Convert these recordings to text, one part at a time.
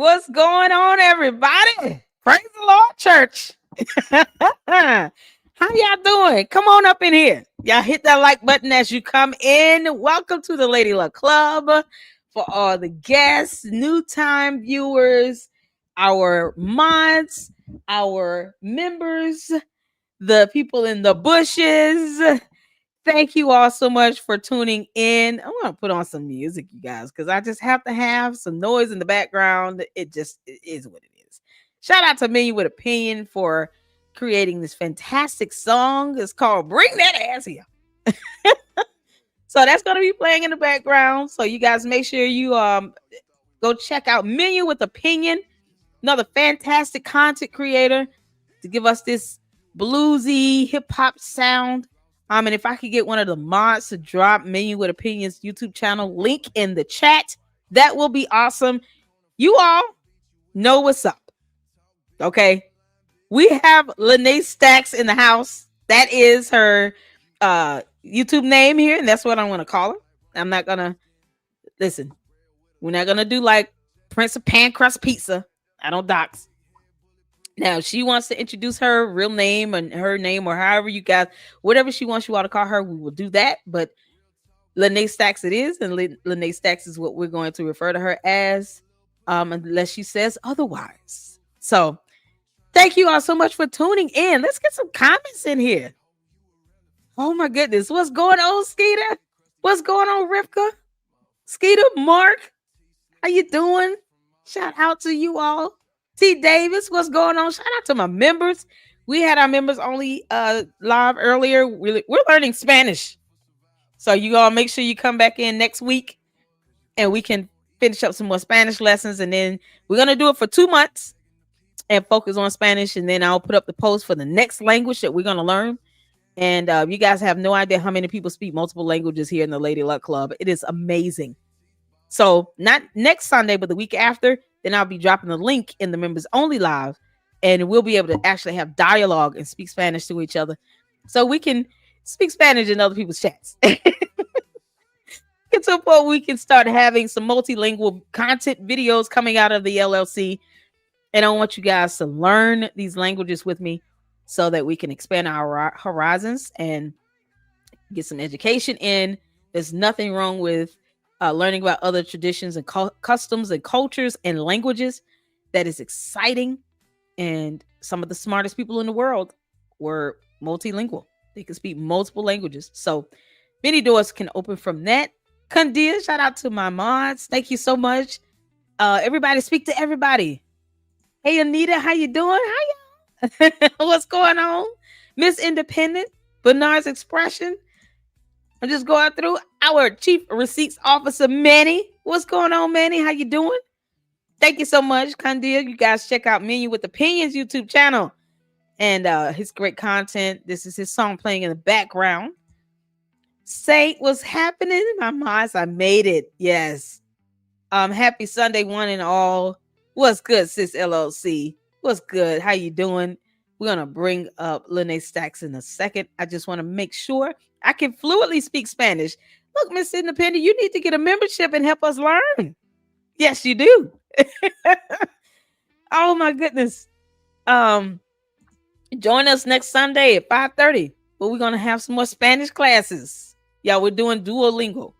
What's going on, everybody? Praise the Lord, church. How y'all doing? Come on up in here. Y'all hit that like button as you come in. Welcome to the Lady Luck Club. For all the guests, new time viewers, our mods, our members, the people in the bushes. Thank you all so much for tuning in. I want to put on some music, you guys, because I just have to have some noise in the background. It is what it is. Shout out to Me with Opinion for creating this fantastic song. It's called Bring That Ass Here. So that's going to be playing in the background. So you guys make sure you go check out Menu with Opinion, another fantastic content creator to give us this bluesy hip hop sound. And if I could get one of the mods to drop Menu with Opinions YouTube channel link in the chat, that will be awesome. You all know what's up. Okay. We have Lenae Stacks in the house. That is her YouTube name here, and that's what I'm going to call her. I'm not going to listen. We're not going to do like Prince of Pan Crust Pizza. I don't dox. Now, if she wants to introduce her real name and her name, or however you guys, whatever she wants you all to call her, we will do that. But Lenae Stacks it is, and Lenae Stacks is what we're going to refer to her as, unless she says otherwise. So, thank you all so much for tuning in. Let's get some comments in here. Oh my goodness, what's going on, Skeeter? What's going on, Rivka? Skeeter, Mark, how you doing? Shout out to you all. T. Davis, what's going on? Shout out to my members. We had our members only live earlier. We're learning Spanish. So you all make sure you come back in next week and we can finish up some more Spanish lessons. And then we're going to do it for 2 months and focus on Spanish. And then I'll put up the post for the next language that we're going to learn. And you guys have no idea how many people speak multiple languages here in the Lady Luck Club. It is amazing. So not next Sunday, but the week after, then I'll be dropping the link in the members only live, and we'll be able to actually have dialogue and speak Spanish to each other, so we can speak Spanish in other people's chats. Get to a point we can start having some multilingual content videos coming out of the LLC, and I want you guys to learn these languages with me so that we can expand our horizons and get some education in. There's nothing wrong with learning about other traditions and customs and cultures and languages. That is exciting. And some of the smartest people in the world were multilingual. They can speak multiple languages. So many doors can open from that. Kandia, shout out to my mods. Thank you so much. Everybody speak to everybody. Hey, Anita, how you doing? How y'all? What's going on? Miss Independent, Bernard's Expression. I'm just going through our Chief Receipts Officer, Manny. What's going on, Manny? How you doing? Thank you so much, Kandia. You guys check out Menu with Opinions YouTube channel and his great content. This is his song playing in the background. Saint, what's happening? My mods, I made it. Yes. Happy Sunday, one and all. What's good, Sis LLC? What's good? How you doing? We're going to bring up Lenae Stacks in a second. I just want to make sure I can fluently speak Spanish. Look, Miss Independent, you need to get a membership and help us learn. Yes, you do. Oh, my goodness. Join us next Sunday at 5:30. But we're going to have some more Spanish classes. Yeah, we're doing Duolingo.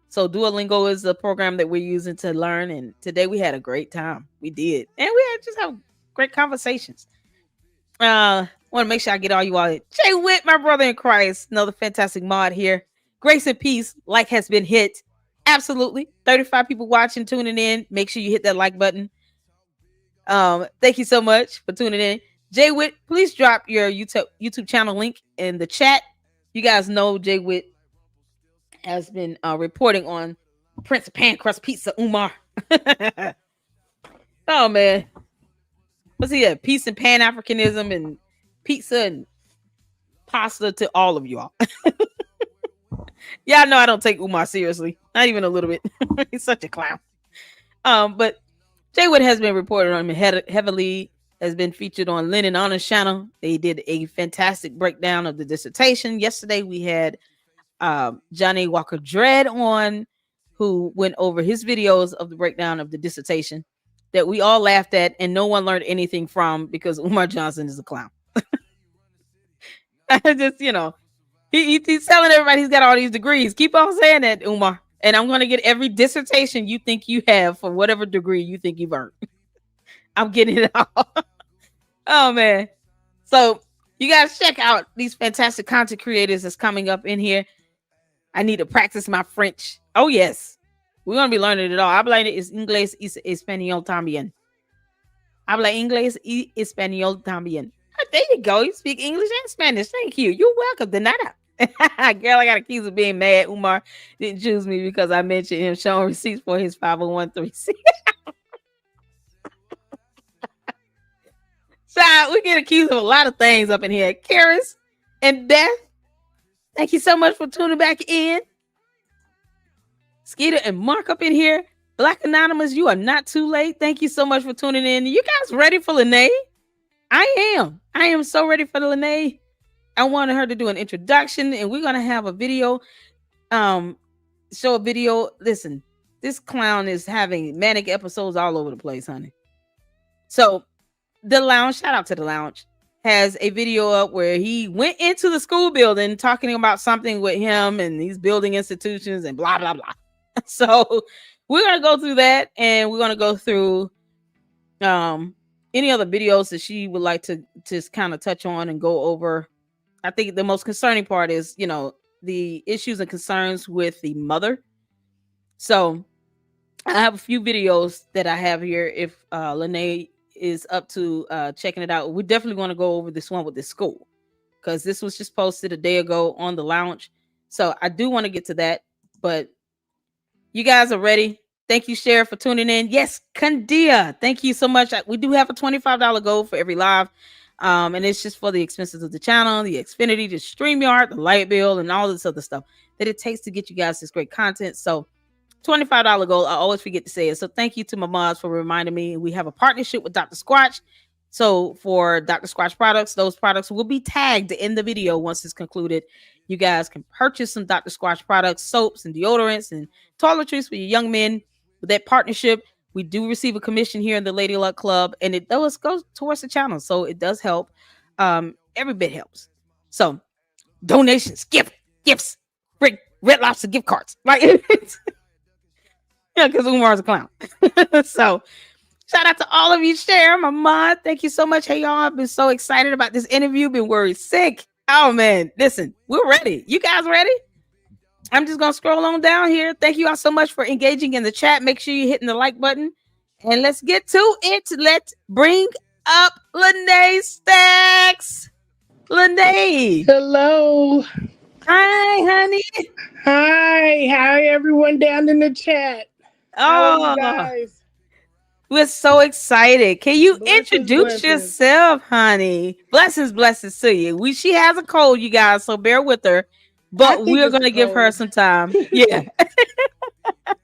So Duolingo is the program that we're using to learn. And today we had a great time. We did. And we had just have great conversations. Want to make sure I get all you all in. Jay Witt, my brother in Christ, another fantastic mod here. Grace and peace, like has been hit. Absolutely. 35 people watching, tuning in. Make sure you hit that like button. Thank you so much for tuning in. Jay Witt, please drop your YouTube channel link in the chat. You guys know Jay Witt has been reporting on Prince of Pan Crust Pizza, Umar. Oh, man. What's he at? Peace and Pan-Africanism and pizza and pasta to all of you all. Y'all know I don't take Umar seriously. Not even a little bit. He's such a clown. But Jay Wood has been reported on heavily, has been featured on Len and Honors channel. They did a fantastic breakdown of the dissertation. Yesterday we had Johnny Walker Dredd on, who went over his videos of the breakdown of the dissertation. that we all laughed at and no one learned anything from because Umar Johnson is a clown. Just, he's telling everybody he's got all these degrees. Keep on saying that, Umar. And I'm going to get every dissertation you think you have for whatever degree you think you've earned. I'm getting it all. Oh, man. So you guys check out these fantastic content creators that's coming up in here. I need to practice my French. Oh, yes. We're going to be learning it all. Habla inglés y español también. Habla inglés y español también. Oh, there you go. You speak English and Spanish. Thank you. You're welcome. De nada. Girl, I got accused of being mad. Umar didn't choose me because I mentioned him showing receipts for his 501(c). So we get accused of a lot of things up in here. Karis and Beth, thank you so much for tuning back in. Skeeter and Mark up in here. Black Anonymous, you are not too late. Thank you so much for tuning in. You guys ready for Lenae? I am so ready for the Lenae. I wanted her to do an introduction, and we're gonna have a video. Show a video. Listen, this clown is having manic episodes all over the place, honey. So the lounge, shout out to the lounge, has a video up where he went into the school building talking about something with him and these building institutions and blah blah blah. So we're gonna go through that, and we're gonna go through any other videos that she would like to just kind of touch on and go over. I think the most concerning part is, the issues and concerns with the mother. So I have a few videos that I have here. If Lenae is up to checking it out, we're definitely going to go over this one with the school, because this was just posted a day ago on the lounge. So I do want to get to that, but you guys are ready. Thank you, Sheriff, for tuning in. Yes, Kandia, thank you so much. We do have a $25 goal for every live. And it's just for the expenses of the channel, the Xfinity, the StreamYard, the light bill, and all this other stuff that it takes to get you guys this great content. So $25 goal, I always forget to say it. So thank you to my mods for reminding me. We have a partnership with Dr. Squatch. So for Dr. Squatch products, those products will be tagged in the video once it's concluded. You guys can purchase some Dr. Squatch products, soaps and deodorants and toiletries for your young men. With that partnership, we do receive a commission here in the Lady Luck Club, and it does go towards the channel. So it does help. Every bit helps. So donations, gifts, bring Red Lobster gift cards. Like, yeah, because Umar's a clown. So shout out to all of you. Share my mod. Thank you so much. Hey, y'all. I've been so excited about this interview. Been worried sick. Oh, man. Listen, we're ready. You guys ready? I'm just going to scroll on down here. Thank you all so much for engaging in the chat. Make sure you're hitting the like button. And let's get to it. Let's bring up Lenae Stacks. Lenae. Hello. Hi, honey. Hi. Hi, everyone down in the chat. Oh, guys. We're so excited. Can you introduce yourself, honey? Blessings to you. She has a cold, you guys, so bear with her. But we're gonna give her some time. Yeah.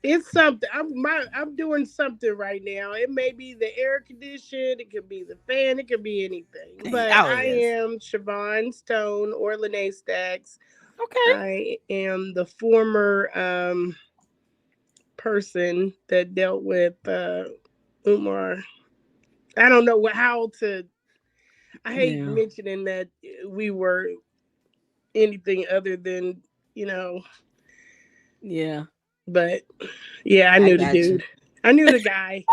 It's something. I'm doing something right now. It may be the air condition, it could be the fan, it could be anything. But I am Siobhan Stone or Lenae Stacks. Okay. I am the former person that dealt with Umar. I don't know how to. I hate mentioning that we were anything other than, Yeah. But yeah, I knew the dude. I knew the guy.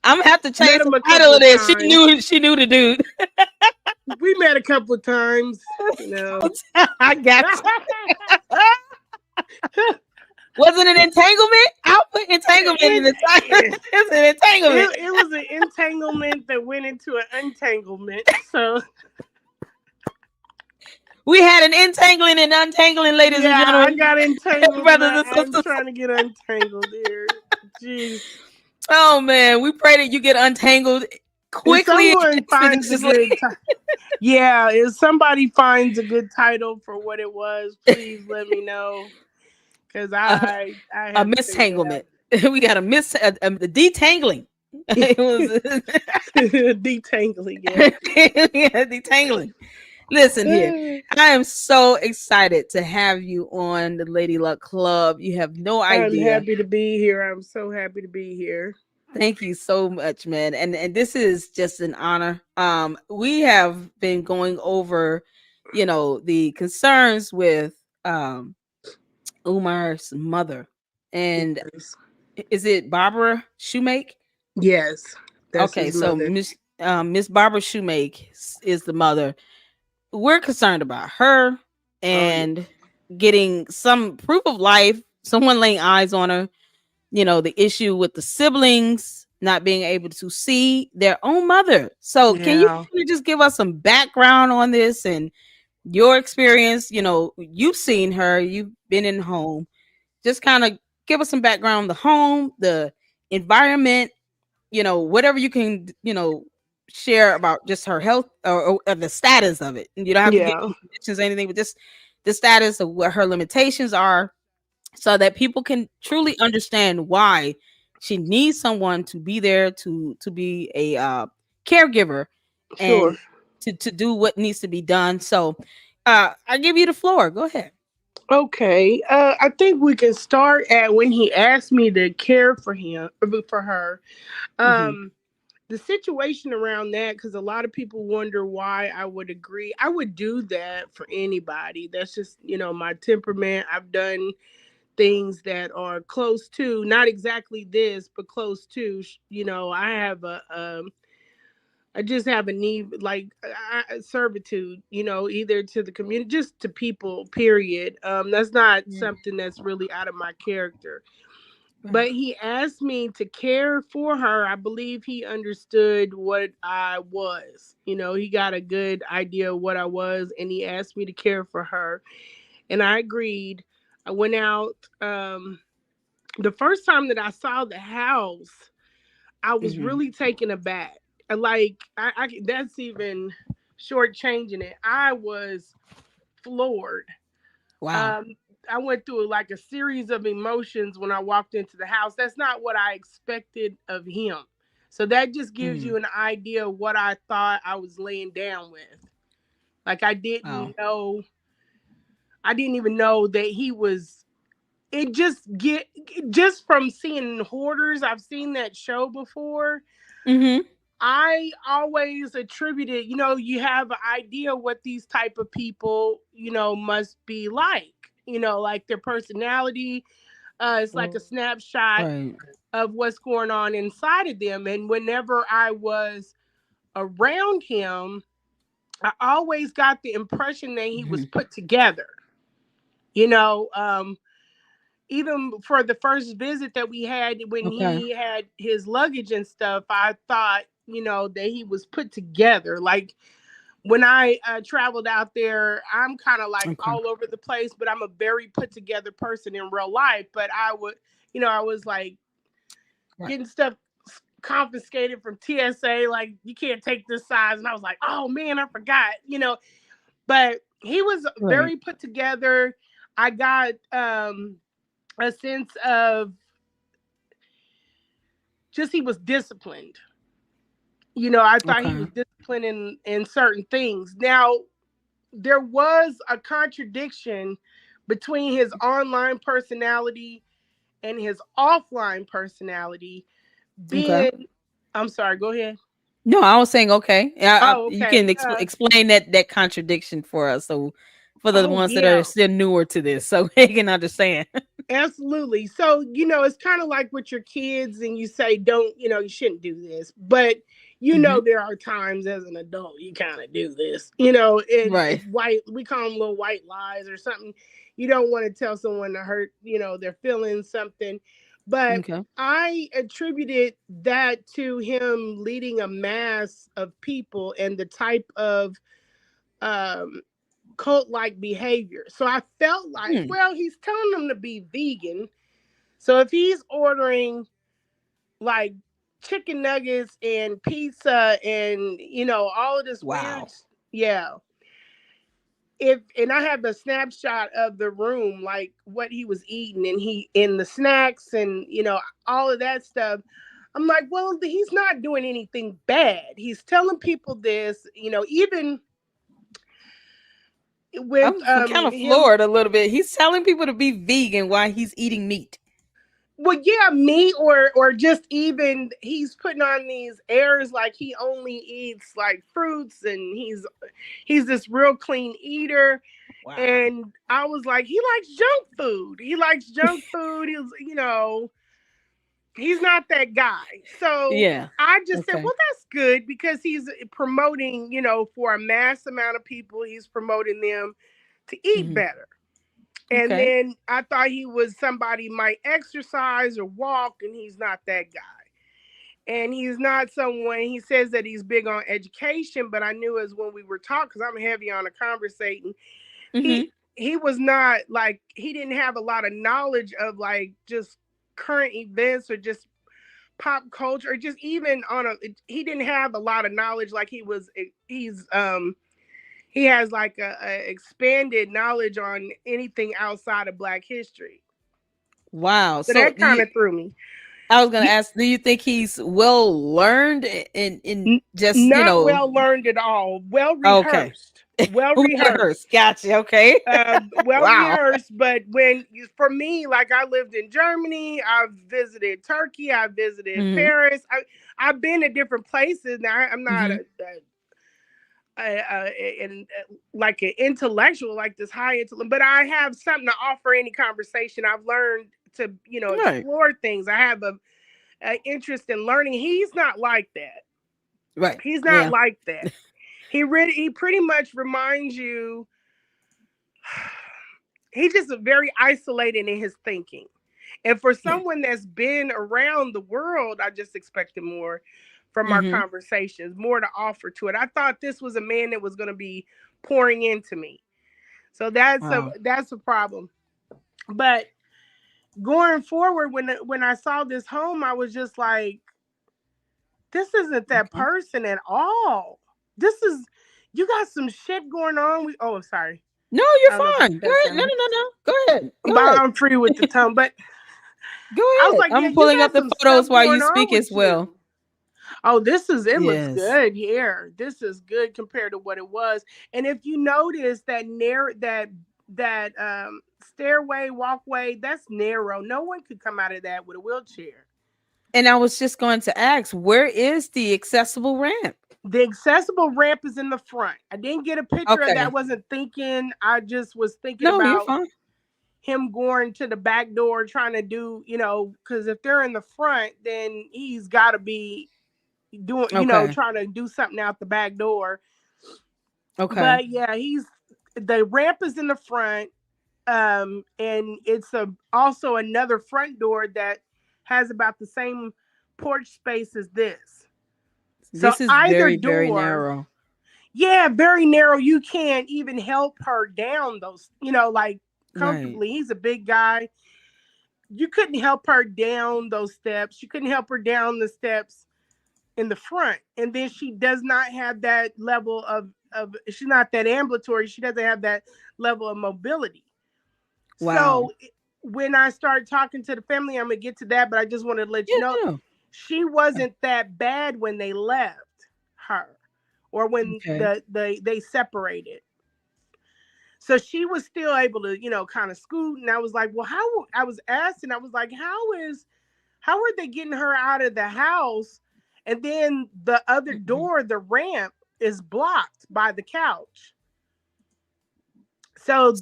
I'm gonna have to change the title of this. She knew the dude. We met a couple of times. I got you. Was it an entanglement? I'll put entanglement in the title. It's an entanglement. It was an entanglement that went into an untanglement. So we had an entangling and untangling, ladies and gentlemen. I got entangled. Brothers and sisters. I'm trying to get untangled here. Jeez. Oh man, we pray that you get untangled quickly. If somebody finds a good title for what it was, please let me know. Because I a mistanglement. We got a detangling. It was detangling. Yeah, detangling. Listen here, I am so excited to have you on the Lady Luck Club. You have no idea. I'm happy to be here. I'm so happy to be here. Thank you so much, man. And this is just an honor. We have been going over, the concerns with Umar's mother. And Yes. is it Barbara Shoemake? Yes, that's Okay, his so mother. Miss Barbara Shoemake is the mother. We're concerned about her Oh yeah. and getting some proof of life, someone laying eyes on her, the issue with the siblings not being able to see their own mother. So, can you Yeah. just give us some background on this and your experience? You've seen her, you've been in home. Just kind of give us some background on the home, the environment, whatever you can, share about just her health or the status of it. And you don't have to get Yeah. into conditions or anything, but just the status of what her limitations are so that people can truly understand why she needs someone to be there to be a caregiver Sure. and to do what needs to be done. So I give you the floor. Go ahead. Okay. I think we can start at when he asked me to care for him for her. Hmm. Um, the situation around that, because a lot of people wonder why I would agree. I would do that for anybody. That's just my temperament. I've done things that are close to, not exactly this, but close to. I have I just have a need, like servitude, either to the community, just to people, period. That's not Yeah. something that's really out of my character. Right. But he asked me to care for her. I believe he understood what I was. He got a good idea of what I was, and he asked me to care for her. And I agreed. I went out. The first time that I saw the house, I was Hmm. really taken aback. Like that's even shortchanging it. I was floored. Wow. Um, I went through like a series of emotions when I walked into the house. That's not what I expected of him. So that just gives Mm. you an idea of what I thought I was laying down with. Like Wow. I didn't even know that he was. It just from seeing Hoarders. I've seen that show before. Hmm. I always attributed, you have an idea what these type of people, must be like, like their personality. It's like a snapshot Right. of what's going on inside of them. And whenever I was around him, I always got the impression that he was Hmm. put together. You know, um, Even for the first visit that we had when Okay. he had his luggage and stuff, I thought, that he was put together. Like when I traveled out there, I'm kind of like Okay. all over the place, but I'm a very put together person in real life. But I was like Right. getting stuff confiscated from TSA, like you can't take this size. And I was like, oh man, I forgot. But he was Right. very put together. I got a sense of just he was disciplined. I thought he Okay. was disciplined in certain things. Now, there was a contradiction between his online personality and his offline personality Okay. being, I'm sorry, go ahead. No, I was saying okay. Yeah, Oh, you can okay. explain that contradiction for us, so for the Oh ones that are yeah. still newer to this, so they can understand. Absolutely. So, it's kind of like with your kids, and you say, don't, you shouldn't do this. But, Hmm. there are times as an adult you kind of do this, and Right. it's white, we call them little white lies or something. You don't want to tell someone to hurt, their feelings, something. But Okay. I attributed that to him leading a mass of people and the type of um, cult like behavior. So I felt like, Hmm. well, he's telling them to be vegan, so if he's ordering like chicken nuggets and pizza and all of this weird, Wow. yeah. If and I have a snapshot of the room, like what he was eating, and he in the snacks and all of that stuff. I'm like, well, he's not doing anything bad. He's telling people this, even with I'm kind of him. floored a little bit. He's telling people to be vegan while he's eating meat. Well, yeah, me or just even he's putting on these airs like he only eats like fruits and he's this real clean eater. Wow. And I was like, he likes junk food. He likes junk food. He's not that guy. So Yeah. I just said, Okay. well, that's good because he's promoting, for a mass amount of people, he's promoting them to eat Mm-hmm. better. And Okay. then I thought he was somebody might exercise or walk, and he's not that guy. And he's not someone, he says that he's big on education, but I knew as when we were talking, because I'm heavy on the conversating, Mm-hmm. he was not like, he didn't have a lot of knowledge of like just current events or just pop culture or just even he didn't have a lot of knowledge like he has like a expanded knowledge on anything outside of Black history. Wow. So So that do you? kind of threw me. I was going to ask, do you think he's well learned in just Not well learned at all. Well Okay. rehearsed. Well Well rehearsed. Gotcha. Okay. Well Wow. rehearsed. But for me, like I lived in Germany, I've visited Turkey, I've visited Mm-hmm. Paris. I've been to different places. Now I'm not Mm-hmm. like an intellectual, like this high intellect, but I have something to offer any conversation. I've learned to Right. explore things. I have a interest in learning. He's not like that. Right. He's not Yeah. like that. He pretty much reminds you. He's just very isolated in his thinking. And for Yeah. someone that's been around the world, I just expected more from our Mm-hmm. conversations, more to offer to it. I thought this was a man that was going to be pouring into me. So Wow. that's a problem. But going forward, when I saw this home, I was just like, this isn't that Okay. person at all. This is You got some shit going on. Oh, sorry. No, I you're don't know if I fine. Go said ahead. No, something, no, no, no. Go ahead. Go but ahead. I'm free with the tone. But Go I was ahead. like, yeah, I'm you pulling up got the some stuff photos while you going on speak as with well. you. Oh, it looks Yes. good here. This is good compared to what it was. And if you notice that stairway, walkway, that's narrow. No one could come out of that with a wheelchair. And I was just going to ask, where is the accessible ramp? The accessible ramp is in the front. I didn't get a picture of that. I Okay. wasn't thinking. I just was thinking No, you're about fine. him going to the back door trying to do, because if they're in the front, then he's got to be doing, Okay. trying to do something out the back door. Okay. But yeah, the ramp is in the front, and it's also another front door that has about the same porch space as this. So This is either very, very door, narrow. yeah, very narrow. You can't even help her down those, like Right. comfortably. He's a big guy. You couldn't help her down those steps. You couldn't help her down the steps in the front. And then she does not have that level of she's not that ambulatory. She doesn't have that level of mobility. Wow. So when I start talking to the family, I'm gonna get to that, but I just wanted to let you Yeah, know no. she wasn't that bad when they left her or when Okay. they separated. So she was still able to, kind of scoot. And I was like, well, I was asking, I was like, how are they getting her out of the house? And then the other Mhm. door, the ramp, is blocked by the couch. So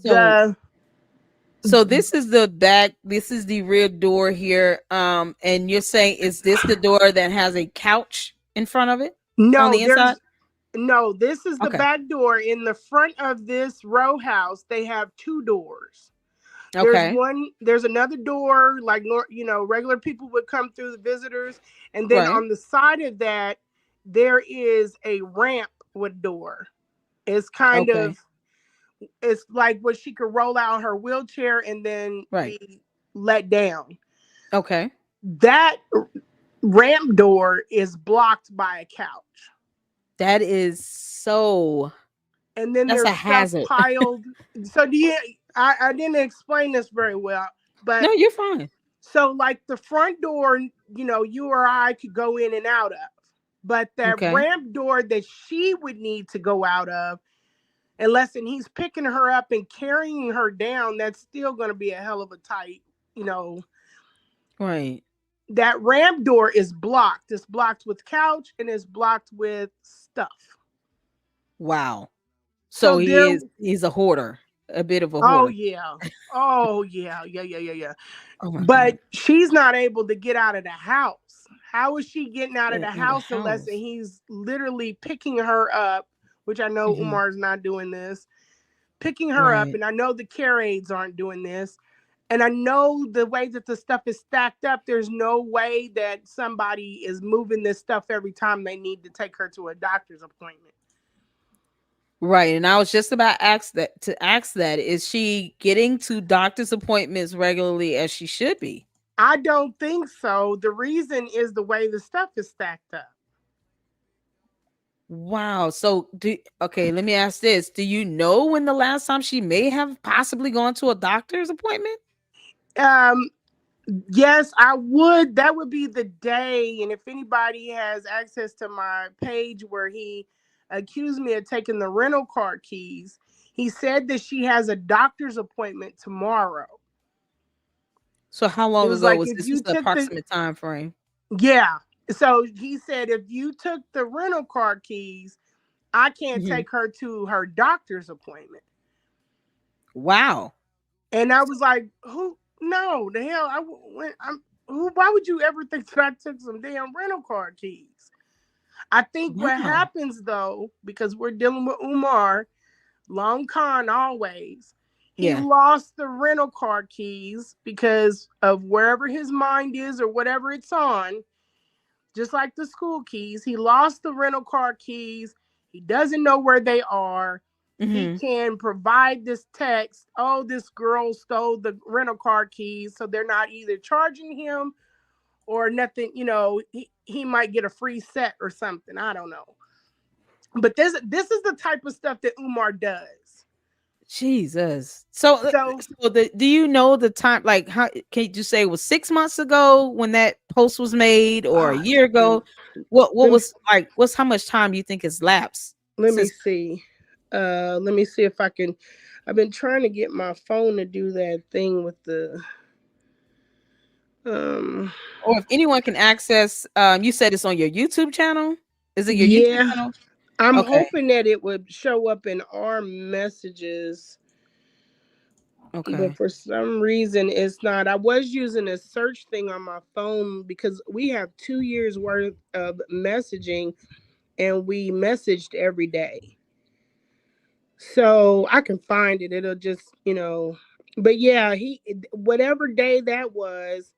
So this is the back, this is the rear door here. And you're saying, is this the door that has a couch in front of it on no, the inside? this is the Okay. back door. In the front of this row house, they have two doors. Okay. There's another door, like, regular people would come through, the visitors. And then Right. on the side of that, there is a ramp with door. It's kind of, Okay. it's like where she could roll out her wheelchair and then Right. be let down. Okay. That ramp door is blocked by a couch. That is so, And then that's a there's stuff hazard. piled. So I didn't explain this very well, No, but you're fine. so like the front door, you or I could go in and out of. But that Okay. ramp door that she would need to go out of, unless and he's picking her up and carrying her down, that's still going to be a hell of a tight, Right. That ramp door is blocked. It's blocked with couch and it's blocked with stuff. Wow. So So there. he's a hoarder, a bit of a Oh hoarder. yeah. Oh yeah. Oh my But God. she's not able to get out of the house. How is she getting out of the Out of the house unless house. he's literally picking her up, which I know Hmm. Umar's not doing this, picking her up, Right. and I know the care aides aren't doing this. And I know the way that the stuff is stacked up, there's no way that somebody is moving this stuff every time they need to take her to a doctor's appointment. Right. And I was just about to ask that. Is she getting to doctor's appointments regularly as she should be? I don't think so. The reason is the way the stuff is stacked up. Wow. So okay, let me ask this. Do you know when the last time she may have possibly gone to a doctor's appointment? Um, yes, I would. That would be the day. And if anybody has access to my page where he accused me of taking the rental car keys, he said that she has a doctor's appointment tomorrow. So how It long was ago like was if this? you What's the took the approximate time frame? yeah. So he said if you took the rental car keys, I can't Hmm. take her to her doctor's appointment. Wow. And I was like, who? No, the hell. I'm who? Why would you ever think that I took some damn rental car keys? I think what Wow. happens though, because we're dealing with Umar, long con always. He Yeah. lost the rental car keys because of wherever his mind is or whatever it's on, just like the school keys. He lost the rental car keys. He doesn't know where they are. He Hmm. can provide this text, oh, this girl stole the rental car keys. So they're not either charging him or nothing, he might get a free set or something. I don't know. But this is the type of stuff that Umar does. Jesus. So, So do you know the time? Like, how can you say it was 6 months ago when that post was made, or a year shoot. ago? What let me was like? What's how much time you think has lapsed let me since? see. Let me see if I can. I've been trying to get my phone to do that thing with the um Or if anyone can access, you said it's on your YouTube channel. Is it your YouTube yeah. channel? I'm Okay. hoping that it would show up in our messages, but Okay. for some reason it's not. I was using a search thing on my phone because we have 2 years worth of messaging and we messaged every day. So I can find it. It'll just, but yeah, he whatever day that was,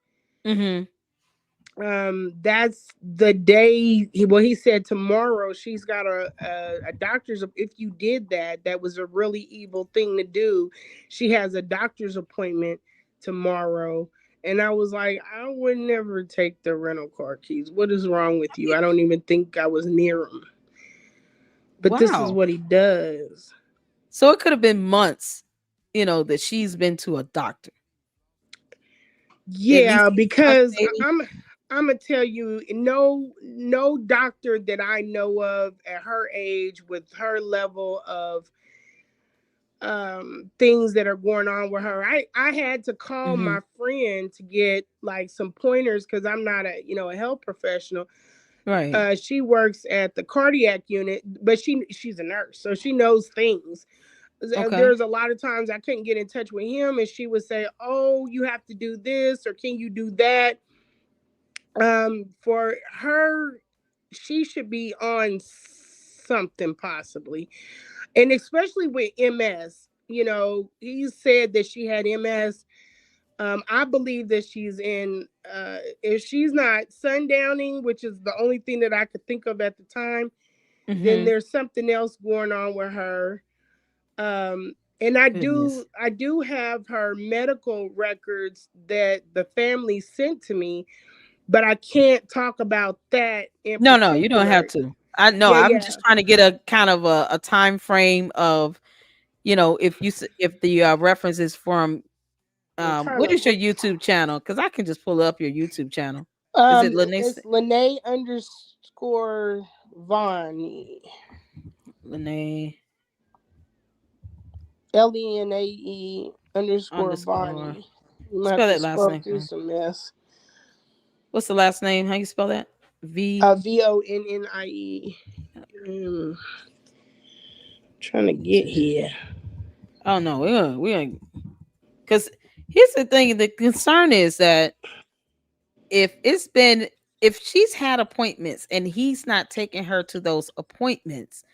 Mm-hmm. that's the day he said tomorrow she's got a doctor's. If you did that, that was a really evil thing to do. She has a doctor's appointment tomorrow. And I was like, I would never take the rental car keys. What is wrong with you? I don't even think I was near him. But this is Wow. what he does. So it could have been months, that she's been to a doctor. At least Yeah, 6 months, because maybe. I'm gonna tell you, no doctor that I know of at her age with her level of things that are going on with her. I had to call Mm-hmm. my friend to get like some pointers because I'm not a health professional. Right. She works at the cardiac unit, but she's a nurse, so she knows things. Okay. There's a lot of times I couldn't get in touch with him, and she would say, "Oh, you have to do this, or can you do that?" For her, she should be on something possibly, and especially with MS. He said that she had MS. I believe that she's in. If she's not sundowning, which is the only thing that I could think of at the time, then Mm-hmm. there's something else going on with her. And I do Goodness. I do have her medical records that the family sent to me, but I can't talk about that in No, you don't have particular. to. I know. Yeah, I'm yeah. just trying to get a kind of a time frame of, if the reference is from, I'm trying what to. is your YouTube channel? Because I can just pull up your YouTube channel. Is it Lenae? It's Lenae underscore Vaughn. Lenae LENAE underscore underscore. Vonnie. You might have Spell to that last scroll name for through me. some mess. What's the last name? How you spell that? VONNIE. Trying to get here. Oh no, we because here's the thing. The concern is that if it's been if she's had appointments and he's not taking her to those appointments,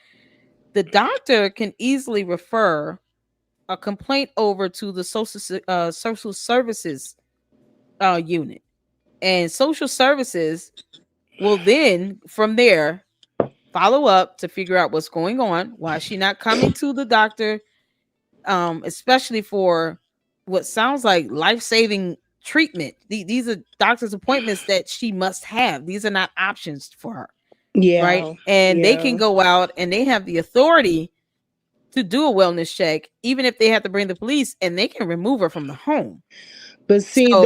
the doctor can easily refer a complaint over to the social services unit, and social services will then from there follow up to figure out what's going on. Why is she not coming to the doctor, especially for what sounds like life-saving treatment? These are doctor's appointments that she must have. These are not options for her, right? Yeah. And they can Yeah. go out and they have the authority to do a wellness check, even if they have to bring the police, and they can remove her from the home. But see, So,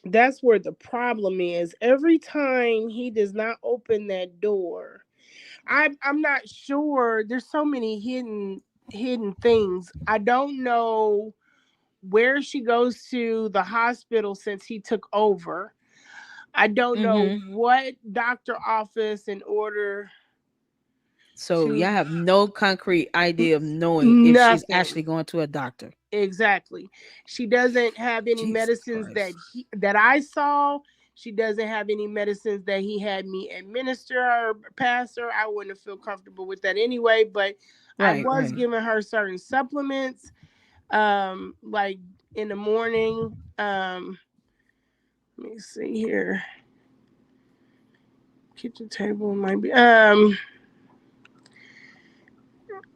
that's where the problem is. Every time he does not open that door, I'm not sure. There's so many hidden things. I don't know where she goes to the hospital since he took over. I don't know mm-hmm. what doctor office in order So to y'all have no concrete idea of knowing if she's nothing. actually going to a doctor. Exactly. She doesn't have any Jesus medicines Christ. that I saw. She doesn't have any medicines that he had me administer her, pass her. I wouldn't feel comfortable with that anyway. But I Right, was right. giving her certain supplements, like in the morning. Let me see here. Kitchen table might be.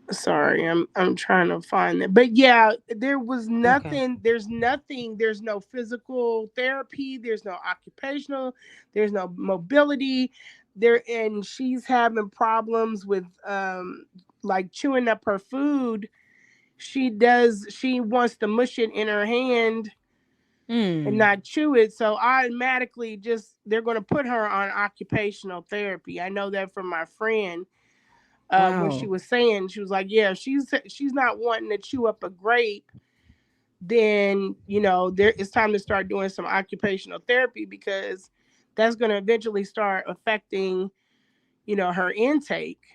Sorry, I'm trying to find it. But yeah, there was Okay. nothing. There's nothing. There's no physical therapy. There's no occupational. There's no mobility. There, and she's having problems with like chewing up her food. She wants to mush it in her hand and Mm. not chew it. So automatically just they're going to put her on occupational therapy. I know that from my friend. When she Wow. was saying, she was like, yeah, she's not wanting to chew up a grape, then there it's time to start doing some occupational therapy, because that's going to eventually start affecting her intake.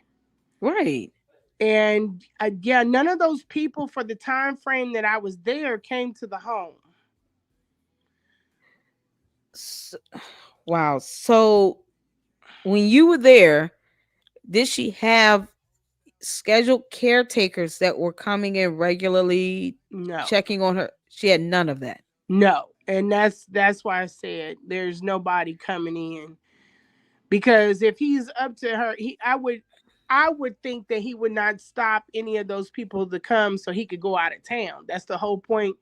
Right. And yeah, none of those people for the time frame that I was there came to the home. S wow. So when you were there, did she have scheduled caretakers that were coming in regularly No. checking on her? She had none of that. No. And that's why I said there's nobody coming in, because if he's up to her, I would think that he would not stop any of those people to come so he could go out of town. That's the whole point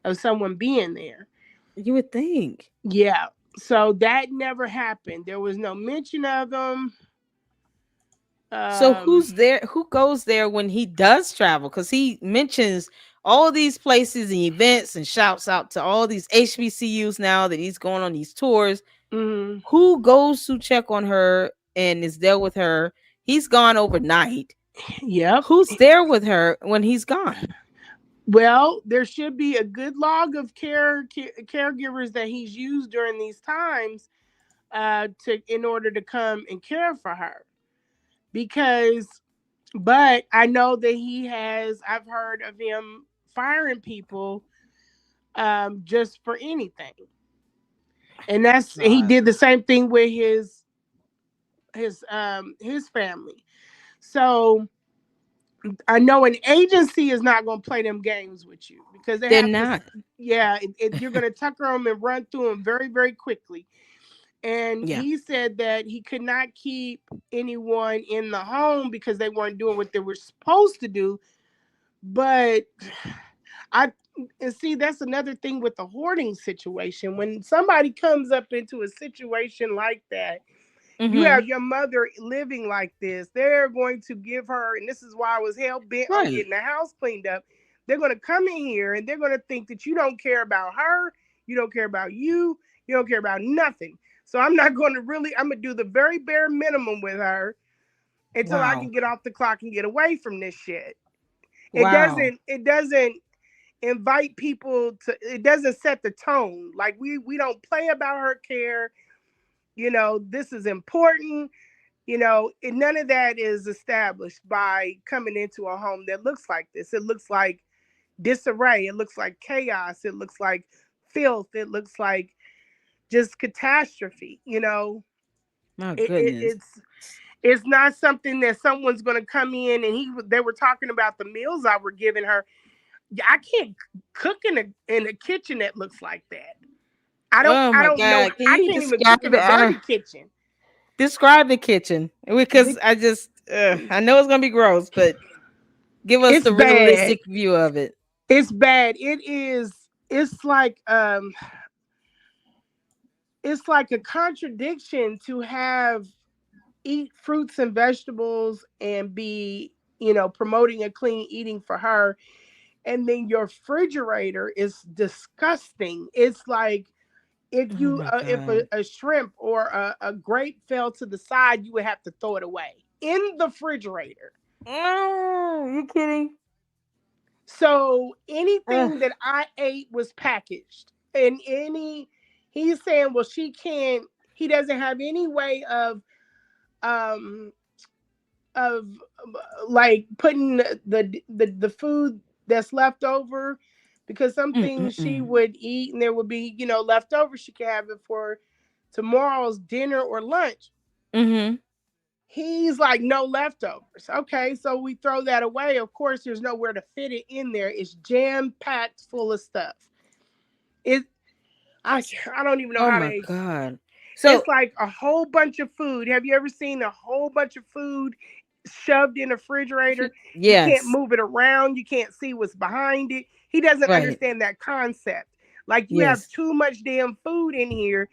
of someone being there. You would think. Yeah. So that never happened. There was no mention of them. So Um, who's there? Who goes there when he does travel? Because he mentions all these places and events and shouts out to all these HBCUs now that he's going on these tours. mhm. Who goes to check on her and is there with her? He's gone overnight. Yep. Who's there with her when he's gone? Well, there should be a good log of caregivers that he's used during these times, to in order to come and care for her. Because, but I know that he has. I've heard of him firing people, just for anything, and he God. did the same thing with his family. So I know an agency is not going to play them games with you, because they They're have to. not. Yeah, you're going to tucker them and run through them very, very quickly. And Yeah. he said that he could not keep anyone in the home because they weren't doing what they were supposed to do. But I and see, that's another thing with the hoarding situation. When somebody comes up into a situation like that, you Mm-hmm. have your mother living like this, they're going to give her, and this is why I was hell bent on Right. getting the house cleaned up. They're going to come in here and they're going to think that you don't care about her, you don't care about you don't care about nothing. So I'm not going to really, I'm going to do the very bare minimum with her until I Wow. can get off the clock and get away from this shit. It Wow. doesn't, it doesn't, invite people to, it doesn't set the tone. Like we don't play about her care. This is important. And none of that is established by coming into a home that looks like this. It looks like disarray. It looks like chaos. It looks like filth. It looks like just catastrophe. My It, it, goodness. it's it's not something that someone's going to come in and they were talking about the meals I were giving her. I can't cook in a kitchen that looks like that. I don't Oh I my don't know. God. Can I you can't even describe cook in a dirty kitchen. describe the kitchen? Because The, I know it's gonna be gross, but give us it's the bad. realistic view of it. It's bad. It is. It's like it's like a contradiction to have eat fruits and vegetables and be promoting a clean eating for her, and then your refrigerator is disgusting. It's like if Oh you my if God. a shrimp or a grape fell to the side, you would have to throw it away in the refrigerator. Oh, you kidding? So Ugh. anything that I ate was packaged. And he's saying, well, he doesn't have any way um of like putting the food that's left over, because some things she Mm-mm-mm. would eat and there would be, left over, she could have it for tomorrow's dinner or lunch. Mm-hmm. He's like, no leftovers. Okay, so we throw that away. Of course, there's nowhere to fit it in there. It's jam packed full of stuff. It, I don't even know Oh how my to. God. So It's like a whole bunch of food. Have you ever seen a whole bunch of food shoved in a refrigerator? You can't yes. move it around. You can't see what's behind it. He doesn't Right. understand that concept. Like you have Yes. too much damn food in here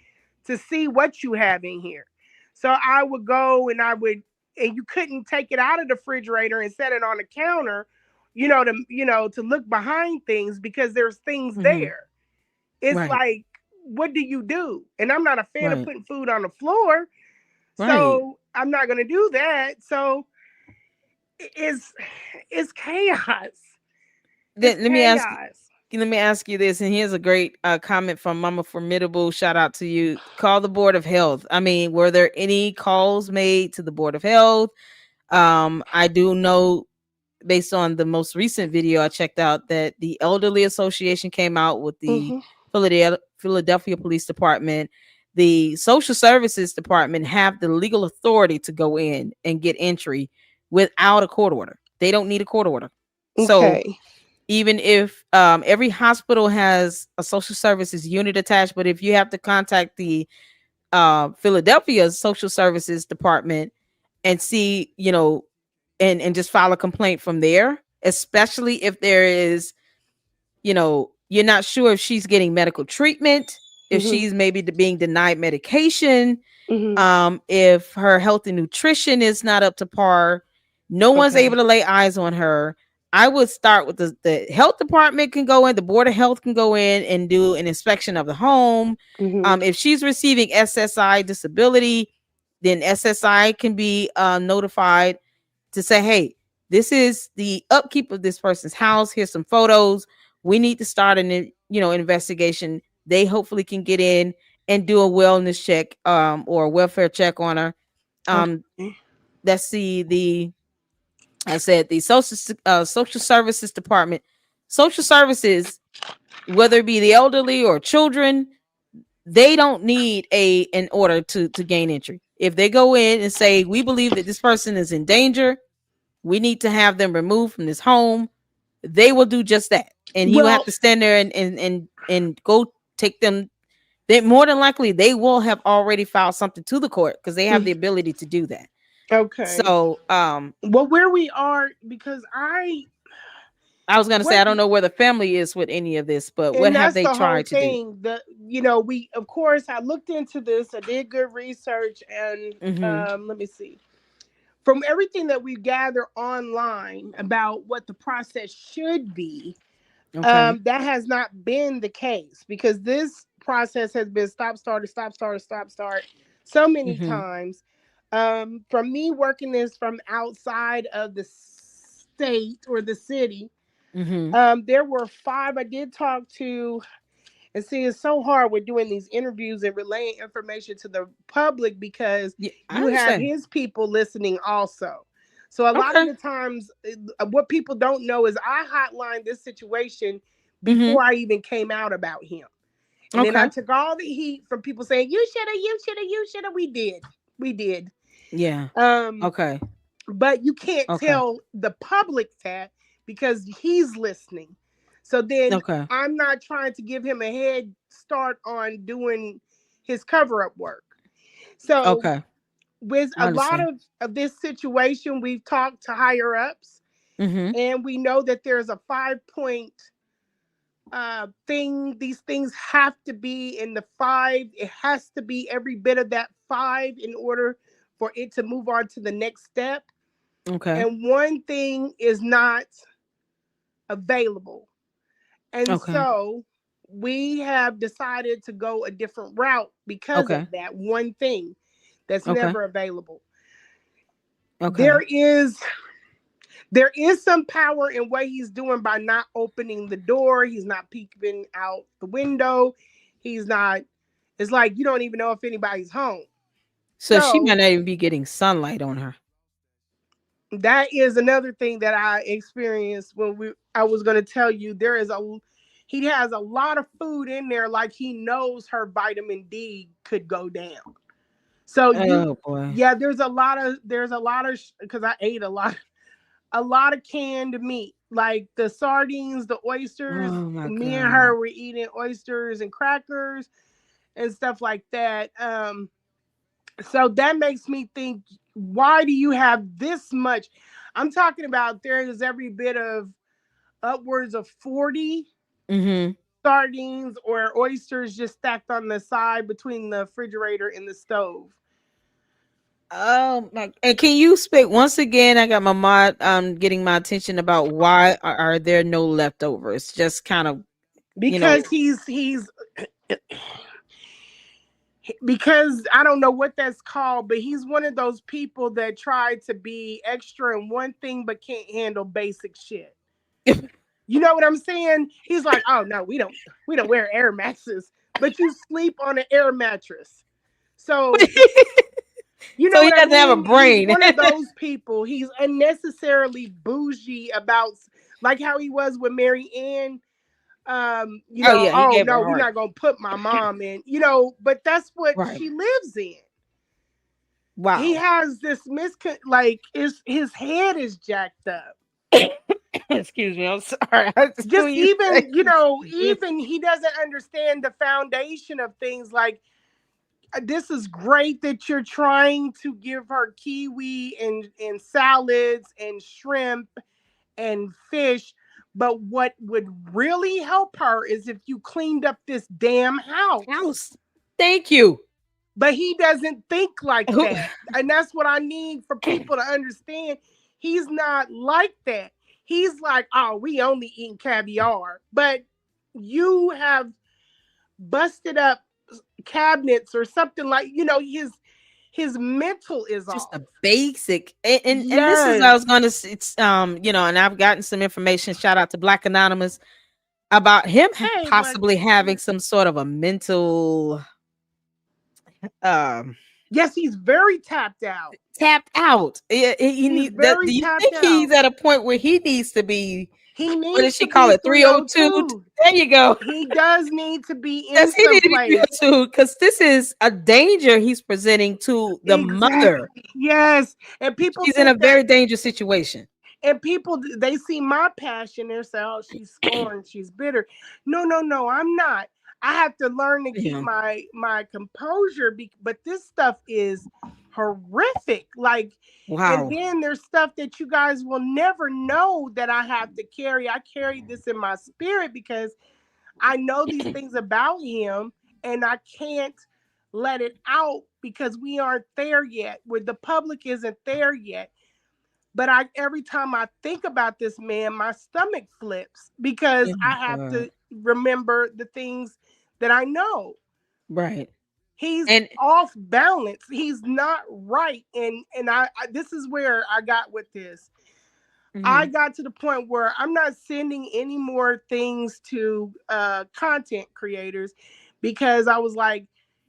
to see what you have in here. So I would go and you couldn't take it out of the refrigerator and set it on the counter, to look behind things because there's things Mm-hmm. there. It's Right. like, what do you do? And I'm not a fan of Right. putting food on the floor, Right. so I'm not gonna do that. So it's chaos. It's Then chaos. let me ask you this, and here's a great comment from Mama Formidable. Shout out to you. Call the Board of Health. I mean, were there any calls made to the Board of Health? I do know, based on the most recent video I checked out, that the Elderly Association came out with the Hmm. Philadelphia Police Department. The Social Services Department have the legal authority to go in and get entry without a court order. They don't need a court order. So Okay. even if every hospital has a social services unit attached, but if you have to contact the Philadelphia Social Services Department and see, and just file a complaint from there, especially if there is, you're not sure if she's getting medical treatment, if Hmm. she's maybe being denied medication, Hmm. if her health and nutrition is not up to par, no one's able Okay. to lay eyes on her. I would start with the health department can go in, the board of health can go in and do an inspection of the home. Hmm. If she's receiving SSI disability, then SSI can be notified to say, hey, this is the upkeep of this person's house. Here's some photos. We need to start an investigation. They hopefully can get in and do a wellness check or a welfare check on her. Um, Okay. let's see the I said the social services department, social services, whether it be the elderly or children, they don't need an order to gain entry. If they go in and say we believe that this person is in danger, we need to have them removed from this home, they will do just that. And he will have Well, to stand there and go take them. They more than likely they will have already filed something to the court because they have the ability to do that. okay. So Well, where we are, because I was gonna say what I don't know where the family is with any of this, but what and have that's they the whole tried to do? thing. We, of course, I looked into this. I did good research, and Mm-hmm. let me see. From everything that we gather online about what the process should be, Okay. that has not been the case, because this process has been stop, start so many Mm-hmm. times. From me working this from outside of the state or the city, Mm-hmm. There were 5 I did talk to. And see, it's so hard with doing these interviews and relaying information to the public because Yeah, I you have understand. his people listening also. So a lot of Okay. the times, what people don't know is I hotlined this situation Mm-hmm. before I even came out about him. And then I Okay. took all the heat from people saying, you should have, you should have, you should have. We did. We did. Yeah. Um, Okay. but you can't Okay. tell the public that because he's listening. So then Okay. I'm not trying to give him a head start on doing his cover up work. So Okay. with I a lot understand. of this situation, we've talked to higher ups Mm-hmm. and we know that there's a 5 point thing. These things have to be in the 5. It has to be every bit of that 5 in order for it to move on to the next step. Okay. And one thing is not available. And Okay. so we have decided to go a different route because of Okay. that one thing that's Okay. never available. There Okay. is there is some power in what he's doing by not opening the door. He's not peeking out the window. He's not, it's like you don't even know if anybody's home. So she So might not even be getting sunlight on her. that is another thing that I experienced when I was going to tell you he has a lot of food in there like he knows her vitamin D could go down. So you Oh boy. yeah, there's a lot of because I ate a lot of canned meat like the sardines, the oysters. Oh my Me and god. her were eating oysters and crackers and stuff like that. So that makes me think, why do you have this much? I'm talking about there is every bit of upwards of 40 Mm-hmm. sardines or oysters just stacked on the side between the refrigerator and the stove. Oh my! And can you speak once again? I got my mod getting my attention about why are there no leftovers? Just kind of, you know. Because he's because I don't know what that's called, but he's one of those people that try to be extra in one thing but can't handle basic shit. You know what I'm saying? He's like, oh no, we don't wear air mattresses, but you sleep on an air mattress. So you So know he what I doesn't have a mean? He's brain. one of those people. He's unnecessarily bougie about like how he was with Mary Ann. Oh yeah, he Oh gave her no, a we're heart. not gonna put my mom in, but that's what Right. she lives in. He Wow. has this like his head is jacked up. Excuse me. I'm sorry. I just Just when you say even, this. even he doesn't understand the foundation of things like this is great that you're trying to give her kiwi and salads and shrimp and fish, but what would really help her is if you cleaned up this damn house. House. Thank you. But he doesn't think like Who? that. And that's what I need for people to understand. He's not like that. He's like, oh, we only eat caviar. But you have busted up cabinets or something like, his mental is Just off. a basic, and this is I Yes. was gonna it's and I've gotten some information. Shout out to Black Anonymous about him Hey, Black. possibly having some sort of a mental um Yes, he's very tapped out. tapped out. He He's need that. Do very you tapped think he's out. at a point where he needs to be? He What did needs she to call be it? 302. 302. There you go. He does need to be Does in he some need to be place. 302? Because this is a danger he's presenting to the mother. Exactly. Yes. And people She's in a think that, very dangerous situation. and people, they see my passion and say, oh, she's scorned, she's bitter. No, no, no, I'm not. I have to learn to keep Yeah. my composure. But this stuff is horrific. Like, and Wow. then there's stuff that you guys will never know that I have to carry. I carry this in my spirit because I know these things about him and I can't let it out because we aren't there yet, where the public isn't there yet. But every time I think about this man, my stomach flips because Oh, I have God. to remember the things that I know. Right. He's And off balance. He's not right. And I this is where I got with this. I got to the point where I'm not sending any more things to content creators because I was like,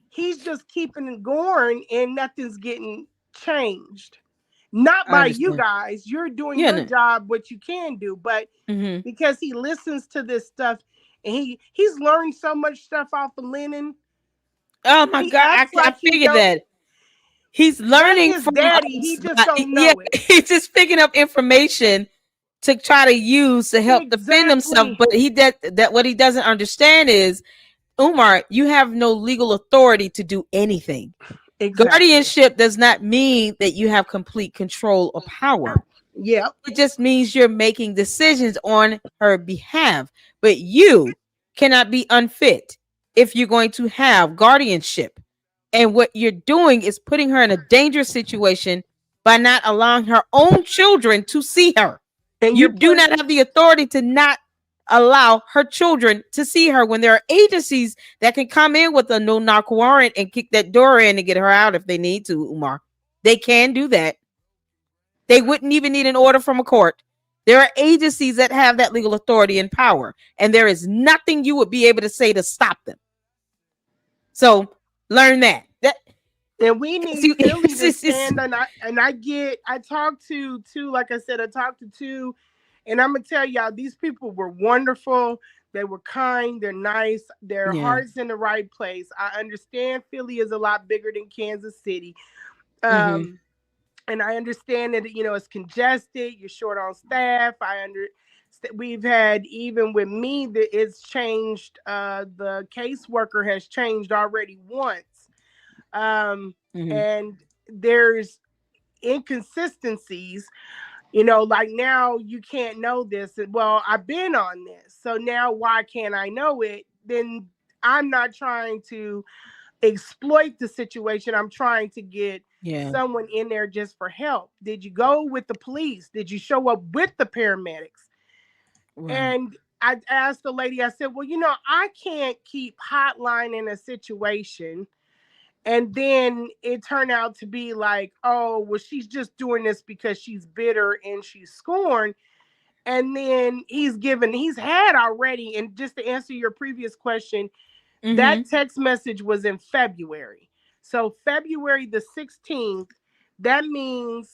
he's just keeping it going and nothing's getting changed. Not I by you understand. guys. You're doing Yeah. your job, what you can do, but because he listens to this stuff and he's learned so much stuff off of Lennon. Oh my He God, acts I like he figured don't. that. He's That's learning his from daddy. He us. just don't Yeah, know it. he's just picking up information to try to use to help defend himself. Exactly. But that what he doesn't understand is, Umar, you have no legal authority to do anything. Exactly. Guardianship does not mean that you have complete control or power. Yep. It just means you're making decisions on her behalf. But you cannot be unfit if you're going to have guardianship. And what you're doing is putting her in a dangerous situation by not allowing her own children to see her. And You you're do putting not have the authority to not allow her children to see her when there are agencies that can come in with a no knock warrant and kick that door in and get her out if they need to, Umar. They can do that. They wouldn't even need an order from a court. There are agencies that have that legal authority and power, and there is nothing you would be able to say to stop them. So learn that. And we need Philly to stand. And I talked to two, like I said, I talked to two, and I'm gonna tell y'all, these people were wonderful. They were kind. They're nice. Their heart's in the right place. I understand Philly is a lot bigger than Kansas City. And I understand that, it's congested. You're short on staff. We've had, even with me, that it's changed. The caseworker has changed already once. And there's inconsistencies, like now you can't know this. Well, I've been on this, so now why can't I know it? Then I'm not trying to exploit the situation. I'm trying to get someone in there just for help. Did you go with the police? Did you show up with the paramedics? Right. And I asked the lady, I said, well, I can't keep hotlining a situation. And then it turned out to be like, oh, well, she's just doing this because she's bitter and she's scorned. And then he's had already, and just to answer your previous question, that text message was in February. So February the 16th, that means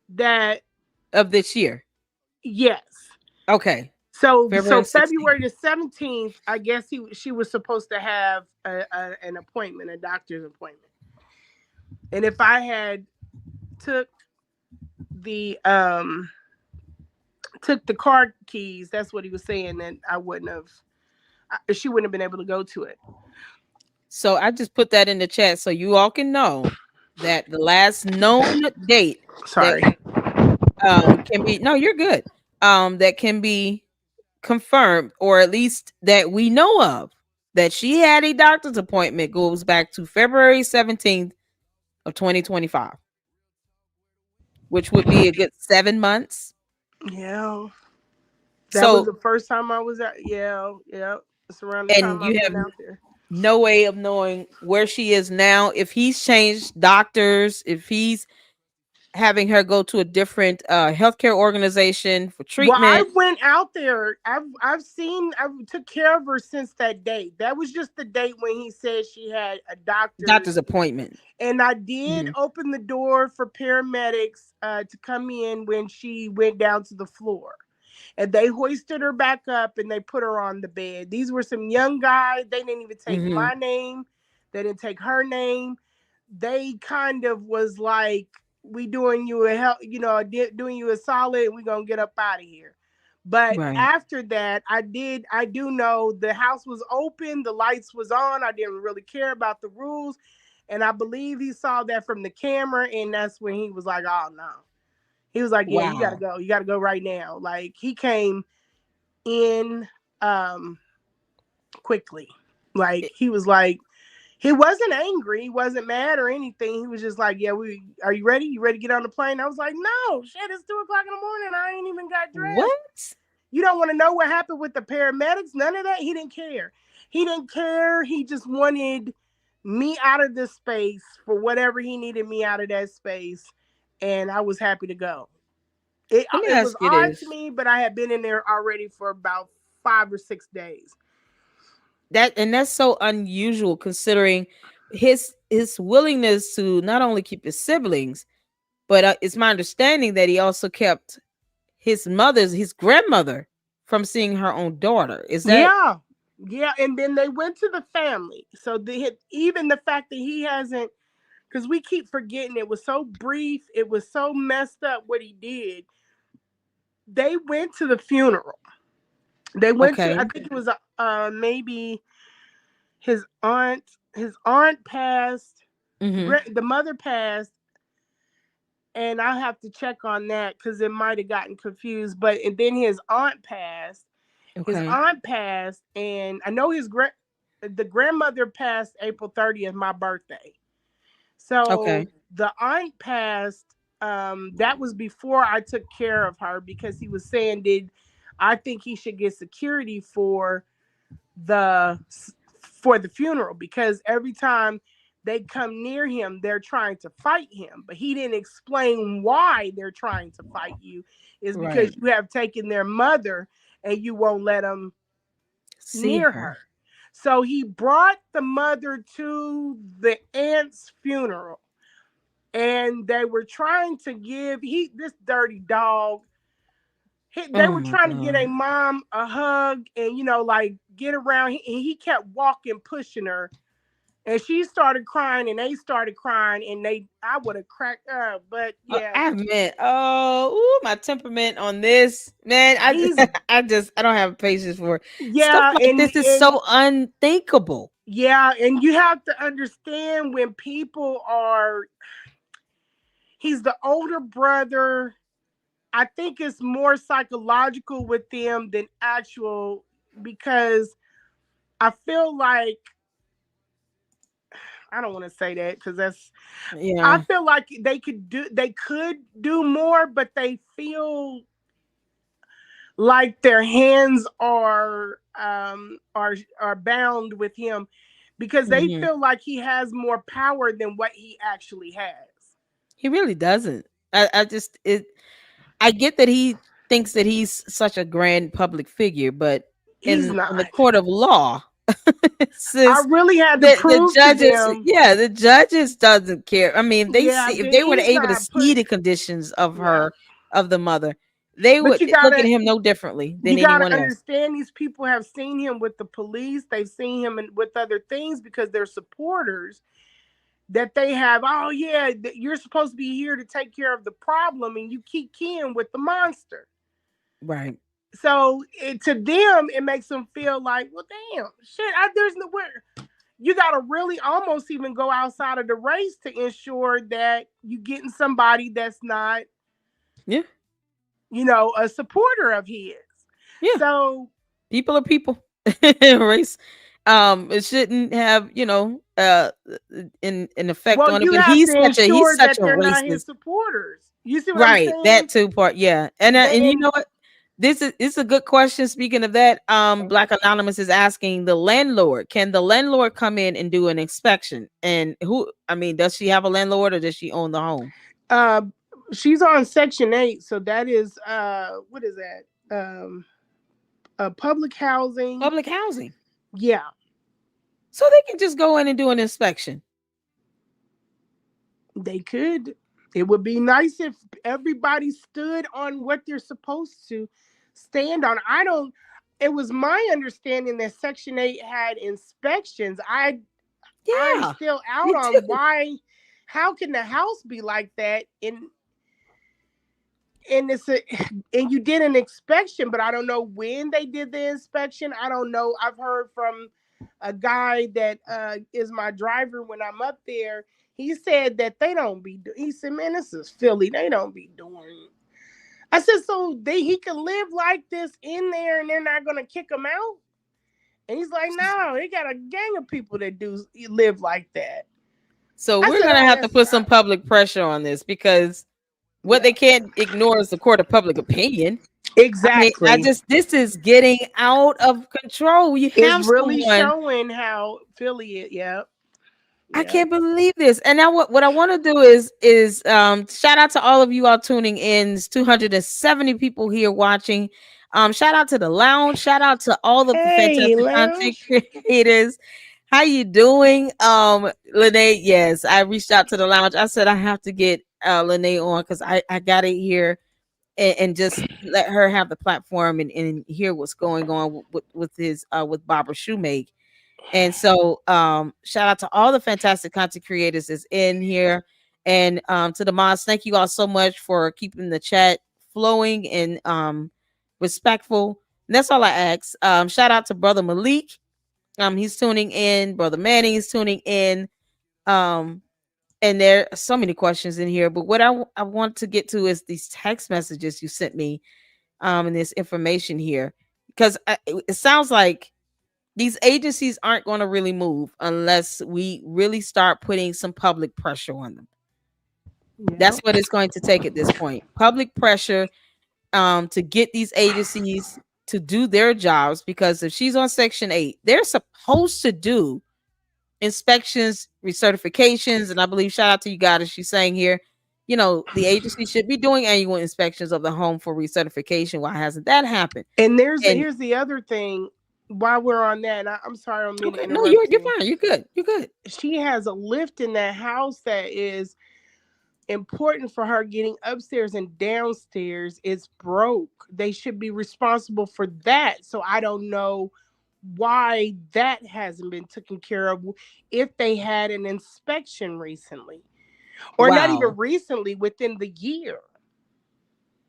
that of this year. Yes. Okay. So February the 17th, I guess she was supposed to have an appointment, a doctor's appointment. And if I had took the car keys, that's what he was saying, that she wouldn't have been able to go to it. So I just put that in the chat so you all can know that the last known date can be, no, you're good. That can be confirmed, or at least that we know of, that she had a doctor's appointment goes back to February 17th of 2025, which would be a good 7 months. Yeah. That was the first time I was at. Yeah. It's around the time I've been out there. No way of knowing where she is now. If he's changed doctors, if he's having her go to a different healthcare organization for treatment. Well, I went out there. I took care of her since that date. That was just the date when he said she had a doctor's appointment. And I did open the door for paramedics to come in when she went down to the floor. And they hoisted her back up and they put her on the bed. These were some young guys. They didn't even take my name. They didn't take her name. They kind of was like, we doing you a help, doing you a solid. We're going to get up out of here. But after that, I do know the house was open. The lights was on. I didn't really care about the rules. And I believe he saw that from the camera. And that's when he was like, oh, no. He was like, yeah, you got to go. You got to go right now. Like, he came in quickly. Like, he was like, he wasn't angry. He wasn't mad or anything. He was just like, yeah, are you ready? You ready to get on the plane? I was like, no, shit, it's 2:00 in the morning. I ain't even got dressed. What? You don't want to know what happened with the paramedics? None of that. He didn't care. He didn't care. He just wanted me out of this space for whatever he needed me out of that space. And I was happy to go. Let me It was ask you odd this. to me, but I had been in there already for about 5 or 6 days. That's so unusual considering his willingness to not only keep his siblings, but it's my understanding that he also kept his grandmother from seeing her own daughter. Is that Yeah. Yeah, and then they went to the family. So even the fact that he hasn't, because we keep forgetting, it was so brief, it was so messed up what he did. They went to the funeral. They went to, okay? I think it was maybe his aunt. His aunt passed. Mm-hmm. The mother passed, and I'll have to check on that because it might have gotten confused. But and then his aunt passed. His Okay. aunt passed, and I know the grandmother passed April 30th, my birthday. So Okay. the aunt passed. That was before I took care of her because he was saying, "Did I think he should get security the for the funeral?" Because every time they come near him, they're trying to fight him. But he didn't explain why they're trying to fight you. Is Right. because you have taken their mother and you won't let them See near her. her. So he brought the mother to the aunt's funeral, and they were trying to give this dirty dog. They Oh were my trying to get a God. mom a hug and like get around. He kept walking, pushing her, and she started crying, and they started crying, and I would have cracked up, but yeah, I meant, my temperament on this, man. he's I don't have patience for stuff yeah, like this. Is and so unthinkable. yeah, and you have to understand when people are. He's the older brother. I think it's more psychological with them than actual, because I feel like, I don't want to say that because I Yeah. feel like they could do more, but they feel like their hands are bound with him because they Hmm. feel like he has more power than what he actually has. He really doesn't. I just it. I get that he thinks that he's such a grand public figure, but He's in the not. court of law, I since really had to the prove to judges, them. yeah, the judges doesn't care. I mean, they Yeah, see if then they were he's able to not see put. the conditions of Yeah, the mother, they but would you look at gotta him no differently you than gotta anyone else. understand, these people have seen him with the police. They've seen him with other things because they're supporters. That they have, oh yeah, you're supposed to be here to take care of the problem, and you keep keying with the monster. Right. So to them, it makes them feel like, well, damn, shit, there's nowhere. You got to really almost even go outside of the race to ensure that you getting somebody that's not, Yeah. a supporter of his. Yeah. So People are people. Race. It shouldn't have, an effect well, on it. you But have to he's ensure such that a they're not his racist. supporters. You see what I'm Right. That saying? too part. Yeah. And you And know what? This is a good question. Speaking of that, Black Anonymous is asking the landlord, can the landlord come in and do an inspection? And does she have a landlord or does she own the home? uh, she's on Section 8, so that is what is that? Public housing. Public housing. Yeah, So they can just go in and do an inspection. they could. It would be nice if everybody stood on what they're supposed to stand on. I don't. It was my understanding that Section 8 had inspections. I'm Yeah. still out Me on too. why. How can the house be like that? And and you did an inspection, but I don't know when they did the inspection. I don't know. I've heard from a guy that is my driver when I'm up there. He said that they don't be. He said, "Man, this is Philly. They don't be doing." I said, "So he can live like this in there, and they're not gonna kick him out?" And he's like, "No, they got a gang of people that do live like that." So I we're said, gonna "Oh, have to that's put some public pressure on this because what yeah, they can't ignore is the court of public opinion. I mean, exactly." this is getting out of control. You It's have really someone, showing how Philly is. Yeah. I can't believe this. And now what I want to do is shout out to all of you all tuning in. It's 270 people here watching. Shout out to the lounge. Shout out to all of the fantastic content creators. How you doing? Lenae, yes, I reached out to the lounge. I said I have to get Lenae on because I got it here and just let her have the platform and hear what's going on with his with Barbara Shoemake. And so shout out to all the fantastic content creators that's in here. And to the mods, thank you all so much for keeping the chat flowing and respectful. And that's all I ask. Shout out to Brother Malik. He's tuning in. Brother Manning is tuning in. And there are so many questions in here. But what I want to get to is these text messages you sent me and this information here. Because it sounds like these agencies aren't going to really move unless we really start putting some public pressure on them. Yep. That's what it's going to take at this point. Public pressure to get these agencies to do their jobs, because if she's on Section 8, they're supposed to do inspections, recertifications, and I believe, shout out to you guys, she's saying here, you know, the agency should be doing annual inspections of the home for recertification. Why hasn't that happened? And here's the other thing. While we're on that, I'm sorry, I'm okay, no, you're fine. You're good. You're good. She has a lift in that house that is important for her getting upstairs and downstairs. It's broke. They should be responsible for that. So I don't know why that hasn't been taken care of if they had an inspection recently, or not even recently, within the year.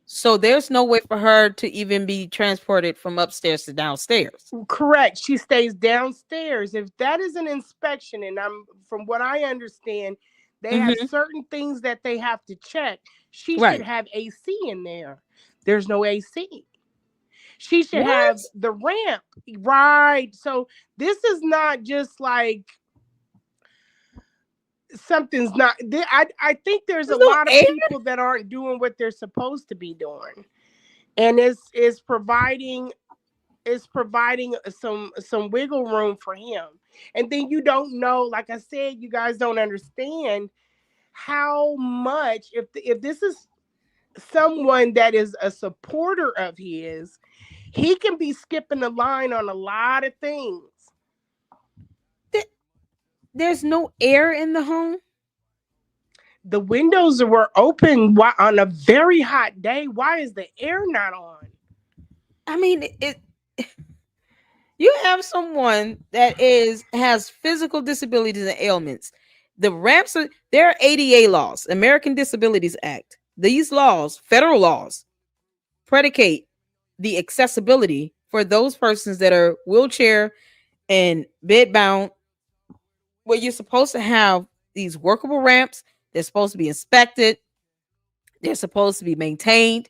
So there's no way for her to even be transported from upstairs to downstairs. Correct. She stays downstairs. If that is an inspection, and from what I understand, they have certain things that they have to check. She should have AC in there. There's no AC. She should have the ramp. Right. So this is not just like something's not. I think there's a lot of people that aren't doing what they're supposed to be doing. And it's providing some wiggle room for him. And then you don't know, like I said, you guys don't understand how much, if this is someone that is a supporter of his, he can be skipping the line on a lot of things. There's no air in the home. The windows were open on a very hot day. Why is the air not on? I mean, you have someone that has physical disabilities and ailments. The ramps there are ADA laws, American Disabilities Act. These laws, federal laws, predicate the accessibility for those persons that are wheelchair and bed bound, where you're supposed to have these workable ramps. They're supposed to be inspected. They're supposed to be maintained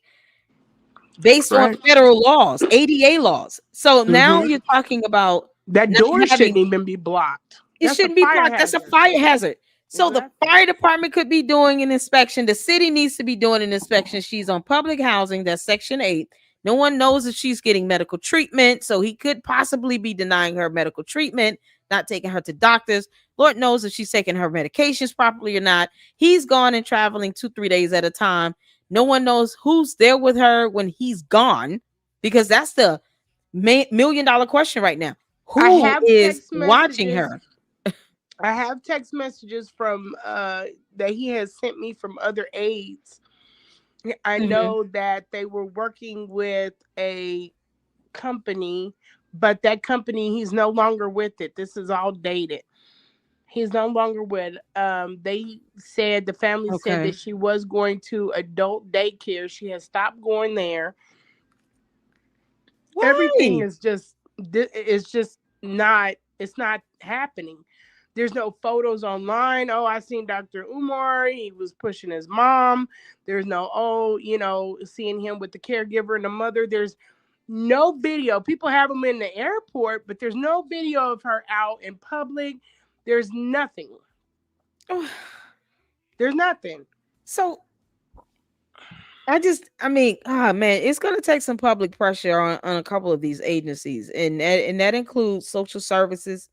based on federal laws, ADA laws. So now you're talking about that door shouldn't even be blocked. It shouldn't be blocked. That's a fire hazard. So the fire department could be doing an inspection. The city needs to be doing an inspection. She's on public housing. That's Section 8. No one knows if she's getting medical treatment. So he could possibly be denying her medical treatment, not taking her to doctors. Lord knows if she's taking her medications properly or not. He's gone and traveling 2-3 days at a time. No one knows who's there with her when he's gone, because that's the $1 million question right now. Who is watching her? I have text messages from that he has sent me from other aides. I know that they were working with a company, but that company, he's no longer with it. This is all dated. He's no longer with. They said, the family said that she was going to adult daycare. She has stopped going there. Why? Everything is just not. It's not happening. There's no photos online. Oh, I seen Dr. Umar. He was pushing his mom. There's no, seeing him with the caregiver and the mother. There's no video. People have him in the airport, but there's no video of her out in public. There's nothing. There's nothing. So man, it's going to take some public pressure on a couple of these agencies. And that includes social services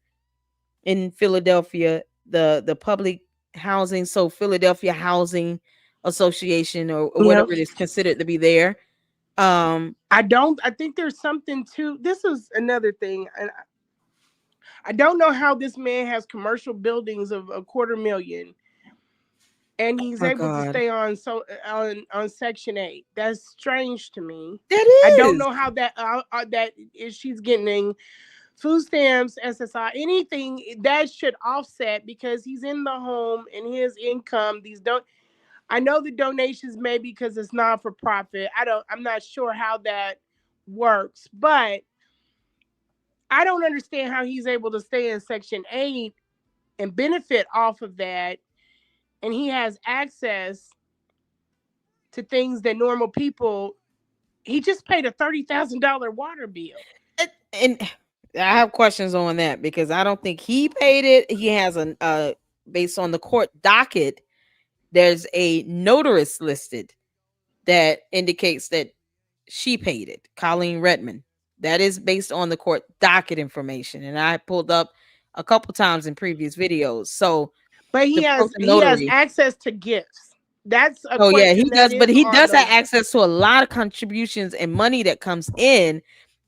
in Philadelphia. the public housing, so Philadelphia Housing Association or Yep. whatever it is considered to be there. I think there's something to this is another thing. And I don't know how this man has commercial buildings of 250,000 and he's Oh able to God, stay on Section 8. That's strange to me. I that don't is know how that is. She's getting food stamps, SSI, anything that should offset because he's in the home and his income. These don't. I know the donations maybe because it's not for profit. I'm not sure how that works, but I don't understand how he's able to stay in Section 8 and benefit off of that, and he has access to things that normal people. He just paid a $30,000 water bill. and I have questions on that because I don't think he paid it. He has an based on the court docket, there's a notarist listed that indicates that she paid it, Colleen Redmond. That is based on the court docket information, and I pulled up a couple times in previous videos. So But the proof and he has notary. access to gifts. That's a Oh yeah, he question that does, but is he on does have those. access to a lot of contributions and money that comes in,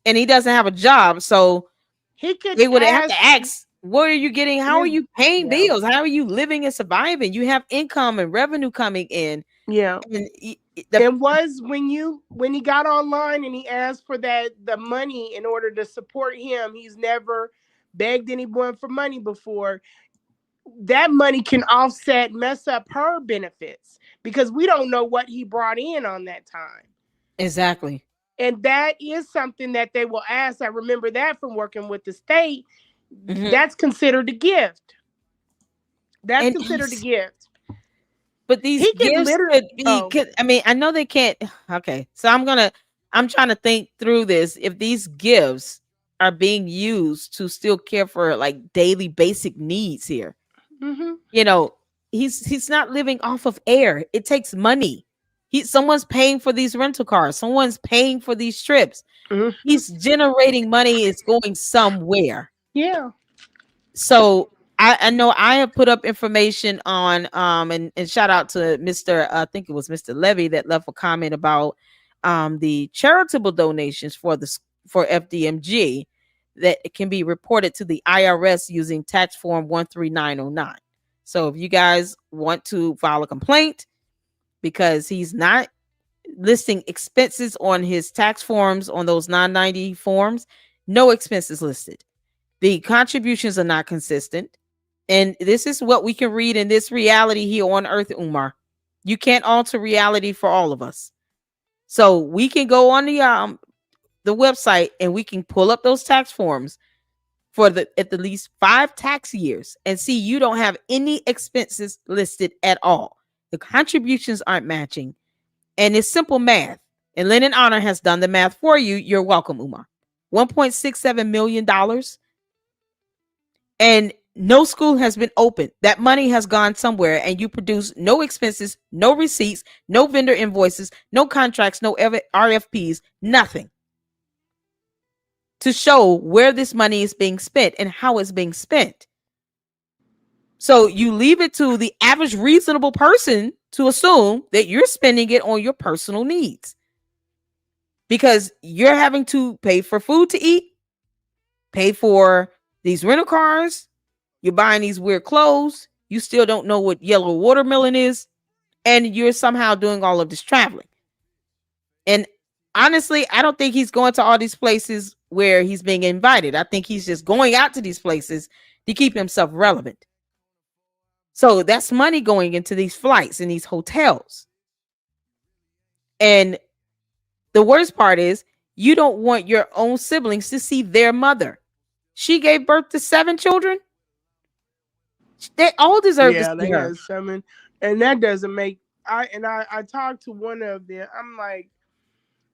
and he doesn't have a job. So He could they would have to ask ask, what are you getting? How are his you paying yeah. bills? How are you living and surviving? You have income and revenue coming in. Yeah. And It was when he got online and he asked for the money in order to support him. He's never begged anyone for money before. That money can mess up her benefits because we don't know what he brought in on that time. exactly. And that is something that they will ask. I remember that from working with the state. Mhm. That's considered a gift. That's And considered a gift. but these He could gifts literally could be I mean, I know they can't. Okay. So I'm trying to think through this. If these gifts are being used to still care for like daily basic needs here, mm-hmm. you know, he's not living off of air. It takes money. Someone's paying for these rental cars, someone's paying for these trips. Mm-hmm. He's generating money, it's going somewhere. Yeah. So I know I have put up information on and shout out to Mr. I think it was Mr. Levy that left a comment about the charitable donations for FDMG that can be reported to the IRS using tax form 13909. So if you guys want to file a complaint because he's not listing expenses on his tax forms, on those 990 forms, no expenses listed. The contributions are not consistent. And this is what we can read in this reality here on earth, Umar. You can't alter reality for all of us. So we can go on the website and we can pull up those tax forms for the at the least 5 tax years and see you don't have any expenses listed at all. The contributions aren't matching. And it's simple math. And Len and Honor has done the math for you. You're welcome, Umar. $1.67 million. And no school has been open. That money has gone somewhere, and you produce no expenses, no receipts, no vendor invoices, no contracts, no RFPs, nothing to show where this money is being spent and how it's being spent. So you leave it to the average reasonable person to assume that you're spending it on your personal needs because you're having to pay for food to eat, pay for these rental cars, you're buying these weird clothes, you still don't know what yellow watermelon is, and you're somehow doing all of this traveling. And honestly, I don't think he's going to all these places where he's being invited. I think he's just going out to these places to keep himself relevant. So that's money going into these flights and these hotels. And the worst part is you don't want your own siblings to see their mother. She gave birth to 7 children. They all deserve to see They her. got 7, and that doesn't make. I talked to one of them. I'm like,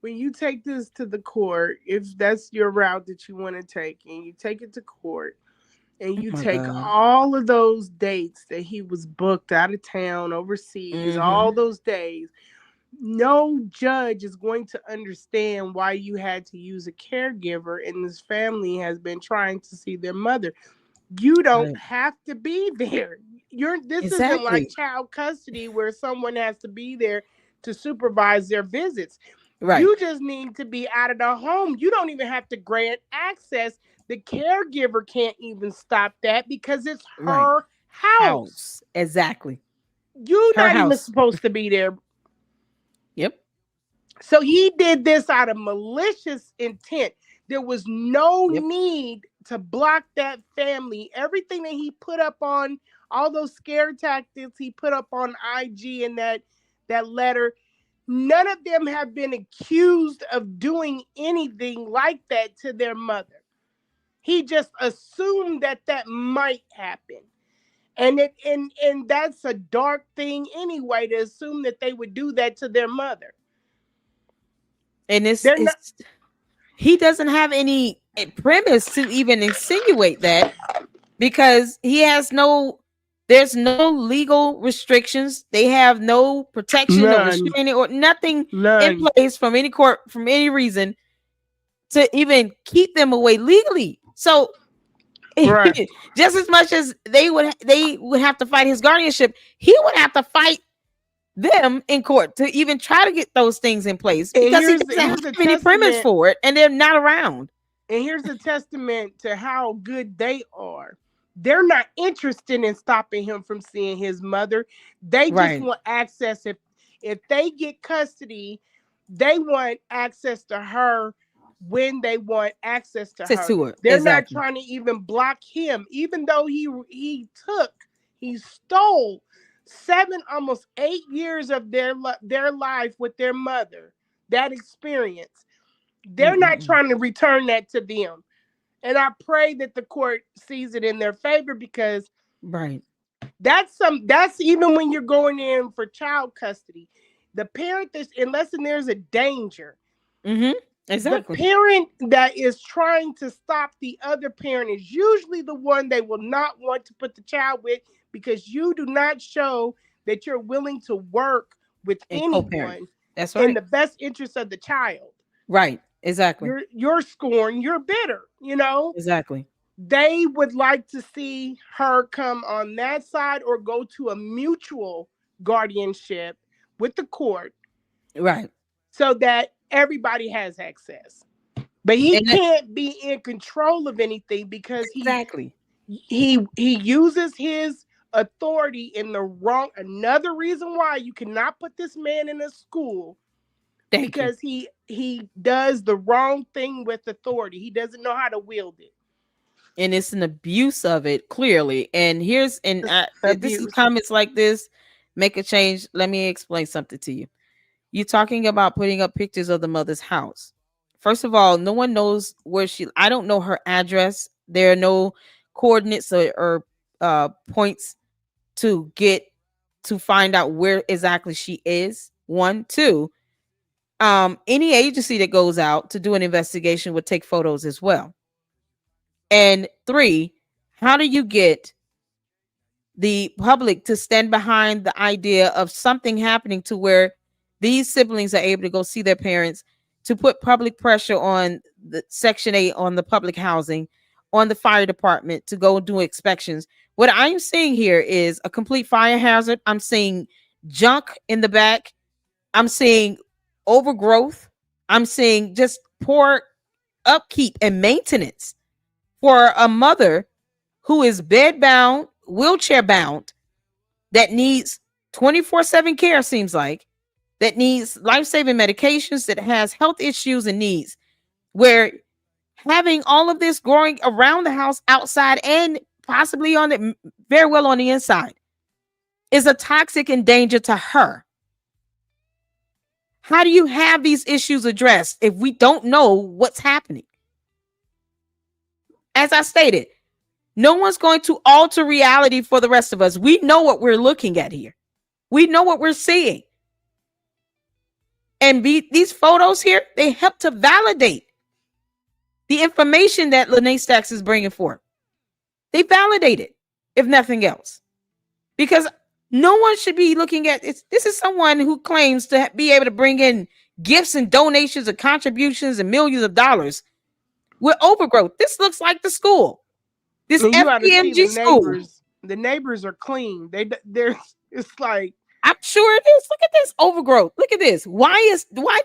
when you take this to the court, if that's your route that you want to take, and you take it to court, and Oh you my take God. all of those dates that he was booked out of town, overseas, all those days, no judge is going to understand why you had to use a caregiver and this family has been trying to see their mother. You don't have to be there. This isn't like Exactly. child custody where someone has to be there to supervise their visits. Right. You just need to be out of the home. You don't even have to grant access. The caregiver can't even stop that because it's Right. her house. House. Exactly. You're Her not even house. supposed to be there. Yep. So he did this out of malicious intent. There was no Yep. need to block that family. Everything that he put up on, all those scare tactics he put up on IG and that letter, none of them have been accused of doing anything like that to their mother. He just assumed that might happen. And that's a dark thing anyway, to assume that they would do that to their mother. And They're not. he doesn't have any premise to even insinuate that, because there's no legal restrictions. They have no protection or restraining or nothing in place from any court, from any reason, to even keep them away legally. So Right. just as much as they would have to fight his guardianship, he would have to fight them in court to even try to get those things in place, because he doesn't have any premise for it and they're not around. And here's a testament to how good they are. They're not interested in stopping him from seeing his mother. They just want access. If they get custody, they want access to her when they want access to her. They're not trying to even block him, even though he stole 7, almost 8 years of their life with their mother. That experience. They're not trying to return that to them. And I pray that the court sees it in their favor, because that's even when you're going in for child custody. The parent unless there's a danger. Exactly. The parent that is trying to stop the other parent is usually the one they will not want to put the child with, because you do not show that you're willing to work with anyone in the best interest of the child. Right. Exactly. You're scorned. You're bitter. Exactly. They would like to see her come on that side or go to a mutual guardianship with the court. Right. So that everybody has access. But he can't be in control of anything, because he uses his authority in the wrong. Another reason why you cannot put this man in a school. Because he does the wrong thing with authority. He doesn't know how to wield it. And it's an abuse of it, clearly. And this is comments like this make a change. Let me explain something to you. You're talking about putting up pictures of the mother's house. First of all, no one knows where I don't know her address. There are no coordinates or points to find out where exactly she is. 1, 2, any agency that goes out to do an investigation would take photos as well. And 3, how do you get the public to stand behind the idea of something happening to where these siblings are able to go see their parents, to put public pressure on the Section 8, on the public housing, on the fire department to go do inspections? What I'm seeing here is a complete fire hazard. I'm seeing junk in the back. I'm seeing overgrowth. I'm seeing just poor upkeep and maintenance for a mother who is bedbound, wheelchair bound, that needs 24/7 care, seems like, that needs life-saving medications, that has health issues and needs, where having all of this growing around the house, outside, and possibly on it, very well on the inside, is a toxic and danger to her. How do you have these issues addressed if we don't know what's happening? As I stated, no one's going to alter reality for the rest of us. We know what we're looking at here. We know what we're seeing. And these photos here, they help to validate the information that Lenae Stacks is bringing forth. They validate it, if nothing else. Because no one should be looking at this. This is someone who claims to be able to bring in gifts and donations and contributions and millions of dollars with overgrowth. This looks like the school. This And you ought to see FPMG the school. neighbors. The neighbors are clean. They're it's like, I'm sure it is. Look at this overgrowth. Look at this. Why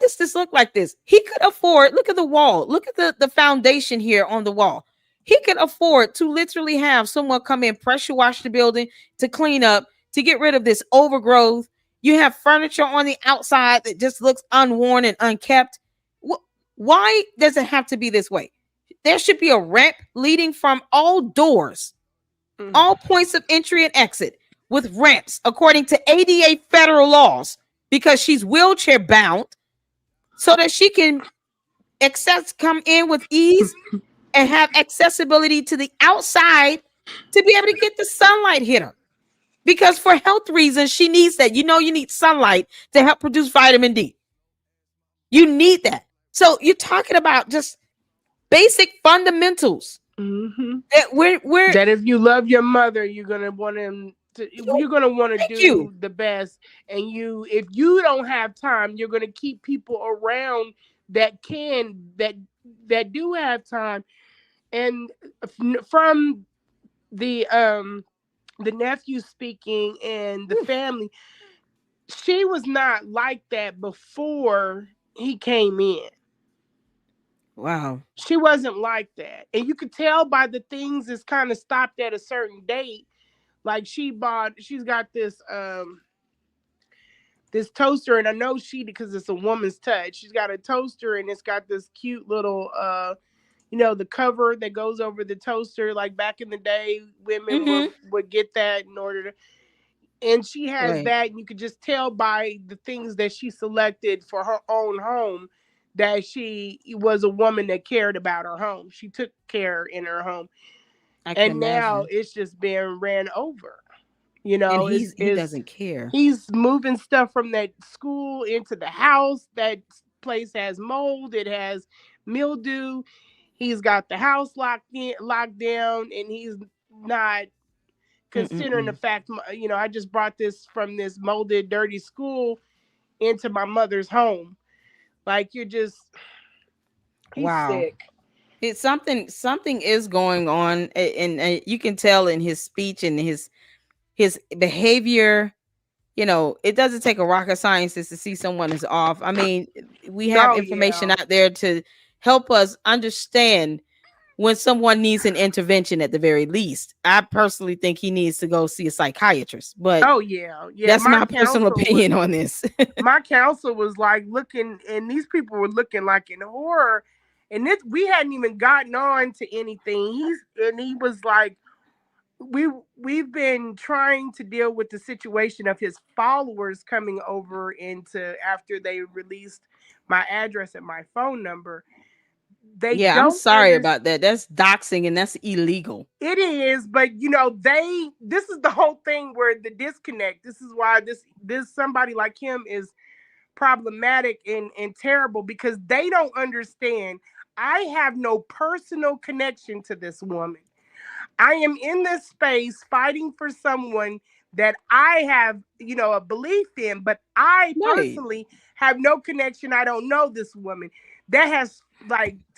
does this look like this? He could afford, look at the wall. Look at the foundation here on the wall. He could afford to literally have someone come in, pressure wash the building, to clean up, to get rid of this overgrowth. You have furniture on the outside that just looks unworn and unkept. Why does it have to be this way? There should be a ramp leading from all doors, all points of entry and exit, with ramps according to ADA federal laws, because she's wheelchair bound, so that she can come in with ease and have accessibility to the outside to be able to get the sunlight hit her. Because for health reasons, she needs that. You need sunlight to help produce vitamin D. You need that. So you're talking about just basic fundamentals. That if you love your mother, you're gonna want you're gonna want to do the best. And if you don't have time, you're gonna keep people around that do have time. And from the nephew speaking and the family, she was not like that before he came in. Wow. She wasn't like that. And you could tell by the things that's kind of stopped at a certain date. Like she's got this toaster, and I know because it's a woman's touch. She's got a toaster and it's got this cute little the cover that goes over the toaster. Like back in the day, women would get that in order to, and she has that, and you could just tell by the things that she selected for her own home that she was a woman that cared about her home. She took care in her home. And now it's just being ran over. And he doesn't care. He's moving stuff from that school into the house. That place has mold. It has mildew. He's got the house locked down, and he's not considering the fact, I just brought this from this molded, dirty school into my mother's home. Like, he's sick. It's something is going on, and you can tell in his speech and his behavior. It doesn't take a rocket scientist to see someone is off. I mean, we have information out there to help us understand when someone needs an intervention. At the very least, I personally think he needs to go see a psychiatrist. But that's my personal opinion on this. My counsel was like looking, and these people were looking like in horror, and we hadn't even gotten on to anything. He was like, we've been trying to deal with the situation of his followers coming over after they released my address and my phone number. I'm sorry about that. That's doxing, and that's illegal. It is, but this is the whole thing where the disconnect. This is why this somebody like him is problematic and terrible, because they don't understand. I have no personal connection to this woman. I am in this space fighting for someone that I have, a belief in, but I personally have no connection. I don't know this woman. That has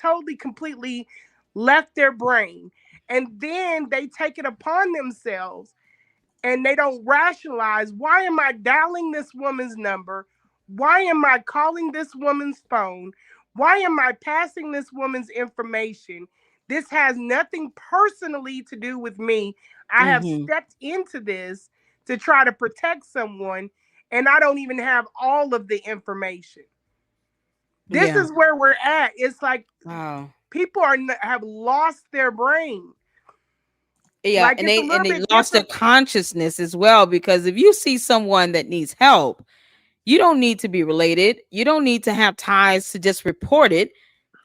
totally, completely left their brain. And then they take it upon themselves and they don't rationalize, why am I dialing this woman's number? Why am I calling this woman's phone? Why am I passing this woman's information? This has nothing personally to do with me. I have stepped into this to try to protect someone, and I don't even have all of the information. This is where we're at. It's like people have lost their brain. Yeah, and they lost their consciousness as well, because if you see someone that needs help, you don't need to be related. You don't need to have ties to just report it.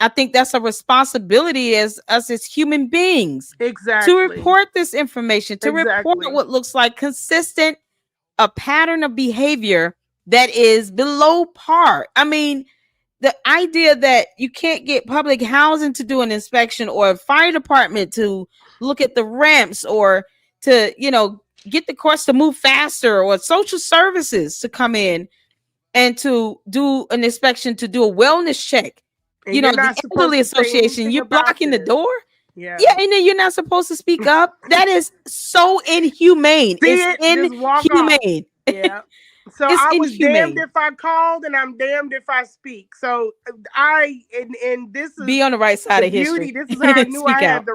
I think that's a responsibility as us as human beings. Exactly. To report this information, to report what looks like consistent, a pattern of behavior that is below par. I mean, the idea that you can't get public housing to do an inspection, or a fire department to look at the ramps, or to, get the courts to move faster, or social services to come in and to do an inspection, to do a wellness check. And the elderly association, you're blocking the door. Yeah, and then you're not supposed to speak up. That is so inhumane. See It's it? Just walk off. inhumane. Yeah. So It's I was damned inhumane. if I called and I'm damned if I speak. So and this is Be on the right the side of beauty. history. This is how I knew Speak out.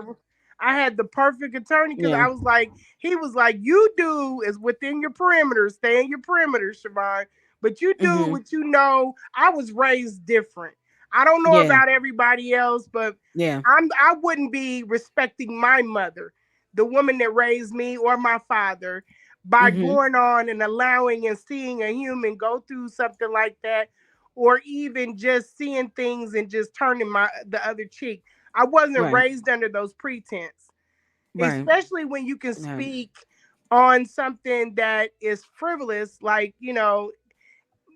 I had the perfect attorney because Yeah. I was like, he was like, you do is within your perimeters, stay in your perimeters, Siobhan. But you do Mm-hmm. what you know. I was raised different. I don't know Yeah. about everybody else, but Yeah. I wouldn't be respecting my mother, the woman that raised me, or my father by Mm-hmm. going on and allowing and seeing a human go through something like that, or even just seeing things and just turning the other cheek. I wasn't Right. raised under those pretense, Right. especially when you can Right. speak on something that is frivolous, like,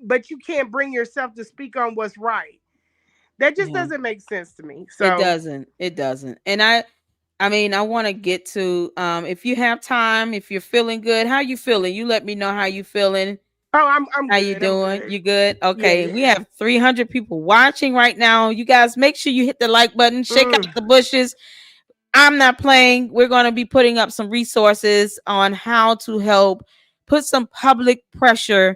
but you can't bring yourself to speak on what's right. That just Yeah. doesn't make sense to me. It So, doesn't. It doesn't. And I mean, I want to get to if you have time, if you're feeling good, how you feeling? You let me know how you feeling. oh, I'm How you good. I'm doing? good. You good? Yeah, Okay. We yeah. have 300 people watching right now. You guys make sure you hit the like button, shake out Mm, the bushes. I'm not playing. We're going to be putting up some resources on how to help put some public pressure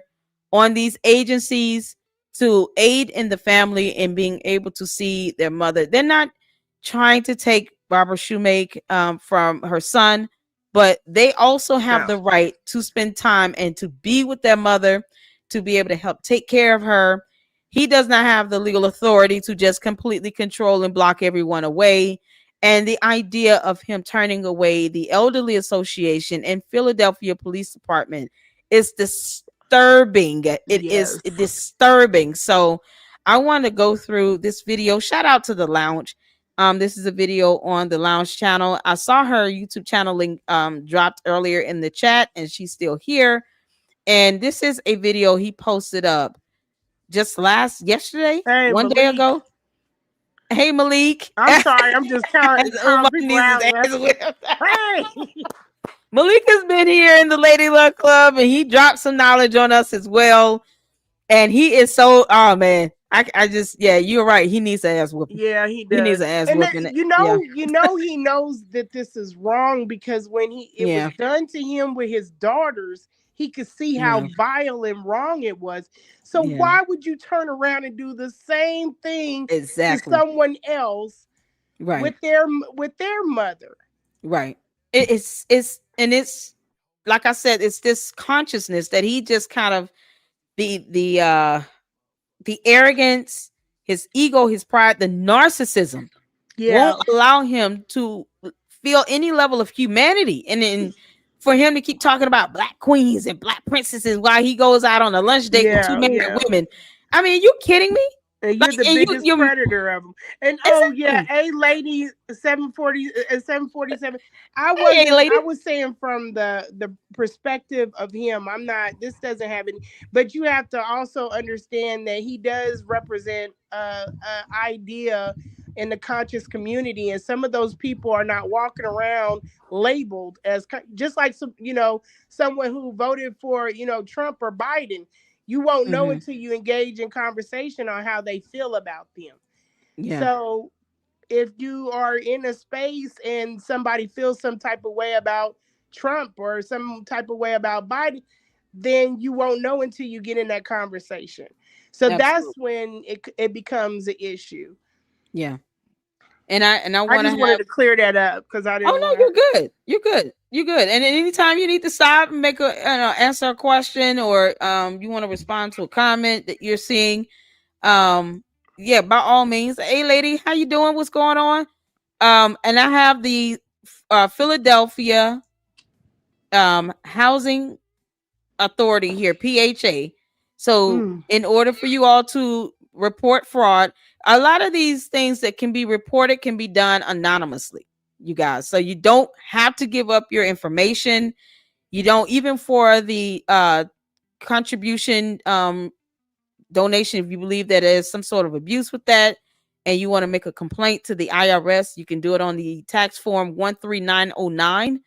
on these agencies to aid in the family in being able to see their mother. They're not trying to take Barbara Shoemake from her son, but they also have no. the right to spend time and to be with their mother, to be able to help take care of her. He does not have the legal authority to just completely control and block everyone away. And the idea of him turning away the Elderly Association and Philadelphia Police Department is disturbing. It is Yes. disturbing. So I want to go through this video. Shout out to the lounge. This is a video on the lounge channel. I saw her YouTube channel link dropped earlier in the chat, and she's still here. And this is a video he posted up just yesterday, Hey, one day Malik. ago. Hey Malik. I'm sorry. I'm just calling Umar people needs his out. ass whipped. Hey. Malik has been here in the Lady Luck Club, and he dropped some knowledge on us as well. And he is so, oh man, I just, yeah, you're right. He needs an ass whooping. Yeah, he He needs does. an ass And whooping. Yeah, he knows that this is wrong because when it was yeah, done to him with his daughters, he could see how yeah, vile and wrong it was. So yeah. why would you turn around and do the same thing to Exactly. someone else Right, with their mother? right. It's like I said, it's this consciousness that he just kind of the arrogance, his ego, his pride, the narcissism Yeah. won't allow him to feel any level of humanity. And then for him to keep talking about black queens and black princesses while he goes out on a lunch date with two Yeah, married yeah. women. I mean, are you kidding me? And Like, you're the and biggest you predator of them. And oh yeah, exactly. a lady 740 and 747. Hey, lady. I was saying from the perspective of him. I'm not. This doesn't have any. But you have to also understand that he does represent a idea in the conscious community, and some of those people are not walking around labeled as just like some someone who voted for Trump or Biden. You won't know Mm-hmm. until you engage in conversation on how they feel about them. Yeah, So if you are in a space and somebody feels some type of way about Trump or some type of way about Biden, then you won't know until you get in that conversation. So that's absolutely. when it becomes an issue. Yeah. And I I want to just wanted have. to clear that up because I Oh didn't no, want to. you're good. You're good. You're good. And anytime you need to stop and make a answer a question, or you want to respond to a comment that you're seeing, um yeah, by all means. Hey lady, how you doing? What's going on? And I have the Philadelphia housing authority here, PHA. So Mm, in order for you all to report fraud, a lot of these things that can be reported can be done anonymously, you guys. So you don't have to give up your information. You don't, even for the contribution donation, if you believe that there's some sort of abuse with that and you want to make a complaint to the IRS, you can do it on the tax form 13909.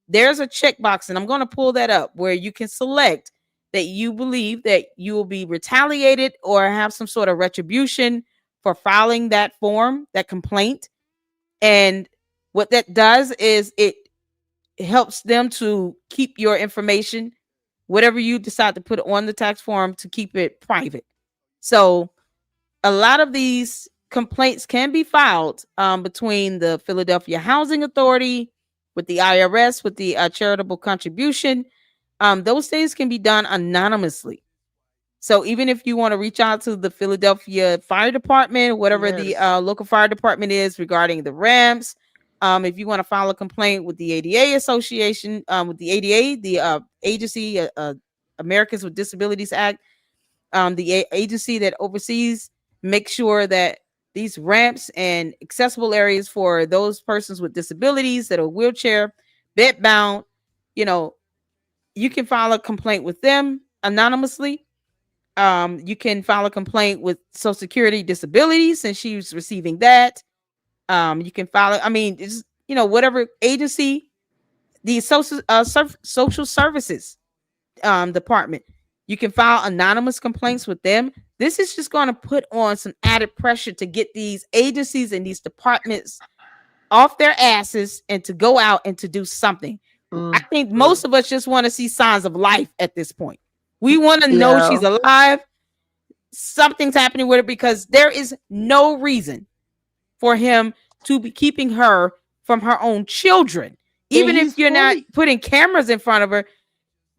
There's a checkbox, and I'm going to pull that up, where you can select that you believe that you will be retaliated or have some sort of retribution for filing that form, that complaint. And What that does is it helps them to keep your information, whatever you decide to put on the tax form, to keep it private. So a lot of these complaints can be filed between the Philadelphia Housing Authority, with the IRS, with the charitable contribution. Those things can be done anonymously. So even if you want to reach out to the Philadelphia Fire Department, whatever the local fire department is regarding the ramps, if you want to file a complaint with the ADA Association, with the ADA, the agency, Americans with Disabilities Act, the agency that oversees, make sure that these ramps and accessible areas for those persons with disabilities that are wheelchair, bed bound, you know, you can file a complaint with them anonymously. You can file a complaint with Social Security Disability, since she's receiving that. You can file it. I mean, it's, whatever agency, the social services department, you can file anonymous complaints with them. This is just going to put on some added pressure to get these agencies and these departments off their asses and to go out and to do something. I think most of us just want to see signs of life at this point. We want to know she's alive. Something's happening with her, because there is no reason for him to be keeping her from her own children. Even if you're not putting cameras in front of her,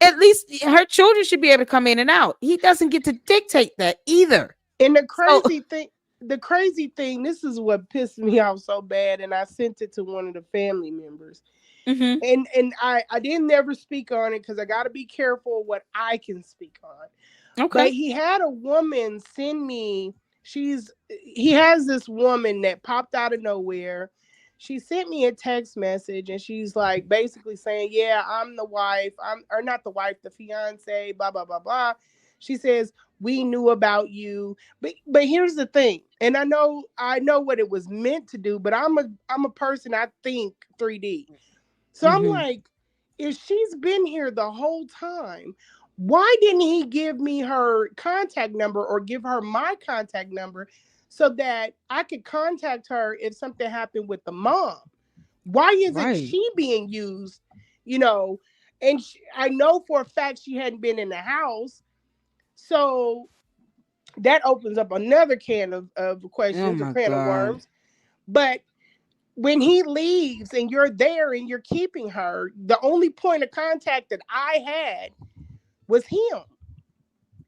at least her children should be able to come in and out. He doesn't get to dictate that either. And the crazy thing, this is what pissed me off so bad, and I sent it to one of the family members. Mm-hmm. And I didn't never speak on it because I got to be careful what I can speak on. Okay. But he had a woman send me, he has this woman that popped out of nowhere. She sent me a text message, and she's like basically saying, yeah, I'm the wife. Or not the wife, the fiance, blah, blah, blah, blah. She says, we knew about you. But here's the thing. And I know what it was meant to do, but I'm a person, I think 3D. So I'm like, if she's been here the whole time, why didn't he give me her contact number or give her my contact number so that I could contact her if something happened with the mom? Why isn't she being used? And I know for a fact she hadn't been in the house. So that opens up another can of questions, a can of worms. But when he leaves and you're there and you're keeping her, the only point of contact that I had was him.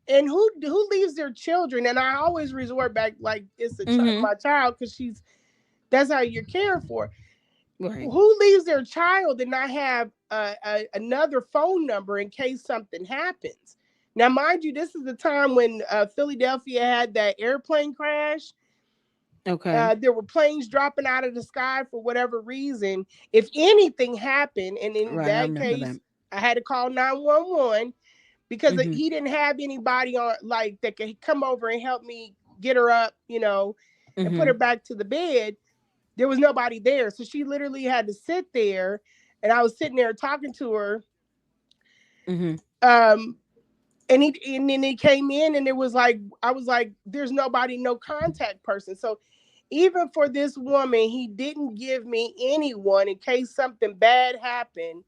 And who leaves their children? And I always resort back like it's my child, because that's how you're caring for. Right. Who leaves their child and not have another phone number in case something happens? Now, mind you, this is the time when Philadelphia had that airplane crash. Okay. There were planes dropping out of the sky for whatever reason. If anything happened, and in that case, I had to call 911 because he didn't have anybody on that could come over and help me get her up, and put her back to the bed. There was nobody there. So she literally had to sit there, and I was sitting there talking to her. And then he came in, and I was like, there's nobody, no contact person. So even for this woman, he didn't give me anyone in case something bad happened.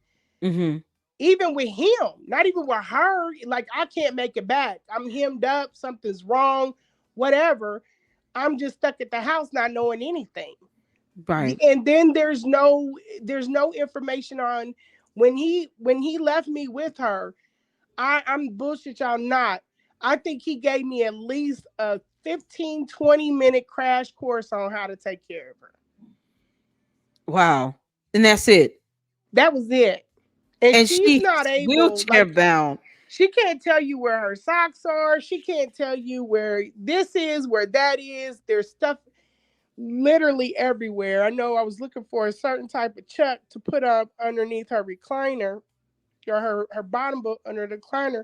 Even with him, not even with her, like I can't make it back. I'm hemmed up, something's wrong, whatever. I'm just stuck at the house not knowing anything. Right. And then there's no information on when he left me with her. I'm bullshit y'all not. I think he gave me at least a 15-20 minute crash course on how to take care of her. Wow. And that's it. That was it. And she's not able, wheelchair bound. She can't tell you where her socks are. She can't tell you where this is, where that is. There's stuff literally everywhere. I know I was looking for a certain type of chuck to put up underneath her recliner, or her bottom under the recliner.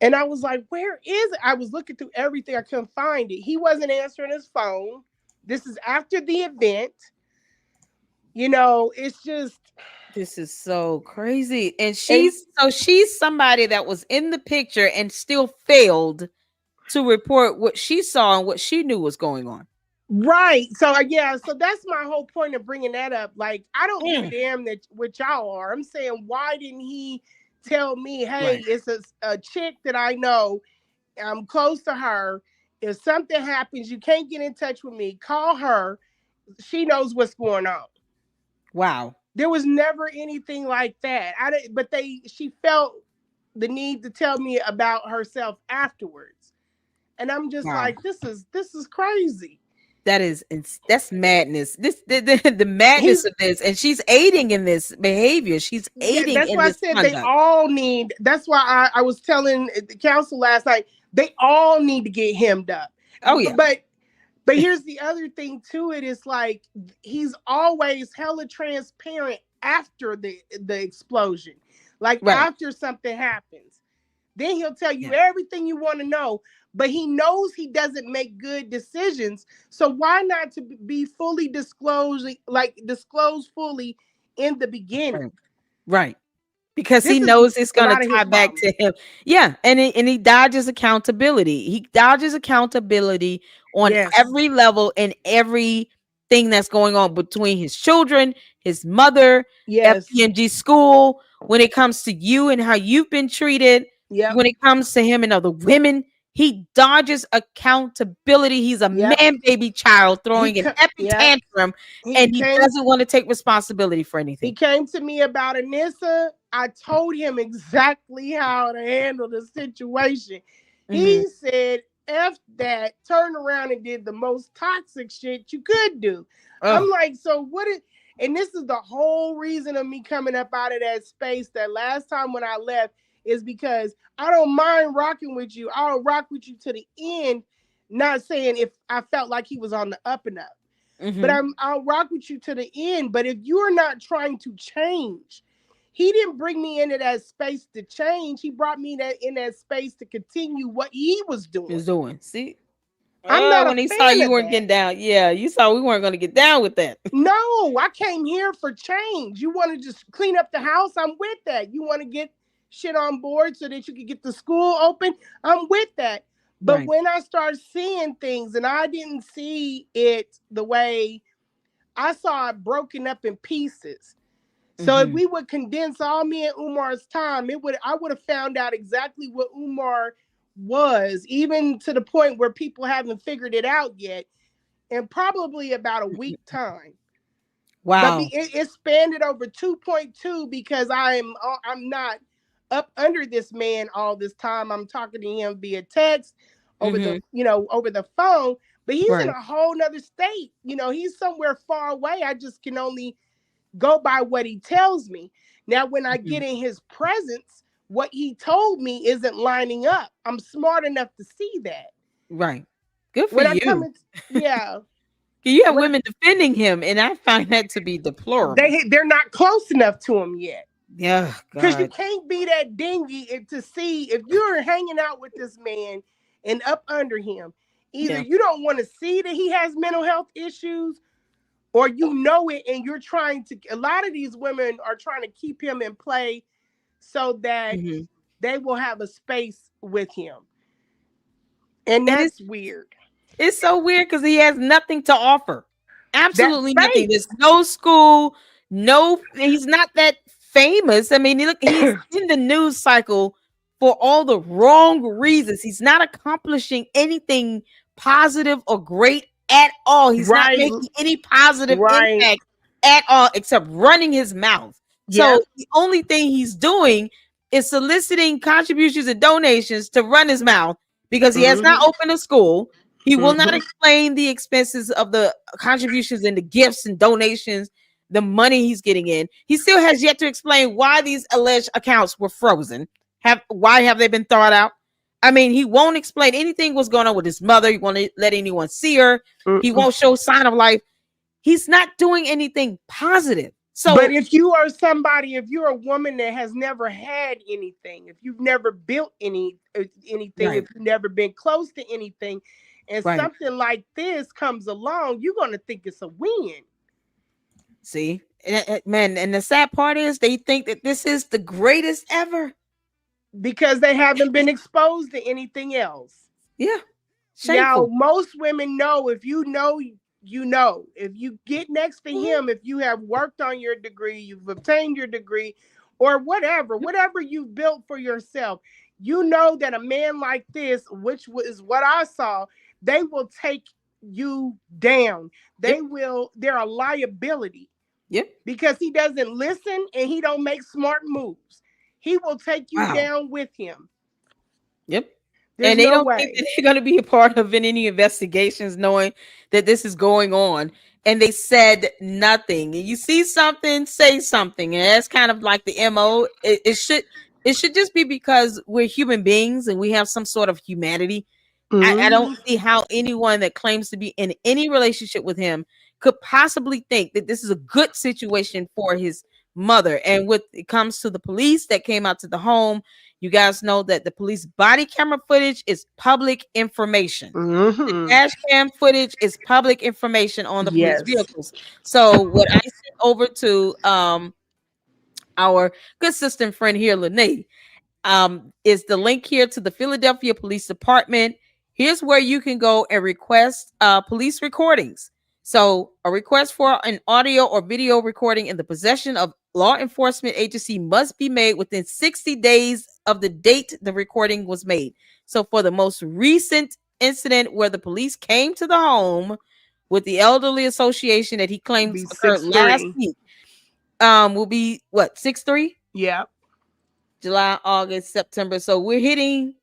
And I was like, where is it? I was looking through everything. I couldn't find it. He wasn't answering his phone. This is after the event. It's just... This is so crazy. And she's somebody that was in the picture and still failed to report what she saw and what she knew was going on. Right. So yeah. So that's my whole point of bringing that up. Like, I don't give a damn that what y'all are. I'm saying, why didn't he tell me, hey, Right. it's a chick that I know. I'm close to her. If something happens, you can't get in touch with me. Call her. She knows what's going on. Wow. There was never anything like that. I didn't, but she felt the need to tell me about herself afterwards. And I'm just Wow. like, this is crazy. That's madness. The madness He's of this, and she's aiding in this behavior. She's Yeah, aiding that's in why I this said they conduct. all need. That's why I was telling the council last night. They all need to get hemmed up. Oh yeah. But here's the other thing to it. Is like, he's always hella transparent after the explosion, like Right. after something happens. Then he'll tell you Yeah. everything you want to know. But he knows he doesn't make good decisions. So why not to be fully disclosed, like disclose fully in the beginning? Right. Right. Because he This is knows it's a going to lot of tie his back problem. to him. Yeah, and he dodges accountability. He dodges accountability on Yes. every level and everything that's going on between his children, his mother, Yes. FPMG school, when it comes to you and how you've been treated, Yep. when it comes to him and other women, he dodges accountability. He's a Yep. man baby child throwing an epic Yep. tantrum, He and he came doesn't want to take responsibility for he anything. came to me about Anissa. I told him exactly how to handle the situation. Mhm. He said, F that, turned around and did the most toxic shit you could do. I'm Oh, like, so what is, and this is the whole reason of me coming up out of that space that last time when I left, is because I don't mind rocking with you. I'll rock with you to the end. Not saying if I felt like he was on the up and up, but mhm. I'll rock with you to the end. But if you're not trying to change, he didn't bring me into that space to change. He brought me in that space to continue what he was doing. Is doing. See? I'm not a When he saw fan you of weren't that. getting down. Yeah, you saw we weren't going to get down with that. No, I came here for change. You want to just clean up the house? I'm with that. You want to get shit on board so that you can get the school open? I'm with that. But Right. when I start seeing things and I didn't see it the way I saw it broken up in pieces. So if Mhm. we would condense all me and Umar's time, I would have found out exactly what Umar was, even to the point where people haven't figured it out yet, in probably about a week time. But Wow. it spanned it over 2.2 because I'm not up under this man all this time. I'm talking to him via text, Mhm. over the phone. But he's in Right. a whole nother state. He's somewhere far away. I just can only go by what he tells me. Now, when I get Mhm. in his presence, what he told me isn't lining up. I'm smart enough to see that. Right. Good for When I come you. in, yeah, You have when I, women defending him, and I find that to be deplorable. they're not close enough to him yet. Yeah, Because you God. can't be that dingy to see if you're hanging out with this man and up under him. Either Yeah. you don't want to see that he has mental health issues, or you know it and you're trying to. A lot of these women are trying to keep him in play so that Mhm. they will have a space with him. And It is that's weird. It's so weird because he has nothing to offer. That's Absolutely nothing. fake. There's no school, he's not that famous. I mean, look, he's in the news cycle for all the wrong reasons. He's not accomplishing anything positive or great at all. He's not Right. making any positive Right. impact at all except running his mouth. So Yep. the only thing he's doing is soliciting contributions and donations to run his mouth because he has not Mm-hmm. opened a school. He will not Mm-hmm. explain the expenses of the contributions and the gifts and donations, the money he's getting in. He still has yet to explain why these alleged accounts were frozen. Why have they been thought out? I mean, he won't explain anything what's going on with his mother. He won't let anyone see her. He Mm-mm. won't show sign of life. He's not doing anything positive. But So, if you're a woman that has never had anything, if you've never built anything, if right, you've never been close to anything, and right. something like this comes along, you're gonna think it's a win See, man, and the sad part is they think that this is the greatest ever. because they haven't been exposed to anything else. Yeah. Now, Shameful. most women know, if you know, you know. If you get next to Mhm. him, if you have worked on your degree, you've obtained your degree, or Yep. whatever you've built for yourself, you know that a man like this, which is what I saw, they will take you down. Yep. They're a liability Yep. because he doesn't listen and he don't make smart moves. He will take you Wow. down with him. Yep. There's And they no don't think way. that they're going to be a part of any investigations, knowing that this is going on. And they said nothing. And you see something, say something. And that's kind of like the MO. It should just be because we're human beings and we have some sort of humanity. I don't Mhm. see how anyone that claims to be in any relationship with him could possibly think that this is a good situation for his mother. And when it comes to the police that came out to the home, you guys know that the police body camera footage is public information. The Mhm. dash cam footage is public information on the police Yes. vehicles. So what I sent over to our good sister and friend here, Lenae, is the link here to the Philadelphia Police Department. Here's where you can go and request police recordings. So, a request for an audio or video recording in the possession of law enforcement agency must be made within 60 days of the date the recording was made. So, for the most recent incident where the police came to the home with the elderly association that he claims Be occurred six last three. week, will be what, 6/3? Yeah. July, August, September. So we're hitting.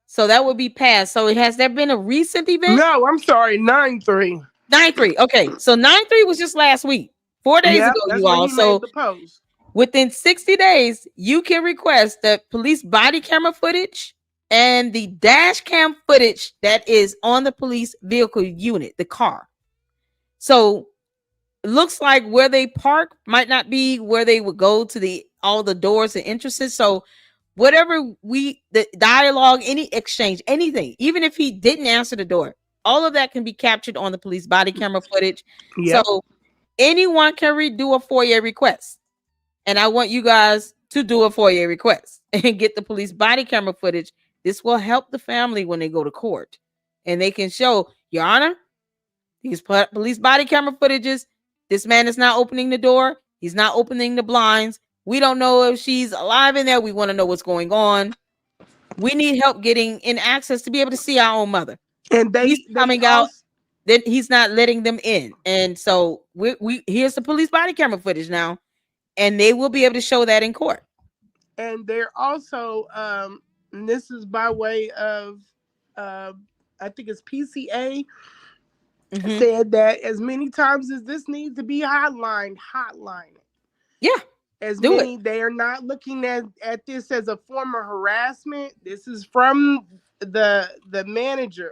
So that would be past. So has there been a recent event? No, I'm sorry. 9-3. 9/3. Okay. So 9/3 was just last week, 4 days Yep. ago, That's you when all. he made So the post. within 60 days, you can request the police body camera footage and the dash cam footage that is on the police vehicle unit, the car. So looks like where they park might not be where they would go to the all the doors and entrances. So whatever the dialogue, any exchange, anything, even if he didn't answer the door, all of that can be captured on the police body camera footage. Yep. So anyone can redo a FOIA request. And I want you guys to do a FOIA request and get the police body camera footage. This will help the family when they go to court. And they can show, Your Honor, these police body camera footages. This man is not opening the door. He's not opening the blinds. We don't know if she's alive in there. We want to know what's going on. We need help getting in access to be able to see our own mother. And He's they coming out. also Then he's not letting them in. And so we here's the police body camera footage now, and they will be able to show that in court. and they're also and this is by way of uh I think it's PCA Mm-hmm. said that as many times as this needs to be hotline it. Yeah, As do it. many, they are not looking at this as a form of harassment. This is from the manager.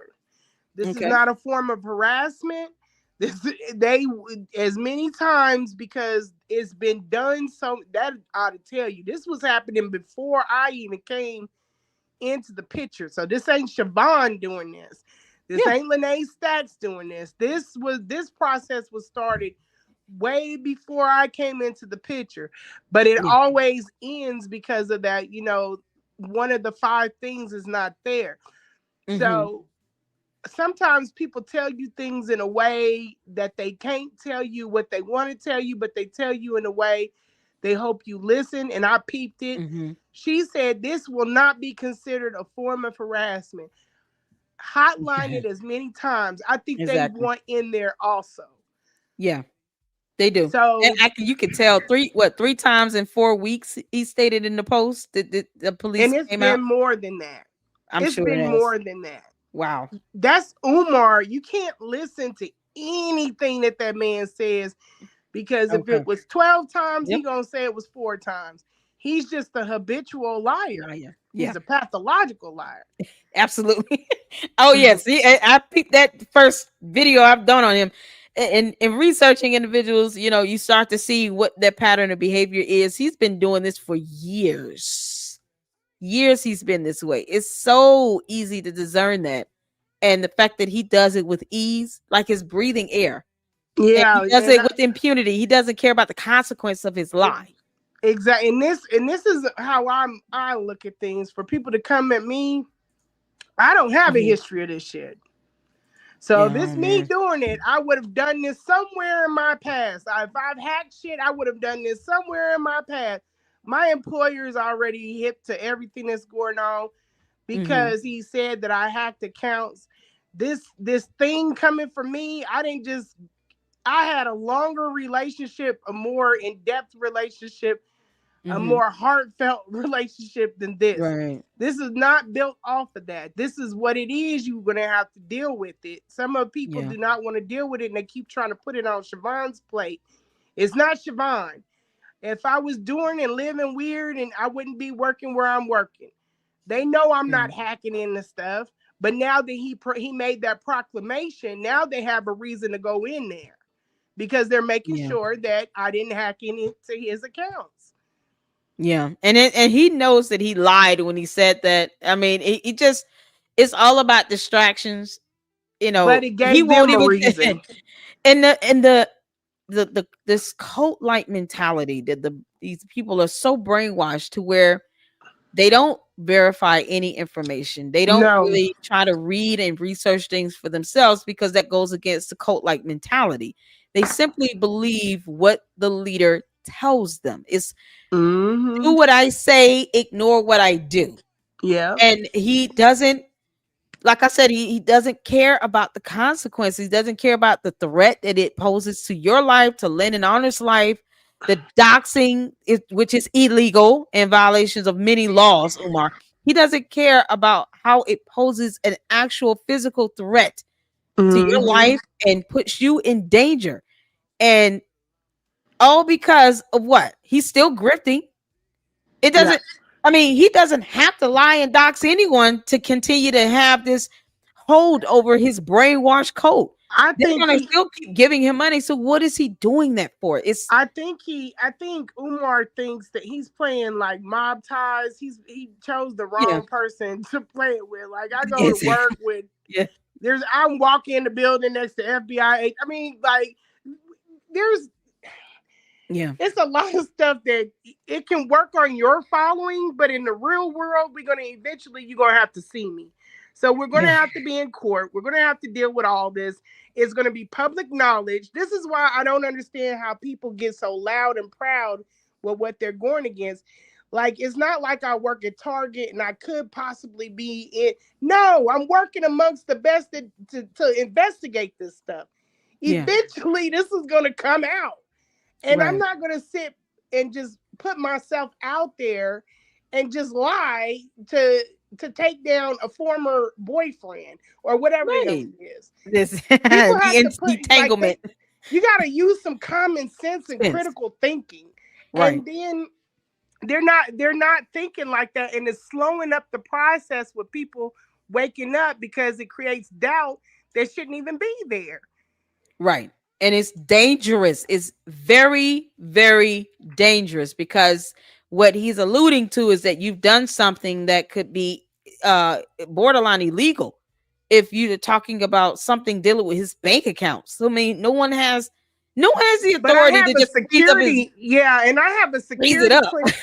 This is Okay. not a form of harassment. This they as many times because it's been done. So that ought to tell you this was happening before I even came into the picture. So this ain't Siobhan doing this. This Yeah. ain't Lenae Stacks doing this. This process was started way before I came into the picture. But it Yeah. always ends because of that, one of the 5 things is not there. Mm-hmm. So sometimes people tell you things in a way that they can't tell you what they want to tell you, but they tell you in a way they hope you listen. And I peeped it. Mm-hmm. She said this will not be considered a form of harassment. Hotline it as many times. I think they Exactly. want in there also. Yeah. They do. And So, you could tell three times in 4 weeks he stated in the post that the police and it's came out. been more than that. I'm It's sure it been has. more than that. Wow. That's Umar. You can't listen to anything that man says because if Okay. it was 12 times, Yep. he gonna say it was 4 times. He's just a habitual liar. Liar. Yeah. He's a pathological liar. Absolutely. Oh yes. I peeped that first video I've done on him. In researching individuals, you start to see what their pattern of behavior is. He's been doing this for years. Years he's been this way. It's so easy to discern that. And the fact that he does it with ease, like his breathing air. And he Yeah, does it with impunity. He doesn't care about the consequence of his lie. exactly. And this is how I look at things. For people to come at me I don't have a history of this shit. So Yeah, this me doing it, I would have done this somewhere in my past. If I've hacked shit, I would have done this somewhere in my past. My employer is already hip to everything that's going on because he said that I hacked accounts. This thing coming from me, I had a longer relationship, a more in-depth relationship, a more heartfelt relationship than this. Right. This is not built off of that. This is what it is. You're going to have to deal with it. Some of people Yeah. do not want to deal with it and they keep trying to put it on Siobhan's plate. It's not Siobhan. If I was doing and living weird, and I wouldn't be working where I'm working. They know I'm not hacking into stuff, but now that he made that proclamation, now they have a reason to go in there because they're making sure that I didn't hack into his accounts. Yeah. And he knows that he lied when he said that. I mean, he just, it's all about distractions. You know, But it he gave won't them a even reason. and the this cult like mentality that these people are so brainwashed to where they don't verify any information. They don't No. really try to read and research things for themselves because that goes against the cult like mentality. They simply believe what the leader tells them. It's do what I say, ignore what I do. Yeah. And he doesn't, like I said, he doesn't care about the consequences. He doesn't care about the threat that it poses to your life, to Len and Honor's life. The doxing, which is illegal and violations of many laws, Umar. He doesn't care about how it poses an actual physical threat to your life and puts you in danger. And all because of what? He's still grifting. It Yeah. doesn't, I mean, he doesn't have to lie and dox anyone to continue to have this hold over his brainwashed code. I They're think gonna he still keep giving him money. So what is he doing that for? It's I think Umar thinks that he's playing like mob ties. He chose the yeah, wrong person to play it with. Like I go to it's, work with yeah, I'm walking in the building next to FBI. I mean, like there's yeah, it's a lot of stuff that it can work on your following, but in the real world, you're gonna have to see me. So we're gonna yeah, have to be in court. We're gonna have to deal with all this. It's gonna be public knowledge. This is why I don't understand how people get so loud and proud with what they're going against. Like it's not like I work at Target and I could possibly be in. No, I'm working amongst the best to investigate this stuff. yeah, Eventually, this is gonna come out. And I'm right, not going to sit and just put myself out there and just lie to take down a former boyfriend or whatever the hell right. it is. This People have to put entanglement. you got to use some common sense and Sense. critical thinking. Right. And then they're not thinking like that, and it's slowing up the process with people waking up because it creates doubt that shouldn't even be there. Right. And it's dangerous. It's very, very dangerous because what he's alluding to is that you've done something that could be borderline illegal if you're talking about something dealing with his bank accounts. So, I mean, no one has the But I authority to have a just freeze up his security, yeah, and I have a freeze it security up. clearance.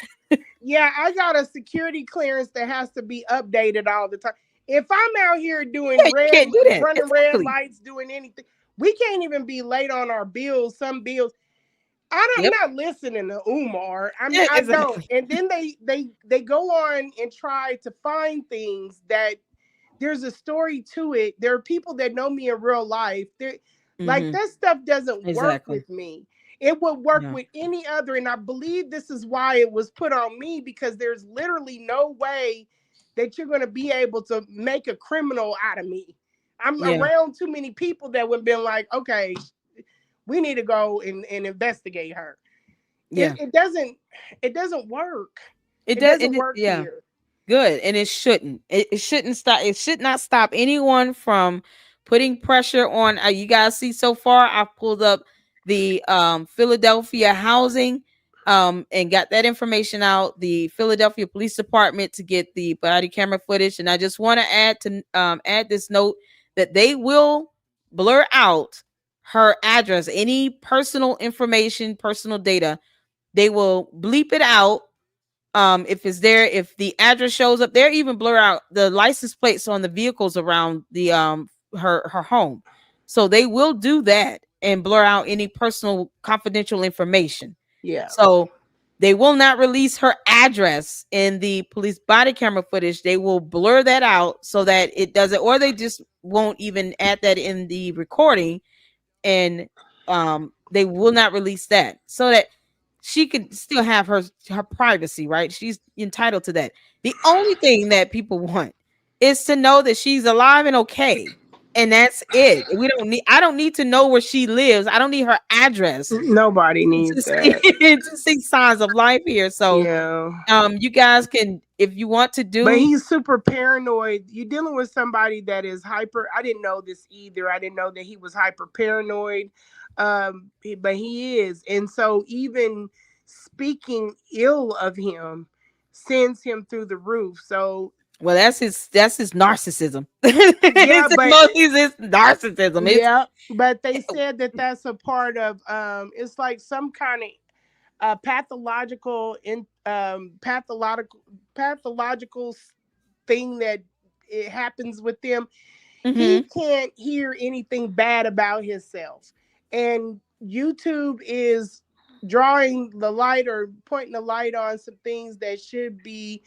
Yeah, I got a security clearance that has to be updated all the time. If I'm out here Yeah, doing you can't do that. running red Exactly. lights, doing anything, we can't even be late on our bills. Some bills, I'm Yep. not listening to Umar. Yeah, I don't. exactly. And then they go on and try to find things that there's a story to it. There are people that know me in real life. Like Mm-hmm. that stuff doesn't work Exactly. with me. It would work Yeah. with any other. And I believe this is why it was put on me because there's literally no way that you're going to be able to make a criminal out of me. I'm Yeah. around too many people that would have been like, okay, we need to go and investigate her. Yeah. It doesn't work. It It does. doesn't work Yeah. here. Good. And it shouldn't. It shouldn't stop. It should not stop anyone from putting pressure on. You guys see so far, I've pulled up the Philadelphia housing and got that information out. The Philadelphia Police Department to get the body camera footage. And I just want to add this note that they will blur out her address, any personal information, personal data. They will bleep it out If it's there, if the address shows up, they're even blur out the license plates on the vehicles around the her home. So they will do that and blur out any personal confidential information. Yeah. So they will not release her address in the police body camera footage. They will blur that out so that it doesn't, or they just won't even add that in the recording, and they will not release that so that she can still have her privacy, right? She's entitled to that. The only thing that people want is to know that she's alive and okay. And that's it. I don't need to know where she lives. I don't need her address Nobody needs to see that. to see signs of life here. So Yeah. you guys can, if you want to do. But he's super paranoid. You're dealing with somebody that is hyper. I didn't know this either. I didn't know that he was hyper paranoid. But he is. And so even speaking ill of him sends him through the roof. So well, that's his narcissism. yeah, but it's narcissism. Yeah, but they said that that's a part of it's like some kind of pathological thing that it happens with them. He can't hear anything bad about himself, and YouTube is drawing the light or pointing the light on some things that should be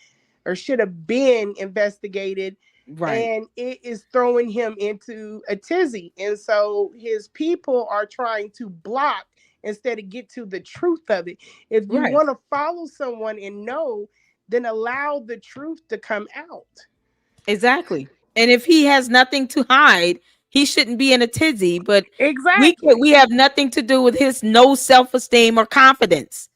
or should have been investigated, right, and it is throwing him into a tizzy. And so his people are trying to block instead of get to the truth of it. If you right, want to follow someone and know, then allow the truth to come out. exactly. And if he has nothing to hide, he shouldn't be in a tizzy. But Exactly. we have nothing to do with his no self-esteem or confidence.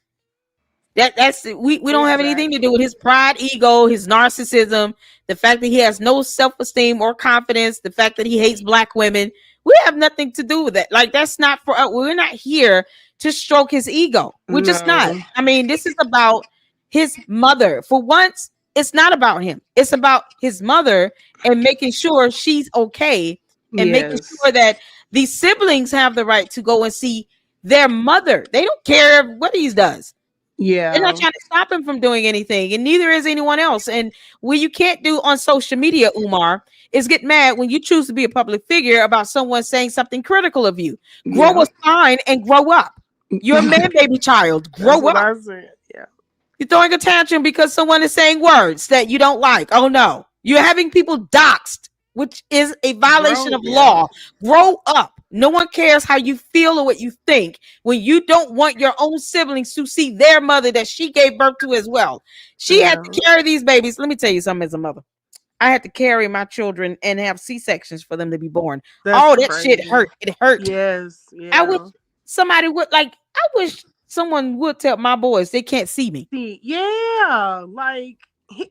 That's we don't have anything to do with his pride, ego, his narcissism, the fact that he has no self-esteem or confidence, the fact that he hates black women. We have nothing to do with that. Like, that's not for us. We're not here to stroke his ego. We're just not. I mean, this is about his mother. For once, it's not about him. It's about his mother and making sure she's okay, and making sure that these siblings have the right to go and see their mother. They don't care what he does. Yeah. They're not trying to stop him from doing anything, and neither is anyone else. And what you can't do on social media, Umar, is get mad when you choose to be a public figure about someone saying something critical of you. Grow a spine and grow up. You're a man, baby child. Grow up. I said. Yeah. You're throwing a tantrum because someone is saying words that you don't like. Oh no. You're having people doxxed, which is a violation of law. Grow up. No one cares how you feel or what you think when you don't want your own siblings to see their mother that she gave birth to as well. She had to carry these babies. Let me tell you something as a mother. I had to carry my children and have C-sections for them to be born. That crazy. Shit hurt. It hurt. Yes. Yeah. I wish somebody would, I wish someone would tell my boys they can't see me. Yeah. Like,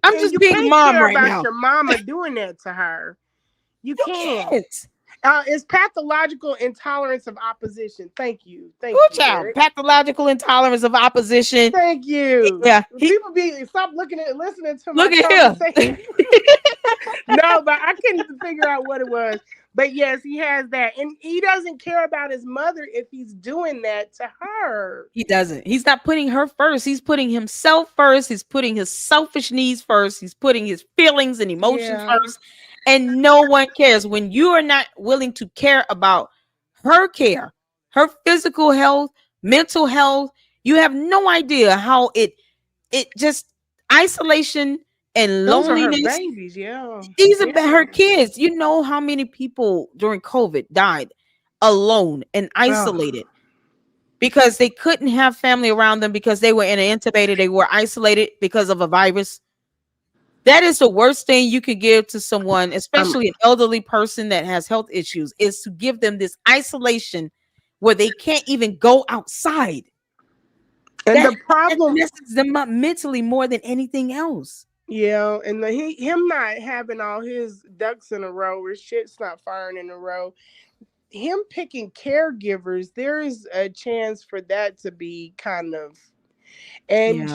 I'm just being a mom right now. Your mama doing that to her. You can't. It's pathological intolerance of opposition. Thank you. Thank you. Child. Pathological intolerance of opposition. Thank you. Yeah. People stop listening to my conversation. No, but I couldn't figure out what it was. But yes, he has that. And he doesn't care about his mother if he's doing that to her. He doesn't. He's not putting her first. He's putting himself first. He's putting his selfish needs first. He's putting his feelings and emotions first. And no one cares. When you are not willing to care about her care, her physical health, mental health, you have no idea how it just isolation and loneliness. Those are her babies, yeah. These are her kids. You know how many people during COVID died alone and isolated because they couldn't have family around them because they were intubated. They were isolated because of a virus. That is the worst thing you could give to someone, especially an elderly person that has health issues, is to give them this isolation where they can't even go outside. And the problem messes them up mentally more than anything else. Yeah, and him not having all his ducks in a row, or shit's not firing in a row. Him picking caregivers, there is a chance for that to be kind of, and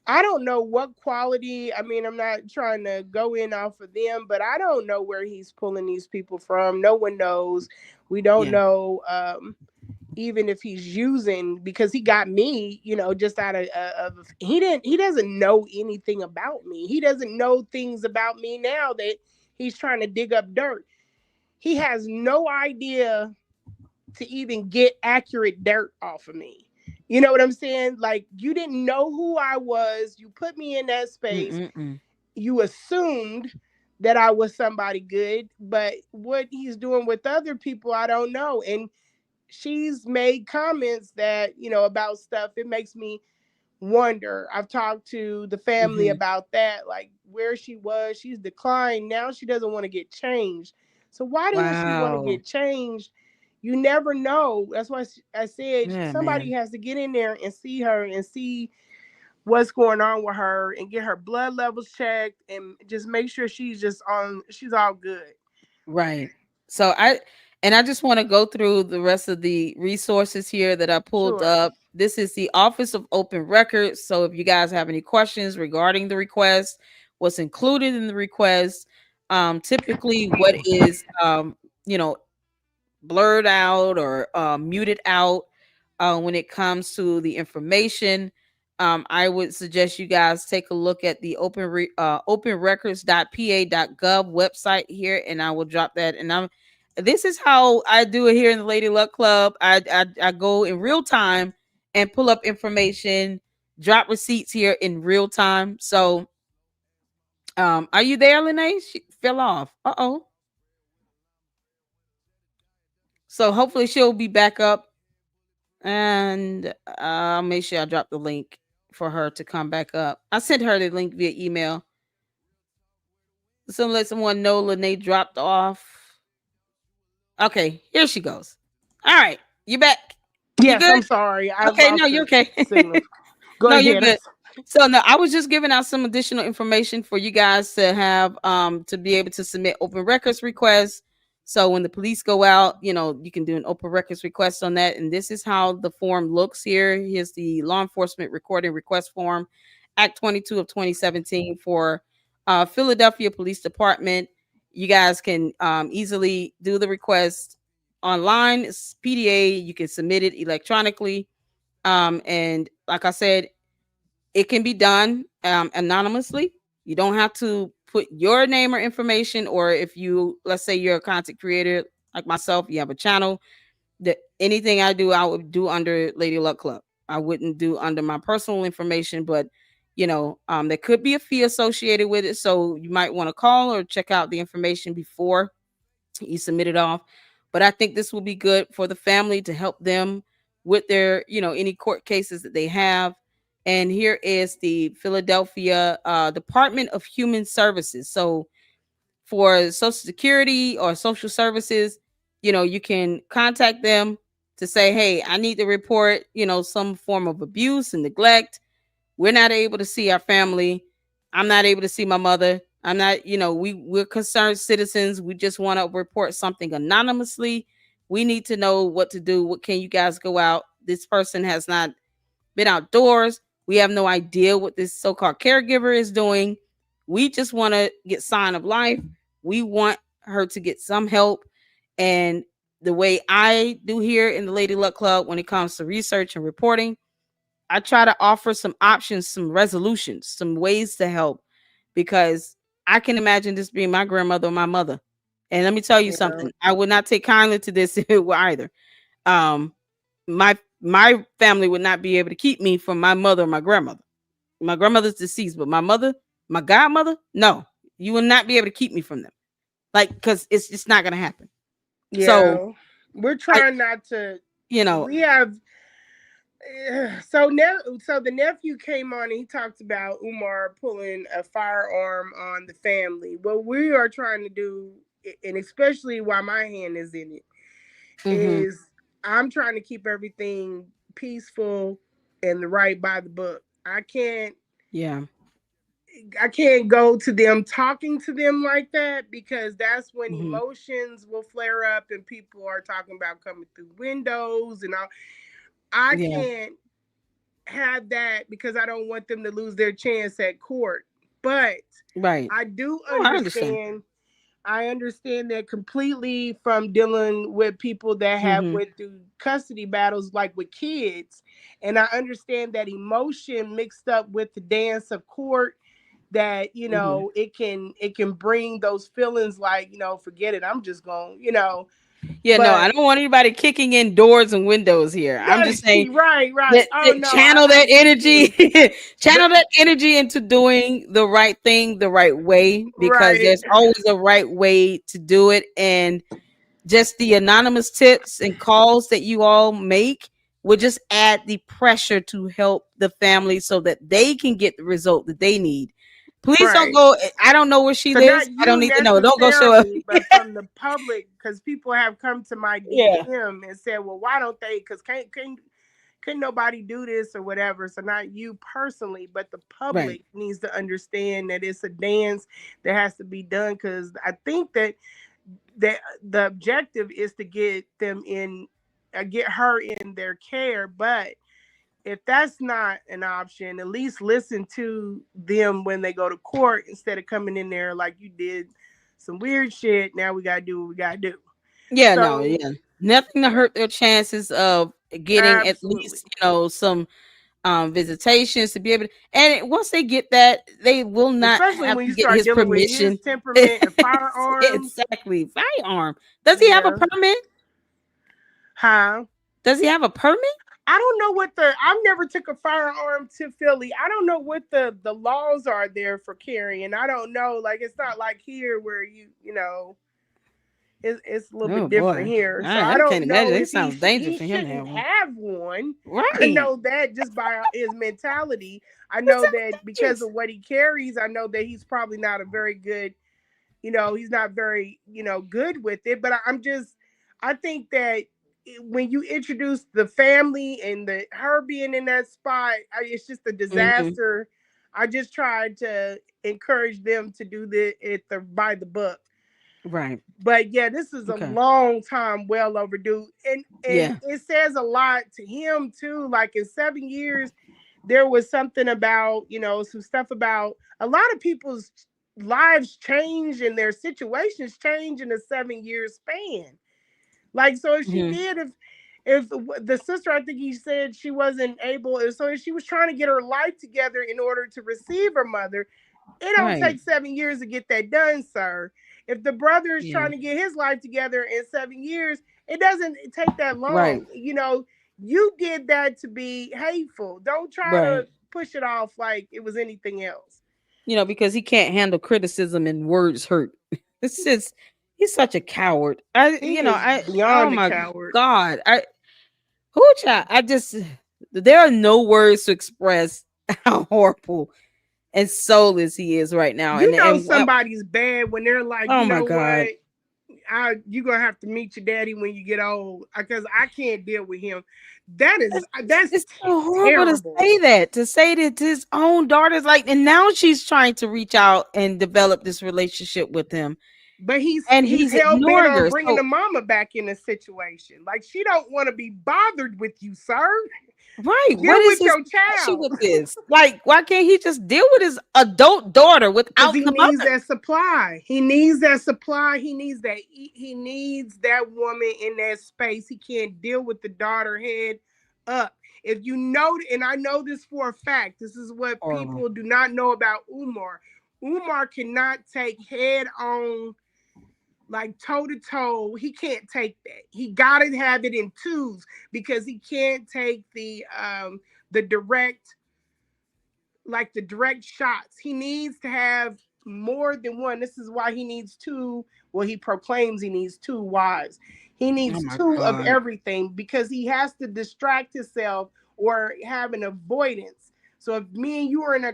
I don't know what quality. I mean, I'm not trying to go in off of them, but I don't know where he's pulling these people from. No one knows. We don't know. even if he's using, because he got me, just out of he doesn't know anything about me. He doesn't know things about me now that he's trying to dig up dirt. He has no idea to even get accurate dirt off of me. You know what I'm saying? Like, you didn't know who I was. You put me in that space. Mm-mm-mm. You assumed that I was somebody good, but what he's doing with other people, I don't know. And she's made comments that, about stuff. It makes me wonder. I've talked to the family Mm-hmm. about that, like where she was. She's declined. Now she doesn't want to get changed. So why doesn't she want to Wow. get changed? You never know. That's why I said Yeah, somebody man. has to get in there and see her and see what's going on with her and get her blood levels checked and just make sure she's all good. Right. So I just want to go through the rest of the resources here that I pulled Sure. up. This is the Office of Open Records. So if you guys have any questions regarding the request, what's included in the request, typically what is you know, blurred out or muted out when it comes to the information. I would suggest you guys take a look at the openrecords.pa.gov website here, and I will drop that. And this is how I do it here in the Lady Luck Club. I go in real time and pull up information, drop receipts here in real time. So, are you there, Lenae? She fell off. Uh-oh. So hopefully she'll be back up, and I'll make sure I drop the link for her to come back up. I sent her the link via email. So let someone know Lenae dropped off. Okay, here she goes. All right, you back? You Yes, good? I'm sorry. I Okay, no, lost you're the okay. signal. Go No, you're ahead. good. So no, I was just giving out some additional information for you guys to have to be able to submit open records requests. So when the police go out, you can do an open records request on that. And this is how the form looks here. Here's the law enforcement recording request form, Act 22 of 2017 for Philadelphia Police Department. You guys can easily do the request online. It's PDA. You can submit it electronically. And like I said, it can be done anonymously. You don't have to put your name or information, or if you, let's say you're a content creator like myself, you have a channel, that anything I do, I would do under Lady Luck Club. I wouldn't do under my personal information, but there could be a fee associated with it. So you might want to call or check out the information before you submit it off. But I think this will be good for the family to help them with their, any court cases that they have. And here is the Philadelphia Department of Human Services. So for Social Security or social services, you can contact them to say, hey, I need to report, some form of abuse and neglect. We're not able to see our family. I'm not able to see my mother. I'm not, we're concerned citizens. We just want to report something anonymously. We need to know what to do. What can you guys go out? This person has not been outdoors. We have no idea what this so-called caregiver is doing. We just want to get sign of life. We want her to get some help. And the way I do here in the Lady Luck Club when it comes to research and reporting, I try to offer some options, some resolutions, some ways to help, because I can imagine this being my grandmother or my mother. And let me tell you Yeah. something, I would not take kindly to this either. Um, my family would not be able to keep me from my mother or my grandmother. My grandmother's deceased, but my mother, my godmother, no, you will not be able to keep me from them. Like, because it's just not gonna happen. So Yeah. We're I, trying not to. you know, We have. So the nephew came on and he talked about Umar pulling a firearm on the family. What we are trying to do, and especially while my hand is in it, mm-hmm, is I'm trying to keep everything peaceful and right by the book. yeah, I can't go to them talking to them like that, because that's when mm-hmm, emotions will flare up and people are talking about coming through windows and all. I yeah, can't have that because I don't want them to lose their chance at court. But right. I do Oh, I understand. understand I understand that completely from dealing with people that have Mm-hmm. went through custody battles, like with kids. And I understand that emotion mixed up with the dance of court, that Mm-hmm. it can bring those feelings, like, forget it, I'm just going, Yeah, no, I but don't want anybody kicking in doors and windows here. I'm just saying right. that, Oh that no, channel I that get energy, you. channel But that energy into doing the right thing the right way, because right, there's always a right way to do it. And just the anonymous tips and calls that you all make will just add the pressure to help the family so that they can get the result that they need. Please don't right. go. I don't know where she So lives. not I don't you need to know. Don't go show up. necessarily, but from the public, because people have come to my Yeah. DM and said, "Well, why don't they? Because couldn't nobody do this or whatever." So not you personally, but the Right. public needs to understand that it's a dance that has to be done. Because I think that the objective is to get them in, get her in their care, but if that's not an option, at least listen to them when they go to court instead of coming in there like you did some weird shit. Now we gotta do what we gotta do. Yeah, no, So yeah. Nothing to hurt their chances of getting at absolutely, least, some visitations to be able to, and once they get that, they will not especially have when to you get start his dealing with his permission. temperament and firearms. Exactly. Firearm. Does he have a Yeah, permit? huh? Does he have a permit? I don't know what the. I've never took a firearm to Philly. I don't know what the laws are there for carrying. I don't know. Like, it's not like here where it's a little bit Oh different boy. here. So I I can't don't know imagine. It if sounds he dangerous for him to shouldn't have one. have one. I Right. know that just by his mentality. I That know sounds that because dangerous. of what he carries, I know that he's probably not a very good, he's not very, good with it. But I think that when you introduce the family and the her being in that spot, it's just a Hmm. disaster. I just tried to encourage them to do the by the book. Right. But yeah, this is a Okay. long time well overdue, and Yeah. it says a lot to him too. Like in 7 years, there was something about, some stuff about a lot of people's lives change and their situations change in a 7 year span. Like, so if she Hmm. did, if the sister, I think he said she wasn't able, so if she was trying to get her life together in order to receive her mother, it don't Right. take 7 years to get that done, sir. If the brother is Yeah. trying to get his life together in 7 years, it doesn't take that Right. long. You did that to be hateful. Don't try Right. to push it off like it was anything else. Because he can't handle criticism and words hurt. It's just he's such a coward. He is Oh beyond a my coward. God. I just there are no words to express how horrible and soulless he is right now. You And know and somebody's bad when they're like, oh you my know God. what? You gonna have to meet your daddy when you get old, because I can't deal with him. That's It's so horrible to terrible. say that, to say that to his own daughter's like, and now she's trying to reach out and develop this relationship with him, But he's and he's he's hell bent ignoring on her. bringing the So mama back in the situation. Like, she don't want to be bothered with you, sir. right, what Deal is with his your issue child, with this? Like, why can't he just deal with his adult daughter because without he the needs mother? that supply. He needs that supply. He needs that. He needs that woman in that space. He can't deal with the daughter head up. If you know, and I know this for a fact, this is what Horrible. people do not know about Umar. Umar cannot take head on, like toe to toe. He can't take that. He gotta have it in twos, because he can't take the direct, like the direct shots. He needs to have more than one. This is why he needs two. Well, he proclaims he needs two wives. He Oh needs my two of God. everything, because he has to distract himself or have an avoidance. So if me and you are in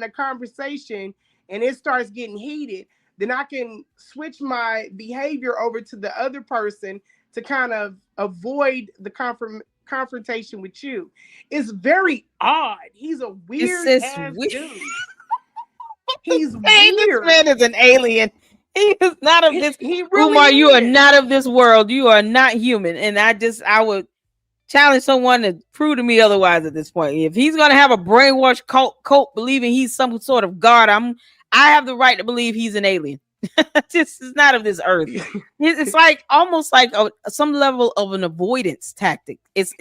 a conversation and it starts getting heated, then I can switch my behavior over to the other person to kind of avoid the confrontation with you. It's very odd. He's a It's weird just ass weird. dude. He's Hey, this weird. man is an alien. He is not of this. He really Umar, you are is. not of this world. You are not human. And I would challenge someone to prove to me otherwise at this point. If he's gonna have a brainwashed cult believing he's some sort of god, I have the right to believe he's an alien. This is not of this earth. It's like almost like some level of an avoidance tactic. It's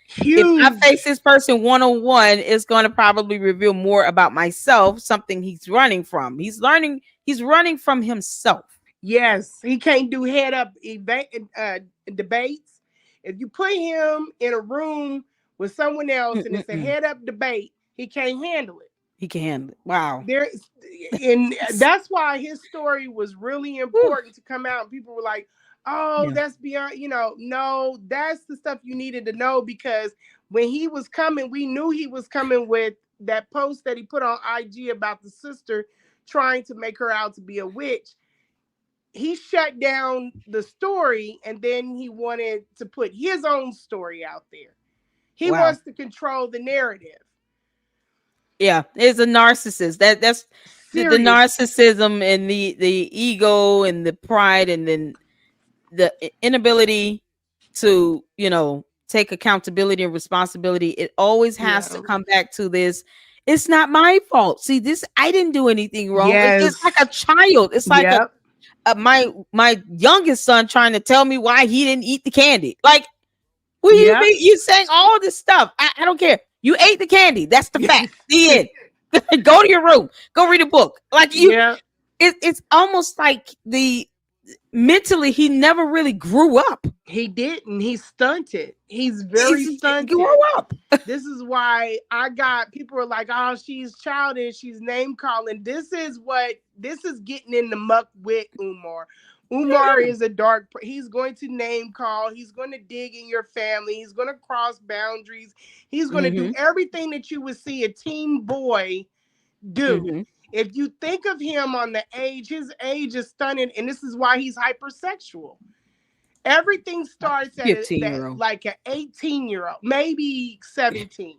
huge. If I face this person one on one, it's going to probably reveal more about myself. Something he's running from. He's learning. He's running from himself. Yes, he can't do head up debates. If you put him in a room with someone else and it's a head up debate, he can't handle it. He can. Wow. And that's why his story was really important to come out. And people were like, "Oh, that's beyond." No, that's the stuff you needed to know, because when he was coming, we knew he was coming with that post that he put on IG about the sister trying to make her out to be a witch. He shut down the story, and then he wanted to put his own story out there. He wants to control the narrative. Yeah, it's a narcissist. That's the narcissism and the ego and the pride, and then the inability to take accountability and responsibility. It always has to come back to this. It's not my fault. See, I didn't do anything wrong. It's like a child. It's like my youngest son trying to tell me why he didn't eat the candy. Like, what do you mean? You saying all this stuff. I don't care. You ate the candy. That's the fact. The end. Go to your room. Go read a book. Like it's almost like mentally he never really grew up. He didn't. He's stunted. He's very stunted. Grew up. This is why people are like, "Oh, she's childish. She's name calling." This is getting in the muck with Umar. Umar is he's going to name call. He's going to dig in your family. He's going to cross boundaries. He's going to do everything that you would see a teen boy do. If you think of him on his age is stunning, and this is why he's hypersexual. Everything starts at like an 18-year-old, maybe 17.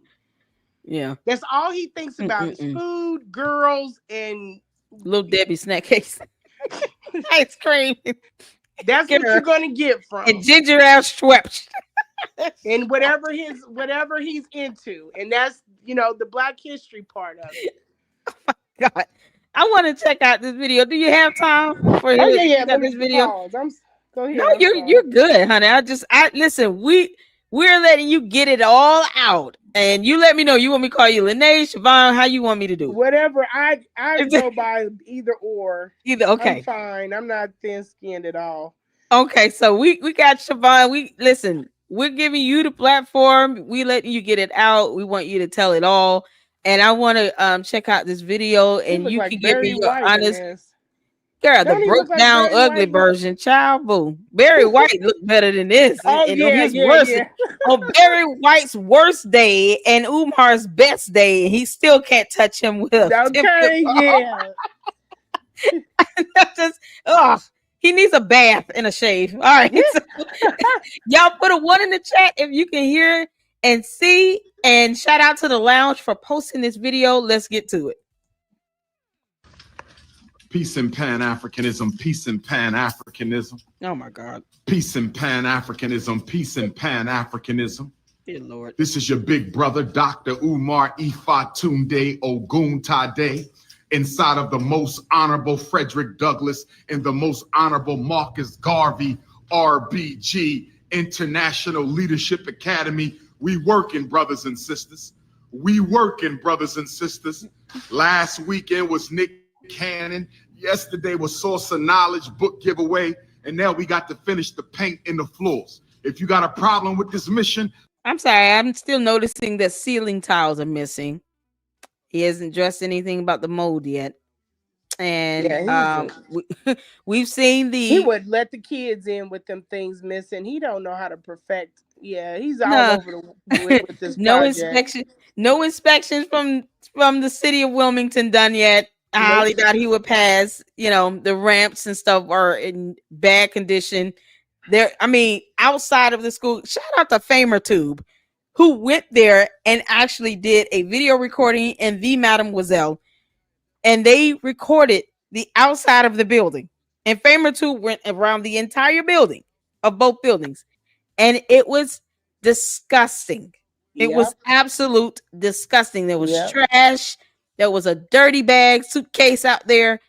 Yeah. That's all he thinks about is food, girls, and Little Debbie snack cakes. Ice cream. That's what you're gonna get from and ginger ale Schweppes. And whatever he's into, and that's the Black History part of it. Oh my God, I want to check out this video. Do you have time for this video? Go ahead. No, you're good, honey. I listen. We're letting you get it all out, and you let me know. You want me to call you Lenae, Siobhan? How you want me to do? Whatever. I go by either or. Okay. I'm fine. I'm not thin-skinned at all. Okay, so we got Siobhan. We're giving you the platform. We letting you get it out. We want you to tell it all. And I want to check out this video, and you can give me your honest. Girl, the broke down ugly version, child. Boo. Barry White looked better than this. On Barry White's worst day and Umar's best day, he still can't touch him with. Okay, he needs a bath and a shave. All right, y'all put a 1 in the chat if you can hear and see. And shout out to the lounge for posting this video. Let's get to it. Peace and Pan-Africanism, peace and Pan-Africanism. Oh my God. Peace and Pan-Africanism, peace and Pan-Africanism. Dear Lord. This is your big brother, Dr. Umar Ifatunde Oguntade, inside of the most honorable Frederick Douglass and the most honorable Marcus Garvey, RBG, International Leadership Academy. We working, brothers and sisters. We working, brothers and sisters. Last weekend was Nick Cannon. Yesterday was Source of Knowledge book giveaway, and now we got to finish the paint in the floors. If you got a problem with this mission, I'm sorry, I'm still noticing that ceiling tiles are missing. He hasn't addressed anything about the mold yet, and we've seen he would let the kids in with them things missing. He don't know how to perfect. Yeah, he's all over with this. No inspections from the city of Wilmington done yet. I highly doubt he would pass. The ramps and stuff are in bad condition. Outside of the school, shout out to Famer Tube, who went there and actually did a video recording in the Mademoiselle, and they recorded the outside of the building. And Famer Tube went around the entire building of both buildings, and it was disgusting. It was absolute disgusting. There was trash. There was a dirty bag suitcase out there.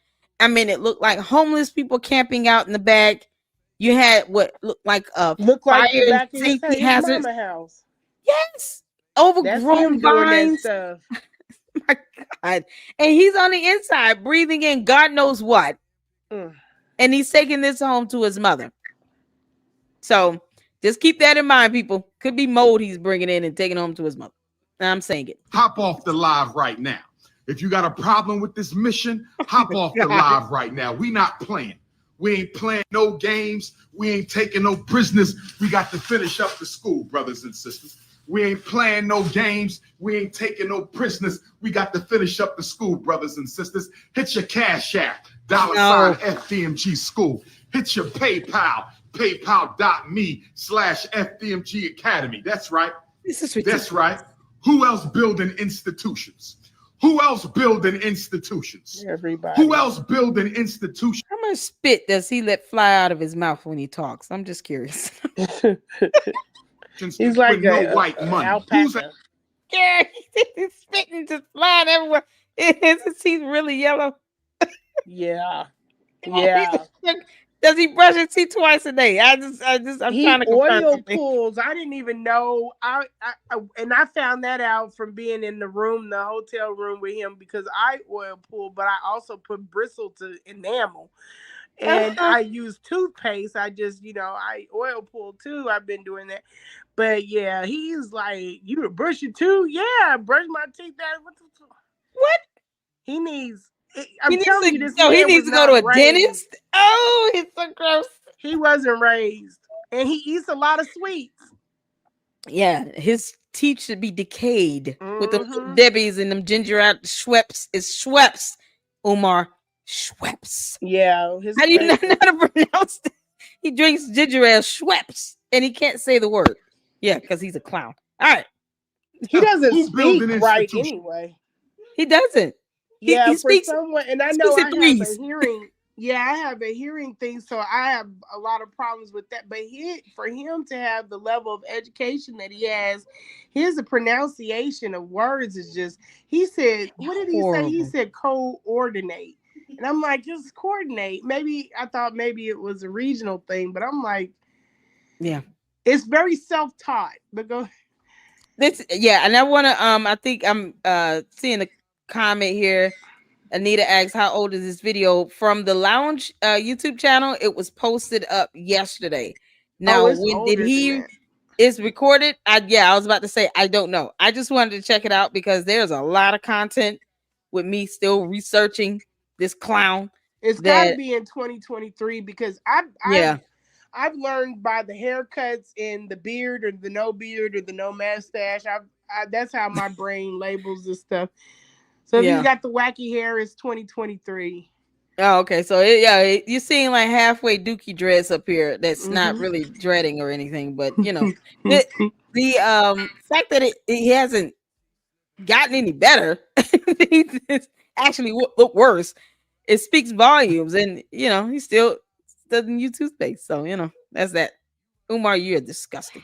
I mean, it looked like homeless people camping out in the back. You had what looked like a fire the back and of safety his hazards. mama house. Yes, That's him overgrown doing that vines. stuff. My God. And he's on the inside breathing in God knows what. And he's taking this home to his mother. So just keep that in mind, people. Could be mold he's bringing in and taking home to his mother. I'm saying it. Hop off the live right now. If you got a problem with this mission, hop off the live right now. We not playing. We ain't playing no games. We ain't taking no prisoners. We got to finish up the school, brothers and sisters. We ain't playing no games. We ain't taking no prisoners. We got to finish up the school, brothers and sisters. Hit your Cash App, $ FDMG School. Hit your PayPal, paypal.me/FDMG Academy. That's right. This is ridiculous. That's right. Who else building institutions? Who else building institutions? Everybody. Who else building institutions? How much spit does he let fly out of his mouth when he talks? I'm just curious. He's like no white money. Alpaca. Yeah, he's spitting, just flying everywhere. His teeth really yellow. Yeah. Yeah. Does he brush his teeth twice a day? I'm trying to oil pulls. I didn't even know. I found that out from being in the hotel room with him, because I oil pull, but I also put bristle to enamel. And I use toothpaste. I just, I oil pull too. I've been doing that. But yeah, he's like, you brush it too? Yeah, brush my teeth out. What? He needs. He needs to go to a dentist. Oh, he's so gross. He wasn't raised, and he eats a lot of sweets. Yeah, his teeth should be decayed with the Debbies and them ginger out. Schweppes is Schweppes. Umar, Schweppes. Yeah. How do you not know how to pronounce it? He drinks ginger ale Schweppes, and he can't say the word. Yeah, because he's a clown. All right. He doesn't speak right anyway. He doesn't. Yeah, he speaks, for someone, and I know I have a hearing. Yeah, I have a hearing thing, so I have a lot of problems with that. But for him to have the level of education that he has, his pronunciation of words is just. He said, "What did he say?" He said, "Coordinate," and I'm like, "Just coordinate." I thought maybe it was a regional thing, but I'm like, yeah, it's very self-taught. But go. And I want to. I think I'm seeing a comment here. Anita asks, how old is this video? From the Lounge YouTube channel, it was posted up yesterday. Now, when did he is recorded? I was about to say, I don't know. I just wanted to check it out because there's a lot of content with me still researching this clown. It's got to be in 2023 because I've learned by the haircuts and the beard or the no mustache. That's how my brain labels this stuff. So if you got the wacky hair, it's 2023. Oh, okay. So you're seeing like halfway dookie dreads up here. That's not really dreading or anything, but the fact that it hasn't gotten any better, it's actually look worse. It speaks volumes, and he still doesn't use toothpaste. So that's that. Umar, you're disgusting.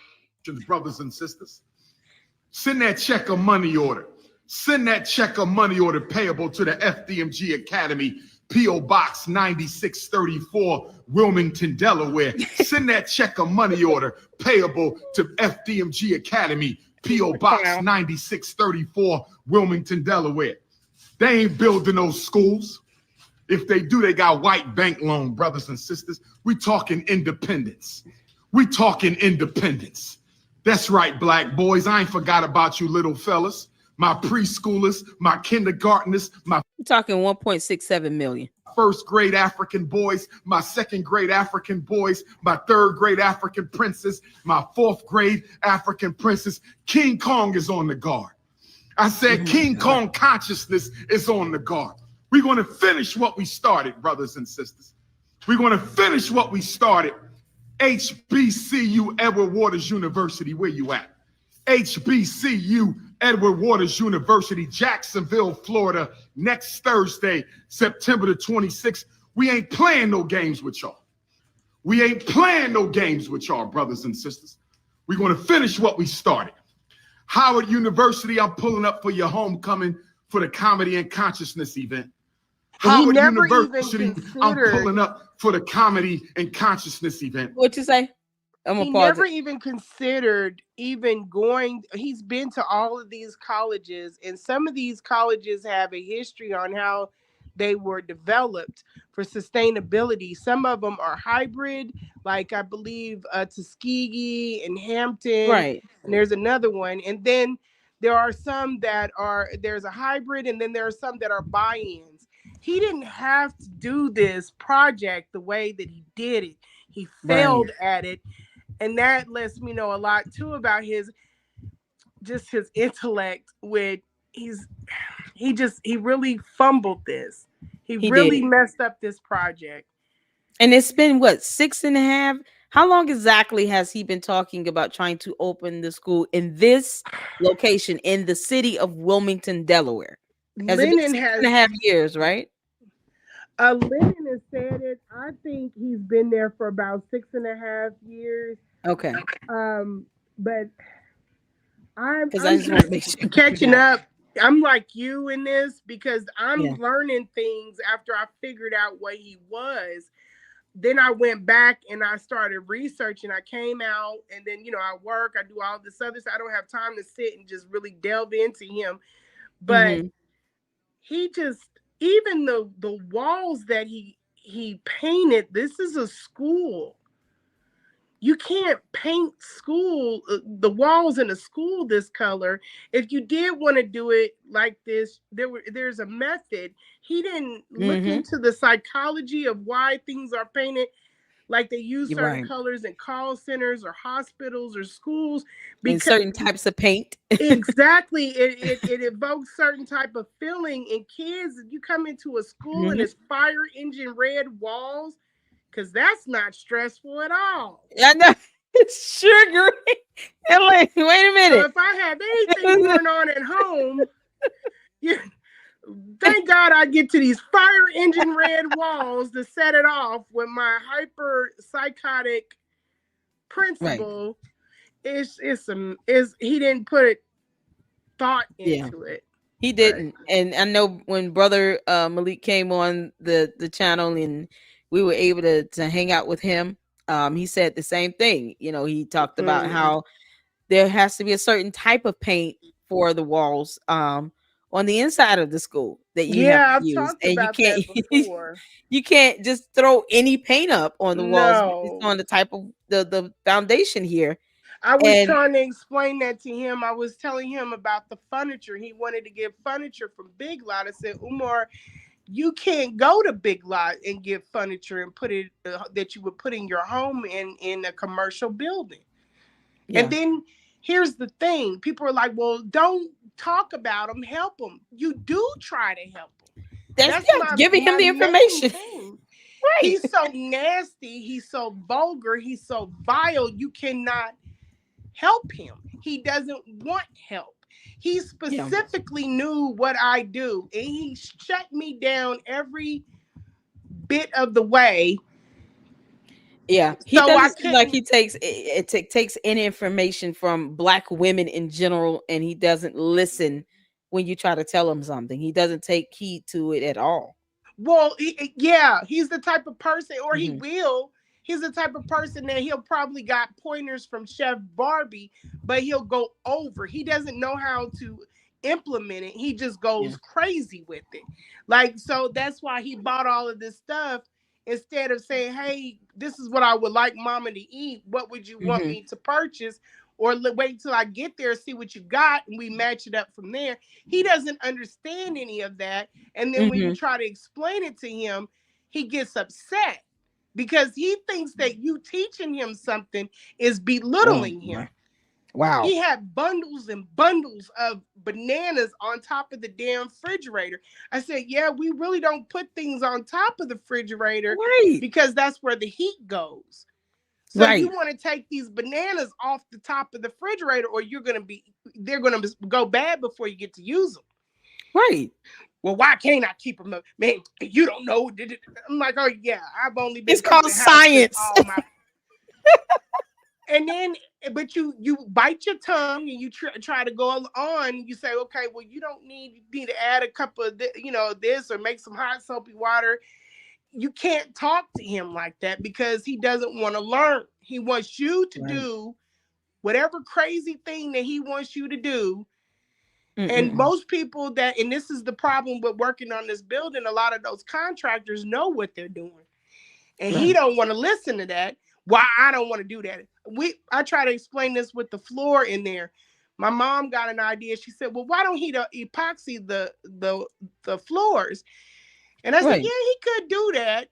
Brothers and sisters, send that check or money order. Send that check or money order payable to the FDMG Academy, P.O. Box 9634, Wilmington, Delaware. Send that check or money order payable to FDMG Academy, P.O. Box 9634, Wilmington, Delaware. They ain't building those schools. If they do, they got white bank loan, brothers and sisters. We talking independence. We talking independence. That's right, black boys. I ain't forgot about you little fellas. My preschoolers, my kindergartners, I'm talking 1.67 million. First grade African boys, my second grade African boys, my third grade African princes, my fourth grade African princess. King Kong is on the guard. I said King Kong consciousness is on the guard. We're going to finish what we started, brothers and sisters. We're going to finish what we started. HBCU Edward Waters University, where you at? HBCU Edward Waters University, Jacksonville, Florida, next Thursday, September the 26th. We ain't playing no games with y'all. We ain't playing no games with y'all, brothers and sisters. We're going to finish what we started. Howard University, I'm pulling up for your homecoming for the Comedy and Consciousness event. Howard never even University, I'm pulling up for the comedy and consciousness event. What you say? He never even considered even going. He's been to all of these colleges, and some of these colleges have a history on how they were developed for sustainability. Some of them are hybrid, like I believe Tuskegee and Hampton. Right. And there's another one. And then there are some that are, there's a hybrid, and then there are some that are buy-ins. He didn't have to do this project the way that he did it. He failed at it. And that lets me know a lot too about his intellect. With he really fumbled this. He really messed up this project. And it's been what, 6.5? How long exactly has he been talking about trying to open the school in this location in the city of Wilmington, Delaware? Has it been 6.5 years, right? Lennon has said it. I think he's been there for about 6.5 years. Okay. But I'm just catching up. I'm like you in this because I'm learning things after I figured out what he was. Then I went back and I started researching. I came out and then, I work, I do all this other stuff. I don't have time to sit and just really delve into him. But he just, even the walls that he painted, this is a school. You can't paint the walls in a school this color. If you did want to do it like this, there's a method. He didn't look into the psychology of why things are painted like they use certain colors in call centers or hospitals or schools. Because certain types of paint. Exactly. It evokes certain type of feeling in kids. You come into a school and it's fire engine red walls, because that's not stressful at all. Yeah, no, it's sugary. And like, wait a minute. So if I have anything going on at home, thank God I get to these fire engine red walls to set it off with my hyper psychotic principle. He didn't put thought into it. He didn't. And I know when brother Malik came on the channel and we were able to hang out with him, he said the same thing. He talked about how there has to be a certain type of paint for the walls on the inside of the school that you have to use. And you can't you can't just throw any paint up on the walls based on the type of the foundation here. I was trying to explain that to him. I was telling him about the furniture. He wanted to get furniture from Big Lot. I said, Umar, you can't go to Big Lot and get furniture and put it that you would put in your home in a commercial building. And then here's the thing. People are like, well, don't talk about them, help them. You do try to help them. That's giving him the information. Right. He's so nasty. He's so vulgar. He's so vile. You cannot help him. He doesn't want help. He specifically knew what I do, and he shut me down every bit of the way. Yeah, he doesn't seem like he takes any information from Black women in general, and he doesn't listen when you try to tell him something. He doesn't take heed to it at all. Well, he's the type of person, or he will. He's the type of person that he'll probably got pointers from Chef Barbie, but he'll go over. He doesn't know how to implement it. He just goes crazy with it. Like, so that's why he bought all of this stuff instead of saying, hey, this is what I would like mama to eat. What would you want me to purchase? Or wait till I get there, see what you got, and we match it up from there. He doesn't understand any of that. And then when you try to explain it to him, he gets upset. Because he thinks that you teaching him something is belittling him. Wow. He had bundles and bundles of bananas on top of the damn refrigerator. I said, yeah, we really don't put things on top of the refrigerator because that's where the heat goes. So you want to take these bananas off the top of the refrigerator, or they're going to go bad before you get to use them. Right. Well, why can't I keep them up? Man, you don't know. I'm like, oh, yeah, I've only been. It's called science. And then, but you bite your tongue and you try to go on. You say, okay, well, you don't need to add a cup of this or make some hot soapy water. You can't talk to him like that because he doesn't want to learn. He wants you to do whatever crazy thing that he wants you to do. And most people and this is the problem with working on this building, a lot of those contractors know what they're doing. And he don't want to listen to that. Why I don't want to do that. I try to explain this with the floor in there. My mom got an idea. She said, well, why don't he epoxy the floors? And I said, yeah, he could do that.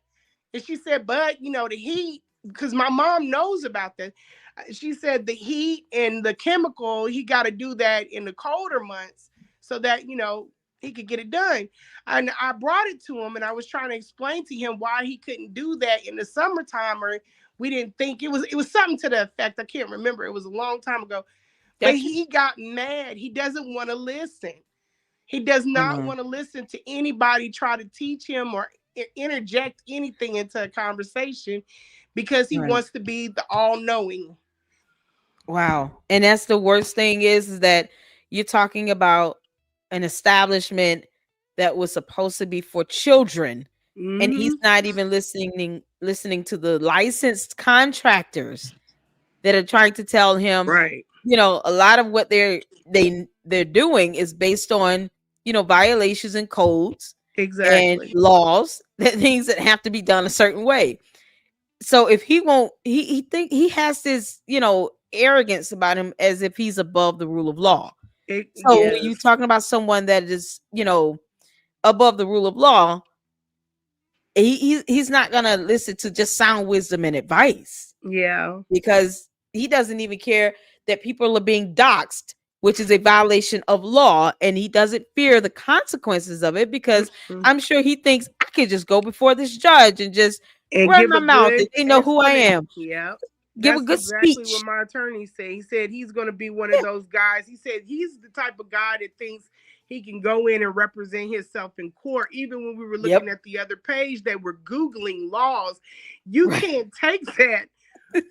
And she said, but the heat, because my mom knows about that. She said the heat and the chemical, he got to do that in the colder months so that, he could get it done. And I brought it to him and I was trying to explain to him why he couldn't do that in the summertime, or we didn't think it was something to the effect. I can't remember. It was a long time ago. But he got mad. He doesn't want to listen. He does not want to listen to anybody try to teach him or interject anything into a conversation because he wants to be the all-knowing. Wow. And that's the worst thing is that you're talking about an establishment that was supposed to be for children, and he's not even listening to the licensed contractors that are trying to tell him, a lot of what they're doing is based on, violations and codes and laws, that things that have to be done a certain way. So if he won't, he think he has this, arrogance about him as if he's above the rule of law. So when you're talking about someone that is, above the rule of law, he's not gonna listen to just sound wisdom and advice. Yeah, because he doesn't even care that people are being doxxed, which is a violation of law, and he doesn't fear the consequences of it because I'm sure he thinks I could just go before this judge and just run my mouth and they know who I am. Yeah. Give a good speech. What my attorney said. He said he's going to be one of those guys. He said he's the type of guy that thinks he can go in and represent himself in court. Even when we were looking at the other page, they were Googling laws. You can't take that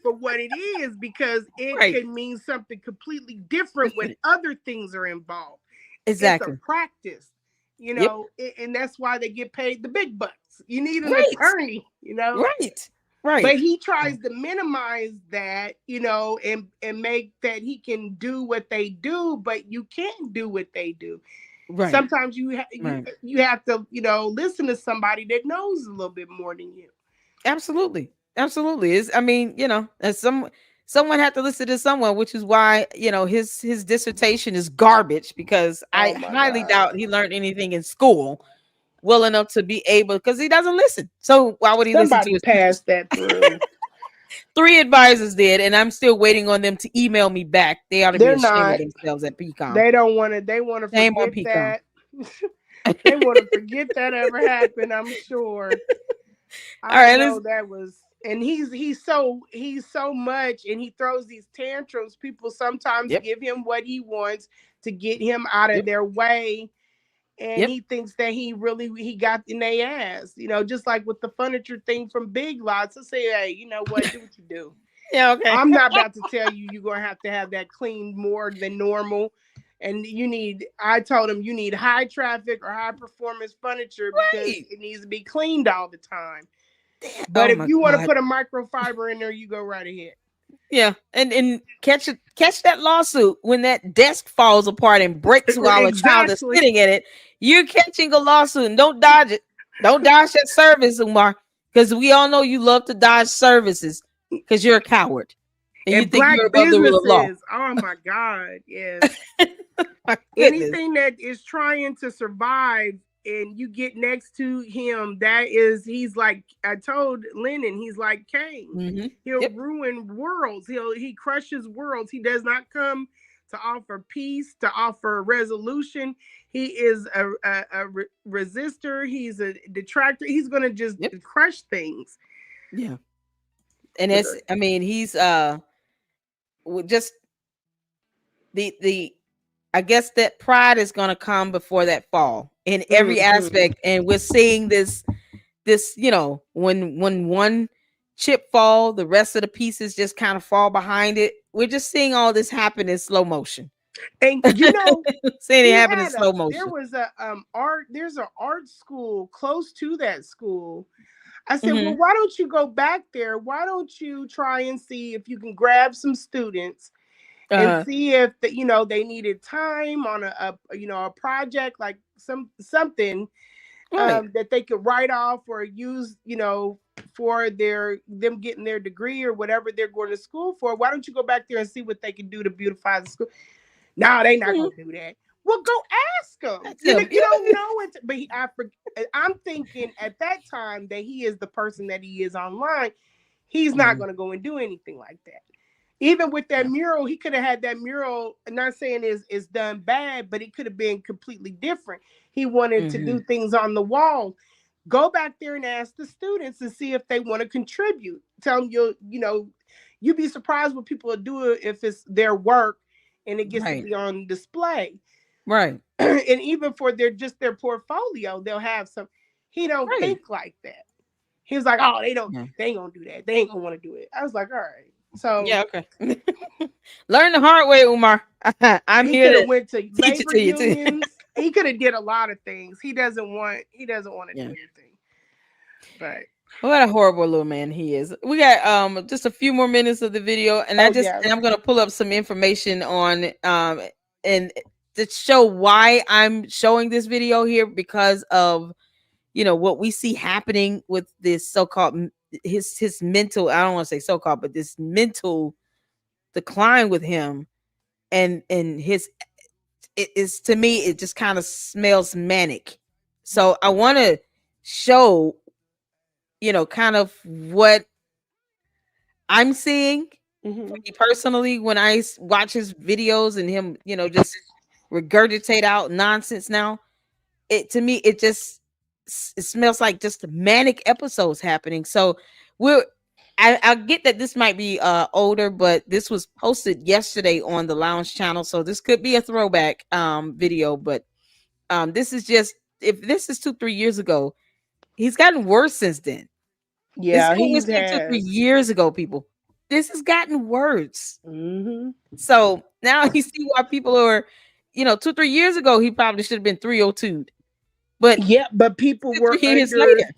for what it is because it can mean something completely different when other things are involved. Exactly. It's a practice, and that's why they get paid the big bucks. You need an attorney, Right. But he tries to minimize that, and make that he can do what they do, but you can't do what they do. Right. Sometimes you have to, listen to somebody that knows a little bit more than you. Absolutely. As someone had to listen to someone, which is why, his dissertation is garbage because I highly doubt he learned anything in school well enough to be able, because he doesn't listen. So why would he listen to his pass that through? 3 advisors did, and I'm still waiting on them to email me back. They ought to be ashamed of themselves at PCOM. They don't want to. They want to forget that. They want to forget that ever happened. I'm sure. I know that was, and he's so much, and he throws these tantrums. People sometimes give him what he wants to get him out of their way. And he thinks that he got in their ass, just like with the furniture thing from Big Lots. I say, hey, you know what? Do what you do. Yeah, okay. I'm not about to tell you you're going to have that cleaned more than normal. And I told him you need high traffic or high performance furniture because it needs to be cleaned all the time. But if you want to put a microfiber in there, you go right ahead. Yeah, and catch that lawsuit when that desk falls apart and breaks while a child is sitting in it. You're catching a lawsuit, and don't dodge it. Don't dodge that service, Umar, because we all know you love to dodge services because you're a coward and you think you're above the rule of law. Oh my God, yes. Anything that is trying to survive and you get next to him, he's like, I told Lennon, he's like Cain. Mm-hmm. He'll ruin worlds. He crushes worlds. He does not come to offer peace, to offer resolution. He is a resistor. He's a detractor. He's going to just crush things. Yeah. And he's just the I guess that pride is going to come before that fall in every aspect. And we're seeing this, when one chip fall, the rest of the pieces just kind of fall behind it. We're just seeing all this happen in slow motion. And you know, seeing it happen in slow motion. There was there's an art school close to that school. I said, well, why don't you go back there? Why don't you try and see if you can grab some students and see if they needed time on a project, like something that they could write off or use, for them getting their degree or whatever they're going to school for. Why don't you go back there and see what they can do to beautify the school? No, they not gonna do that. Well, go ask them. You don't know it, but I'm thinking at that time that he is the person that he is online. He's not gonna go and do anything like that. Even with that mural, he could have had that mural. I'm not saying is done bad, but it could have been completely different. He wanted to do things on the wall. Go back there and ask the students and see if they want to contribute. Tell them you'd be surprised what people will do if it's their work and it gets to be on display. Right. And even for their portfolio, they'll have some. He don't think like that. He was like, oh, they ain't gonna do that. They ain't gonna want to do it. I was like, all right. So yeah, okay. Learn the hard way, Umar. I'm here to went to labor unions. He could have did a lot of things. He doesn't want to do anything. But what a horrible little man he is. We got just a few more minutes of the video, and and I'm gonna pull up some information on and to show why I'm showing this video here, because of what we see happening with this so-called his mental, I don't want to say so-called, but this mental decline with him, and his it is, to me, it just kind of smells manic. So I want to show kind of what I'm seeing personally when I watch his videos and him, just regurgitate out nonsense. Now, to me, it smells like just manic episodes happening. So I get that this might be older, but this was posted yesterday on the Lounge channel, so this could be a throwback video. But this is just, if this is 2-3 years ago, he's gotten worse since then. Yeah, this was 2-3 years ago, people. This has gotten worse. So now you see why people are, 2-3 years ago, he probably should have been 302'd. But but people were years later.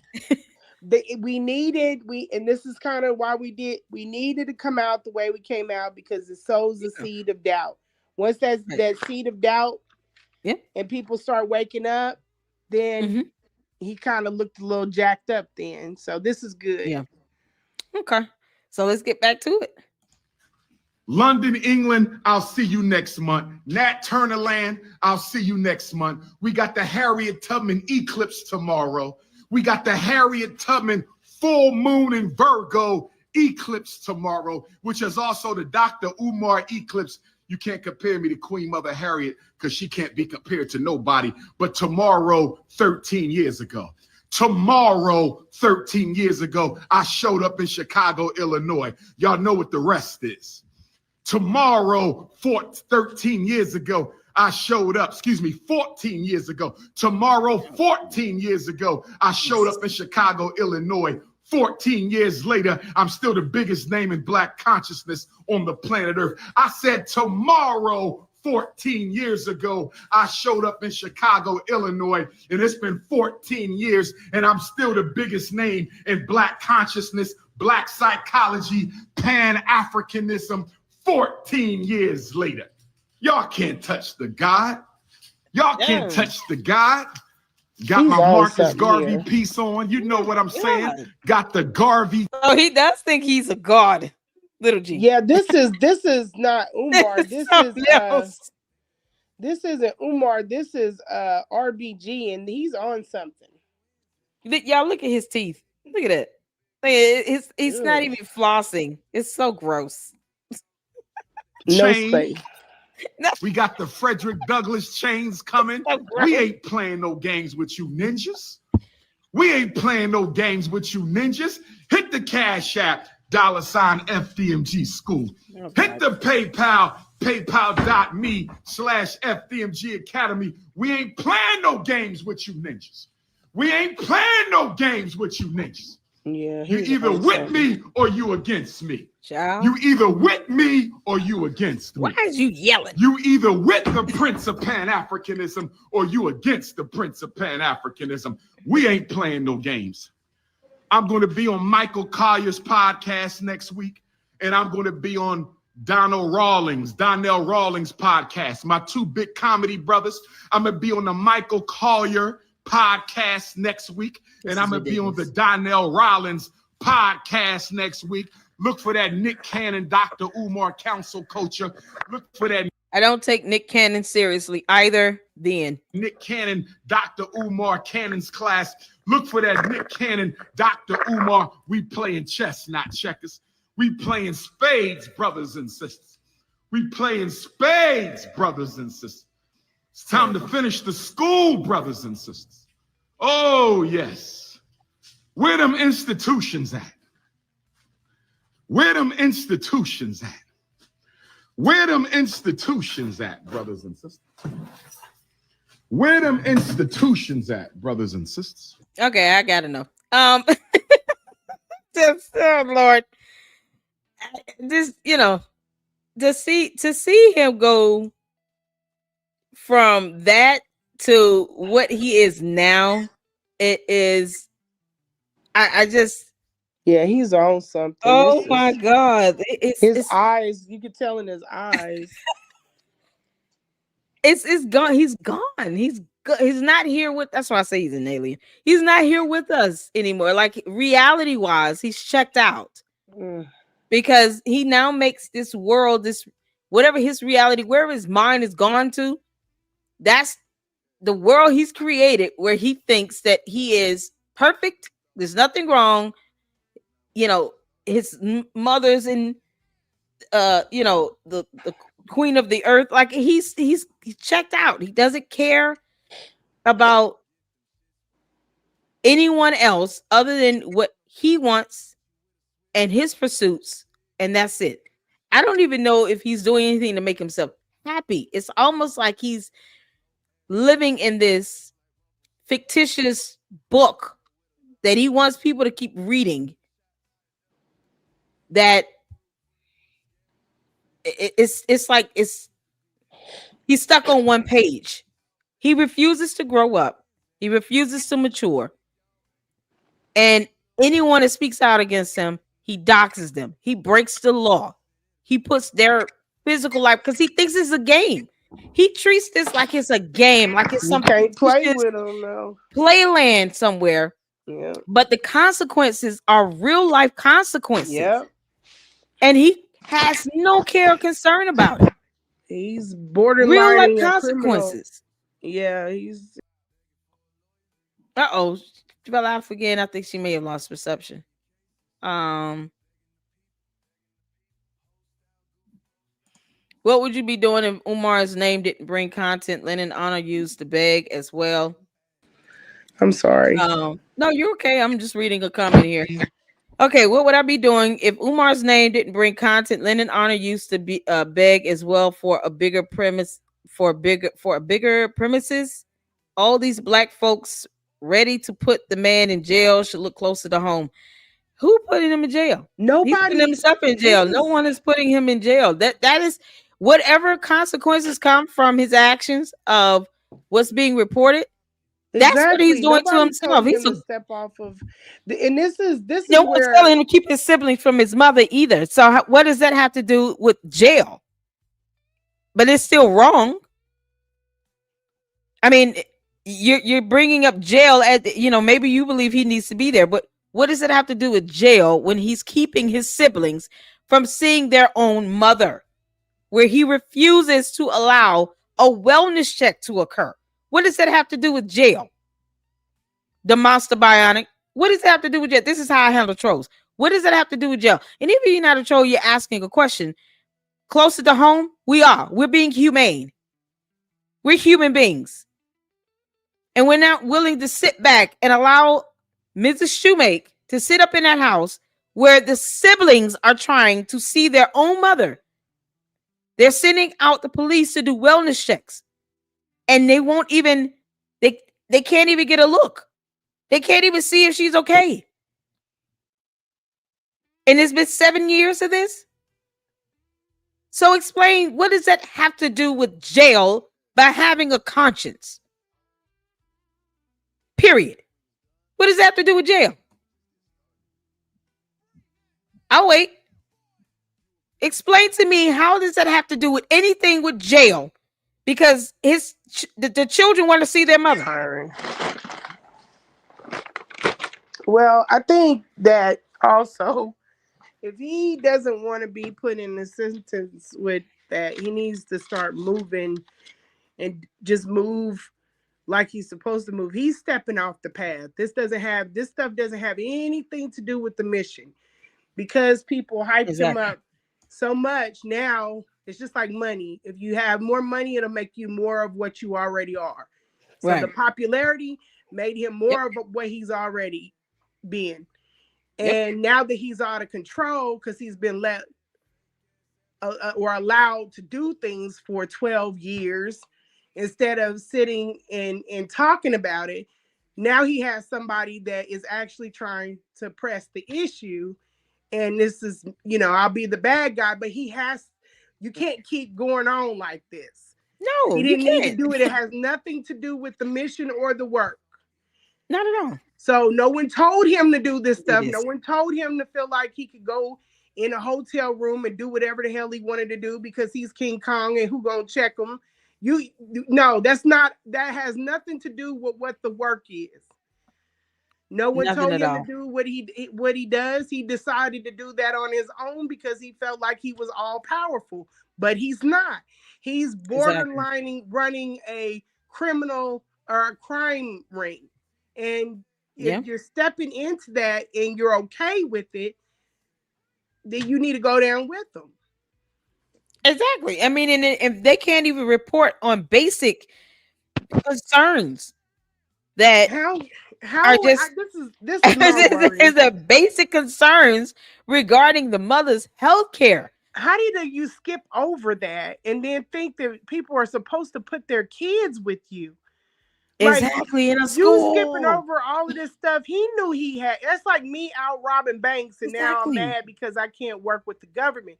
And this is kind of why we needed to come out the way we came out, because it sows the seed of doubt. Once that seed of doubt, and people start waking up, then he kind of looked a little jacked up then. So this is good. Yeah. Okay. So let's get back to it. London, England, I'll see you next month. Nat Turner Land, I'll see you next month. We got the Harriet Tubman eclipse tomorrow. We got the Harriet Tubman full moon in Virgo eclipse tomorrow, which is also the Dr. Umar eclipse. You can't compare me to Queen Mother Harriet because she can't be compared to nobody. But tomorrow, 13 years ago, I showed up in Chicago, Illinois. Y'all know what the rest is. Tomorrow, 13 years ago, I showed up, 14 years ago. Tomorrow, 14 years ago, I showed up in Chicago, Illinois. 14 years later, I'm still the biggest name in Black consciousness on the planet Earth. I said tomorrow, 14 years ago, I showed up in Chicago, Illinois, and it's been 14 years, and I'm still the biggest name in Black consciousness, Black psychology, Pan-Africanism. 14 years later. Y'all can't touch the God. Y'all can't touch the God. Got my Marcus Garvey piece on. You know what I'm saying? Got the Garvey. Oh, he does think he's a god. Little G. Yeah, this is not Umar. This isn't Umar. This is RBG, and he's on something. Y'all look at his teeth. Look at it. He's not even flossing. It's so gross. No space. We got the Frederick Douglass chains coming. We ain't playing no games with you ninjas. Hit the Cash App, $FDMG School. Hit the PayPal, paypal.me/FDMG Academy. We ain't playing no games with you ninjas. Yeah, you either with me or you against me. Child. You either with me or you against me. Why is you yelling? You either with the Prince of Pan-Africanism or you against the Prince of Pan-Africanism. We ain't playing no games. I'm going to be on Michael Collier's podcast next week, and I'm going to be on Donnell Rawlings' podcast, my two big comedy brothers. I'm going to be on the Michael Collier podcast next week, and I'm going to be on the Donnell Rawlings podcast next week. Look for that Nick Cannon, Dr. Umar counsel culture. Look for that. I don't take Nick Cannon seriously either. Then Nick Cannon, Dr. Umar Cannon's class. Look for that Nick Cannon, Dr. Umar. We playing chess, not checkers. We playing spades, brothers and sisters. We playing spades, brothers and sisters. It's time to finish the school, brothers and sisters. Oh, yes. Where them institutions at? Where them institutions at? Where them institutions at, brothers and sisters? Where them institutions at, brothers and sisters? Okay, I gotta know. Just, oh Lord, just to see him go from that to what he is now, it is. I just. Yeah, he's on something. Oh my God! His eyes, you could tell in his eyes. It's gone. He's gone. He's not here with. That's why I say he's an alien. He's not here with us anymore. Like reality wise, he's checked out because he now makes this world, this whatever his reality, wherever his mind is gone to, that's the world he's created where he thinks that he is perfect. There's nothing wrong. His mother's in the queen of the earth. Like he's checked out. He doesn't care about anyone else other than what he wants and his pursuits, and that's it. I don't even know if he's doing anything to make himself happy. It's almost like he's living in this fictitious book that he wants people to keep reading, that it's like he's stuck on one page. He refuses to grow up. He refuses to mature. And anyone that speaks out against him, he doxes them. He breaks the law. He puts their physical life, because he thinks it's a game. He treats this like it's a game, like it's something. You can't play with him now. Playland somewhere. Yeah. But the consequences are real life consequences. Yeah. And he has no care or concern about it. He's borderline real life consequences. Yeah, he's. Uh-oh. She fell off again. I think she may have lost reception. What would you be doing if Umar's name didn't bring content? Len and Honor used to beg as well. I'm sorry. No, you're okay. I'm just reading a comment here. Okay, what would I be doing if Umar's name didn't bring content? Len and Honor used to be beg as well for a bigger premise, for a bigger premises. All these black folks ready to put the man in jail should look closer to home. Who putting him in jail? Nobody. He's putting himself in jail. No one is putting him in jail. That is whatever consequences come from his actions of what's being reported. Exactly. That's what he's doing to himself. He's to step off of, and this is no one's telling him to keep his siblings from his mother either. So what does that have to do with jail? But it's still wrong. I mean, you're bringing up jail at maybe you believe he needs to be there, but what does it have to do with jail when he's keeping his siblings from seeing their own mother, where he refuses to allow a wellness check to occur? What does that have to do with jail? The monster bionic. What does that have to do with jail? This is how I handle trolls. What does that have to do with jail? And if you're not a troll, you're asking a question. Closer to home, we are. We're being humane. We're human beings. And we're not willing to sit back and allow Mrs. Shoemake to sit up in that house where the siblings are trying to see their own mother. They're sending out the police to do wellness checks. And they won't even, they can't even get a look. They can't even see if she's okay. And it's been 7 years of this. So explain, what does that have to do with jail by having a conscience? Period. What does that have to do with jail? I'll wait. Explain to me, how does that have to do with anything with jail? Because the children want to see their mother. Well, I think that also, if he doesn't want to be put in a sentence with that, he needs to start moving and just move like he's supposed to move. He's stepping off the path. This stuff doesn't have anything to do with the mission, because people hyped him up so much. Now it's just like money. If you have more money, it'll make you more of what you already are. So the popularity made him more of what he's already been. And now that he's out of control because he's been let or allowed to do things for 12 years instead of sitting and talking about it, now he has somebody that is actually trying to press the issue. And this is, I'll be the bad guy, but you can't keep going on like this. No, he didn't need to do it. It has nothing to do with the mission or the work. Not at all. So no one told him to do this stuff. No one told him to feel like he could go in a hotel room and do whatever the hell he wanted to do because he's King Kong and who gonna check him. No, that has nothing to do with what the work is. No one told him to do what he does. He decided to do that on his own because he felt like he was all powerful, but he's not. He's borderlining running a criminal or a crime ring. And if you're stepping into that and you're okay with it, then you need to go down with them. Exactly. I mean, and if they can't even report on basic concerns that how are just this is the basic concerns regarding the mother's health care. How do you skip over that and then think that people are supposed to put their kids with you? Exactly, in a school. You skipping over all of this stuff. He knew he had. That's like me out robbing banks, and now I'm mad because I can't work with the government.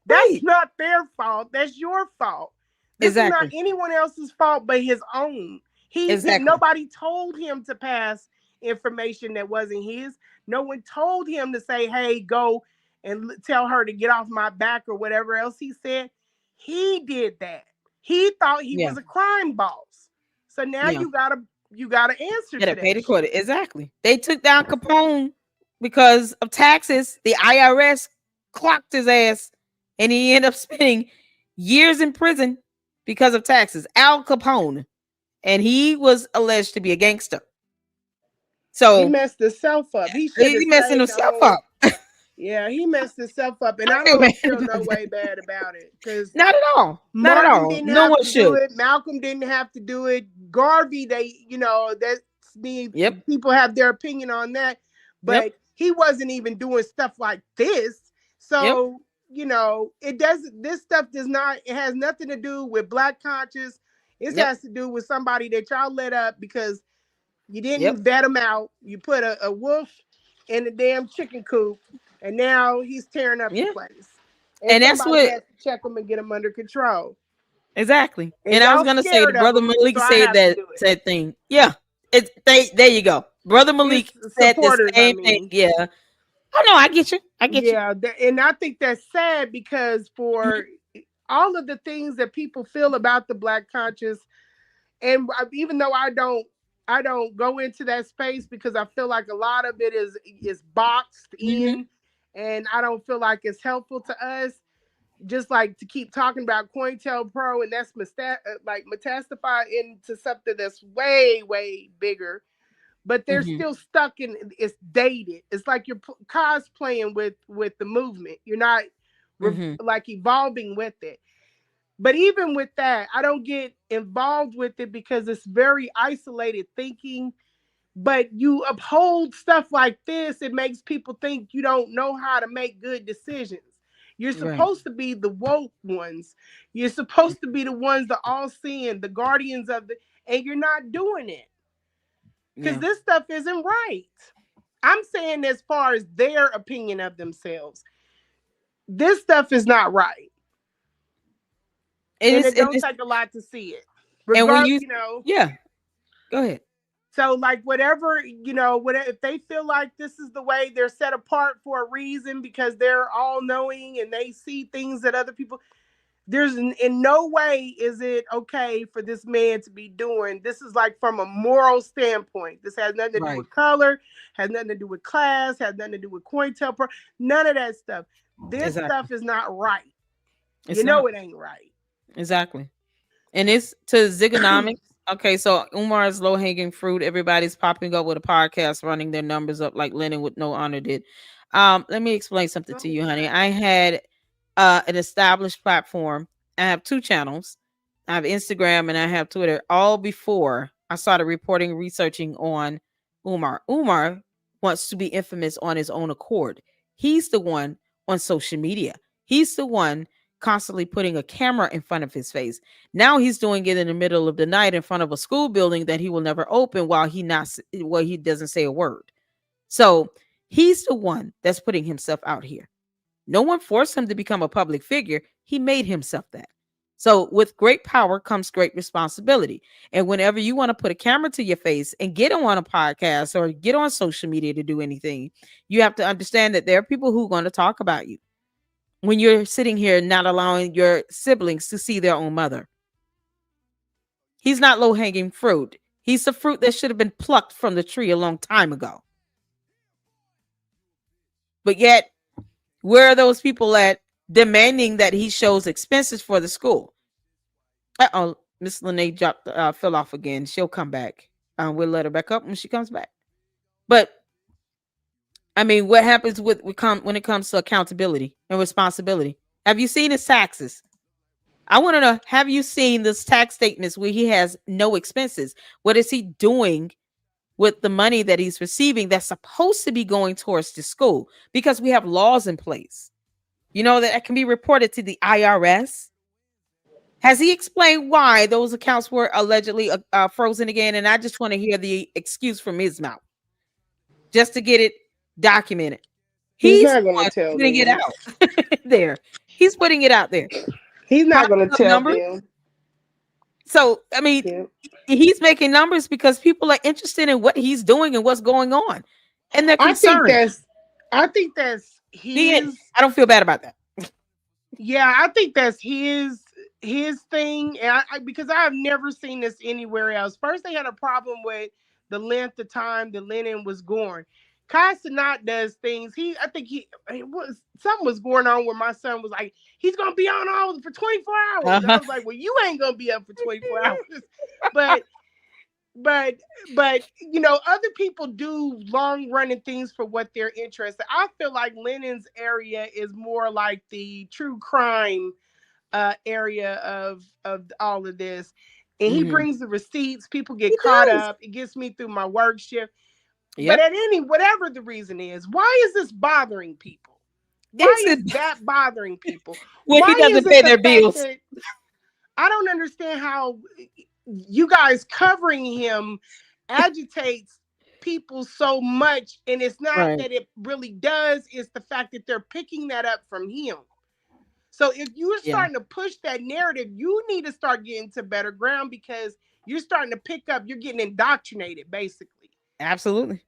That's not their fault. That's your fault. This is not anyone else's fault but his own. Nobody told him to pass information that wasn't his. No one told him to say, "Hey, go and tell her to get off my back," or whatever else he said. He did that. He thought he was a crime boss. So now you gotta answer to that. Pay the quota. Exactly. They took down Capone because of taxes. The IRS clocked his ass, and he ended up spending years in prison because of taxes. Al Capone, and he was alleged to be a gangster. So he messed himself up. He messed himself up. Yeah, he messed himself up, and I don't feel no way bad about it because not at all. Not at all. No one should. Malcolm didn't have to do it. Garvey, that's me. Yep. People have their opinion on that, but he wasn't even doing stuff like this. So it doesn't. This stuff does not. It has nothing to do with Black conscience. It has to do with somebody that y'all let up because you didn't vet him out. You put a wolf in the damn chicken coop. And now he's tearing up the place. And that's what has to check him and get him under control. Exactly. And I was gonna say, Brother Malik said that thing. Yeah. There you go. Brother Malik said the same thing. Yeah. Oh no, I get you. Yeah, and I think that's sad because for all of the things that people feel about the Black conscience, and even though I don't go into that space because I feel like a lot of it is boxed in. And I don't feel like it's helpful to us, just like to keep talking about COINTELPRO, and that's metastasized into something that's way, way bigger. But they're still stuck in it's dated. It's like you're cosplaying with the movement. You're not like evolving with it. But even with that, I don't get involved with it because it's very isolated thinking. But you uphold stuff like this, it makes people think you don't know how to make good decisions. You're supposed to be the woke ones. You're supposed to be the ones that all seeing, the guardians of and you're not doing it. Because this stuff isn't right. I'm saying as far as their opinion of themselves, this stuff is not right. And it don't take a lot to see it. And when Regardless, you know. Yeah, go ahead. So, like, whatever, whatever, if they feel like this is the way they're set apart for a reason because they're all knowing and they see things that other people, there's in no way is it okay for this man to be doing. This is like from a moral standpoint. This has nothing to do with color, has nothing to do with class, has nothing to do with COINTELPRO, none of that stuff. This stuff is not right. It ain't right. Exactly. And it's to Zigonomics. Okay, so Umar's low hanging fruit. Everybody's popping up with a podcast, running their numbers up like Lennon with no honor did. Let me explain something to you, honey. I had an established platform. I have 2 channels. I have Instagram and I have Twitter. All before I started reporting, researching on Umar. Umar wants to be infamous on his own accord. He's the one on social media. He's the one constantly putting a camera in front of his face. Now he's doing it in the middle of the night in front of a school building that he will never open while he doesn't say a word. So he's the one that's putting himself out here. No one forced him to become a public figure. He made himself that. So with great power comes great responsibility. And whenever you want to put a camera to your face and get on a podcast or get on social media to do anything, you have to understand that there are people who are going to talk about you when you're sitting here not allowing your siblings to see their own mother. He's not low-hanging fruit. He's the fruit that should have been plucked from the tree a long time ago. But yet, where are those people at demanding that he shows expenses for the school? Uh-oh, Miss Lenae fell off again. She'll come back. We'll let her back up when she comes back. But I mean, what happens when it comes to accountability and responsibility? Have you seen his taxes? I want to know, have you seen this tax statements where he has no expenses? What is he doing with the money that he's receiving that's supposed to be going towards the school? Because we have laws in place, that can be reported to the IRS. Has he explained why those accounts were allegedly frozen again? And I just want to hear the excuse from his mouth just to get it documented. He's not going to tell putting it out there. He's putting it out there. He's not going to tell them. So, I mean, he's making numbers because people are interested in what he's doing and what's going on. And they're concerned. I think that's his. I don't feel bad about that. Yeah, I think that's his thing. And because I have never seen this anywhere else. First, they had a problem with the length of time that Lennon was gone. Kai Cenat does things. I think something was going on where my son was like, he's gonna be on all for 24 hours. Uh-huh. I was like, well, you ain't gonna be up for 24 hours. But other people do long running things for what they're interested. I feel like Lennon's area is more like the true crime area of all of this. And he brings the receipts, people get caught up. It gets me through my work shift. Yep. But whatever the reason is, why is this bothering people? Why is that bothering people? When he doesn't pay their bills. I don't understand how you guys covering him agitates people so much. And it's not that it really does. It's the fact that they're picking that up from him. So if you're starting to push that narrative, you need to start getting to better ground because you're starting to pick up, you're getting indoctrinated, basically. Absolutely.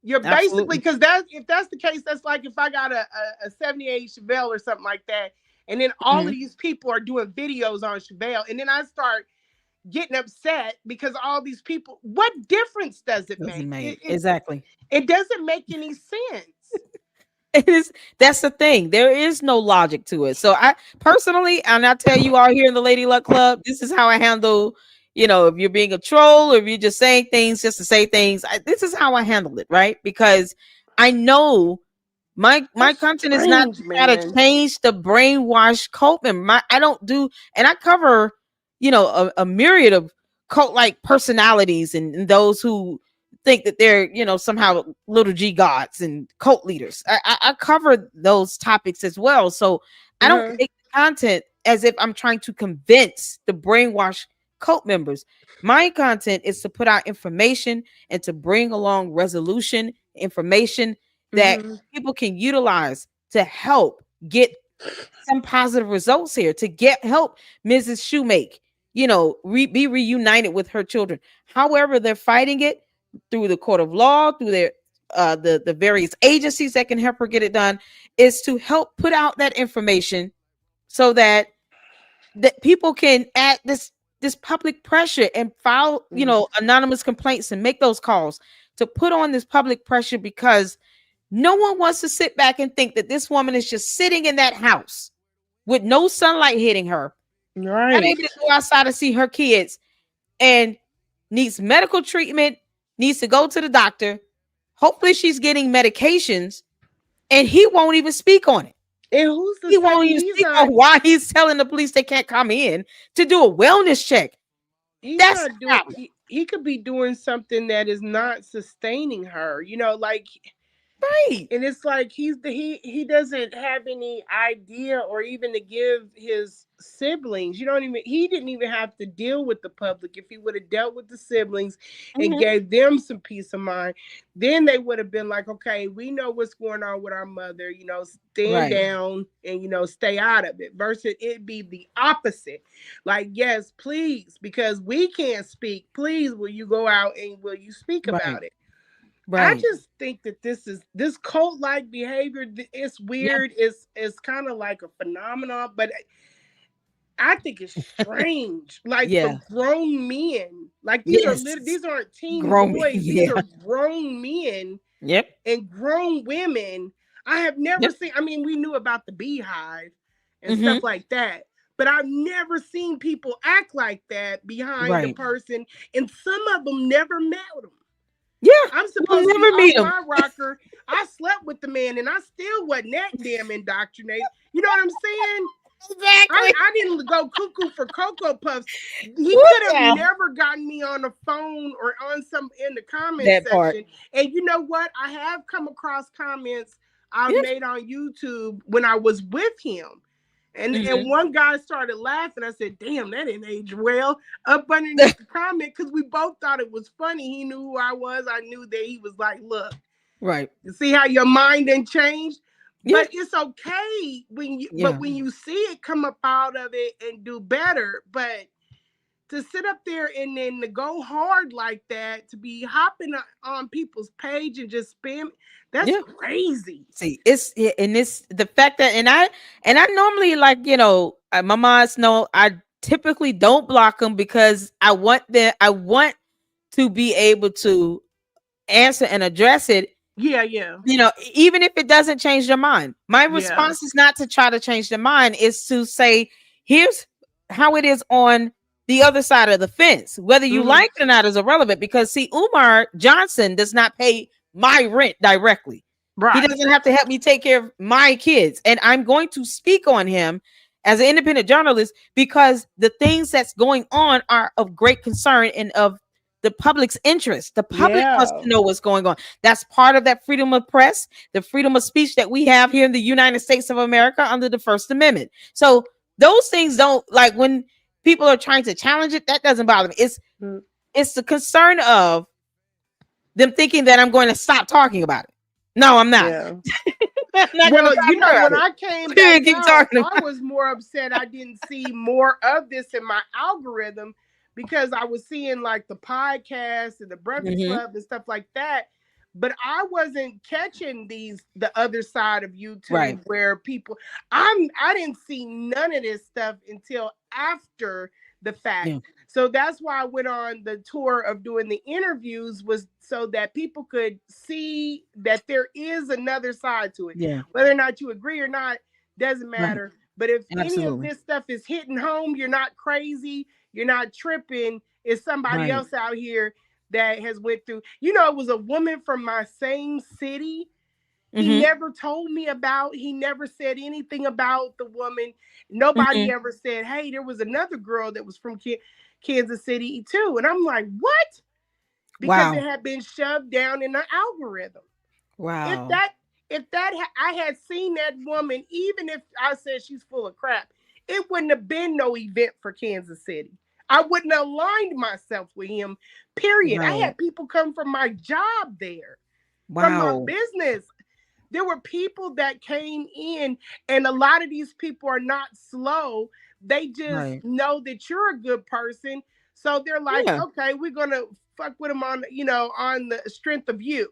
You're basically, because if that's the case, that's like if I got a 78 Chevelle or something like that, and then all of these people are doing videos on Chevelle, and then I start getting upset because all these people, what difference does it make? Exactly. It doesn't make any sense. That's the thing. There is no logic to it. So I personally, and I tell you all here in the Lady Luck Club, this is how I handle, if you're being a troll or if you're just saying things just to say things, this is how I handle it, right? Because I know my content is not to try to change the brainwashed cult member. I don't do, and I cover, a myriad of cult-like personalities and those who think that they're, somehow little G gods and cult leaders. I cover those topics as well. So I don't make the content as if I'm trying to convince the brainwashed cult members. My content is to put out information and to bring along resolution information that people can utilize to help get some positive results here, to get help Mrs. Shoemake, be reunited with her children. However, they're fighting it through the court of law, through their the various agencies that can help her get it done, is to help put out that information so that people can add this public pressure and file, anonymous complaints and make those calls to put on this public pressure, because no one wants to sit back and think that this woman is just sitting in that house with no sunlight hitting her, not able to go outside to see her kids, and needs medical treatment, needs to go to the doctor. Hopefully she's getting medications, and he won't even speak on it. And who's the he won't even speak on why he's telling the police they can't come in to do a wellness check. That's he could be doing something that is not sustaining her, like. Right. And it's like he doesn't have any idea or even to give his siblings. He didn't even have to deal with the public. If he would have dealt with the siblings and gave them some peace of mind, then they would have been like, okay, we know what's going on with our mother, stand down and, stay out of it, versus it be the opposite. Like, yes, please, because we can't speak. Please, will you go out and will you speak about it? Right. I just think that this cult-like behavior, it's weird. Yeah. It's kind of like a phenomenon, but I think it's strange. Like for grown men, like these aren't teen boys. These are grown men. Yep. And grown women. I have never seen. I mean, we knew about the beehive and stuff like that, but I've never seen people act like that behind the person, and some of them never met them. Yeah, I'm supposed to be on my rocker. I slept with the man, and I still wasn't that damn indoctrinated. You know what I'm saying? Exactly. I didn't go cuckoo for Cocoa Puffs. He could have never gotten me on the phone or on in the comment section. Part. And you know what? I have come across comments I made on YouTube when I was with him. And one guy started laughing. I said, damn, that didn't age well. Up underneath the comment, because we both thought it was funny. He knew who I was. I knew that he was like, look. Right. You see how your mind didn't change? Yeah. But it's okay when you see it come up out of it and do better. But to sit up there and then to go hard like that, to be hopping on people's page and just spam, that's crazy. See, it's the fact that, and I normally, like, my moms know I typically don't block them, because I want to be able to answer and address it. Yeah. Even if it doesn't change their mind. My response is not to try to change their mind, is to say, here's how it is on the other side of the fence. Whether you like it or not is irrelevant, because see, Umar Johnson does not pay my rent directly. Right. He doesn't have to help me take care of my kids. And I'm going to speak on him as an independent journalist, because the things that's going on are of great concern and of the public's interest. The public wants to know what's going on. That's part of that freedom of press, the freedom of speech that we have here in the United States of America under the First Amendment. So those things don't, like, when people are trying to challenge it, that doesn't bother me. It's the concern of them thinking that I'm going to stop talking about it. No, I'm not. Yeah. Well, when I came back out, I was more upset I didn't see more of this in my algorithm, because I was seeing like the podcast and the Breakfast Club and stuff like that. But I wasn't catching the other side of YouTube where people, I didn't see none of this stuff until after the fact. Yeah. So that's why I went on the tour of doing the interviews, was so that people could see that there is another side to it. Yeah. Whether or not you agree or not, doesn't matter. Right. But if any of this stuff is hitting home, you're not crazy, you're not tripping, it's somebody else out here that has went through. It was a woman from my same city. He never told me about, he never said anything about the woman. Nobody ever said, hey, there was another girl that was from Kansas City too. And I'm like, what? Because it had been shoved down in the algorithm. Wow. I had seen that woman, even if I said she's full of crap, it wouldn't have been no event for Kansas City. I wouldn't have aligned myself with him, period. Right. I had people come from my job there. from my Wow. business. There were people that came in, and a lot of these people are not slow. They just Right. know that you're a good person. So they're like, Yeah. okay, we're gonna fuck with them on, on the strength of you.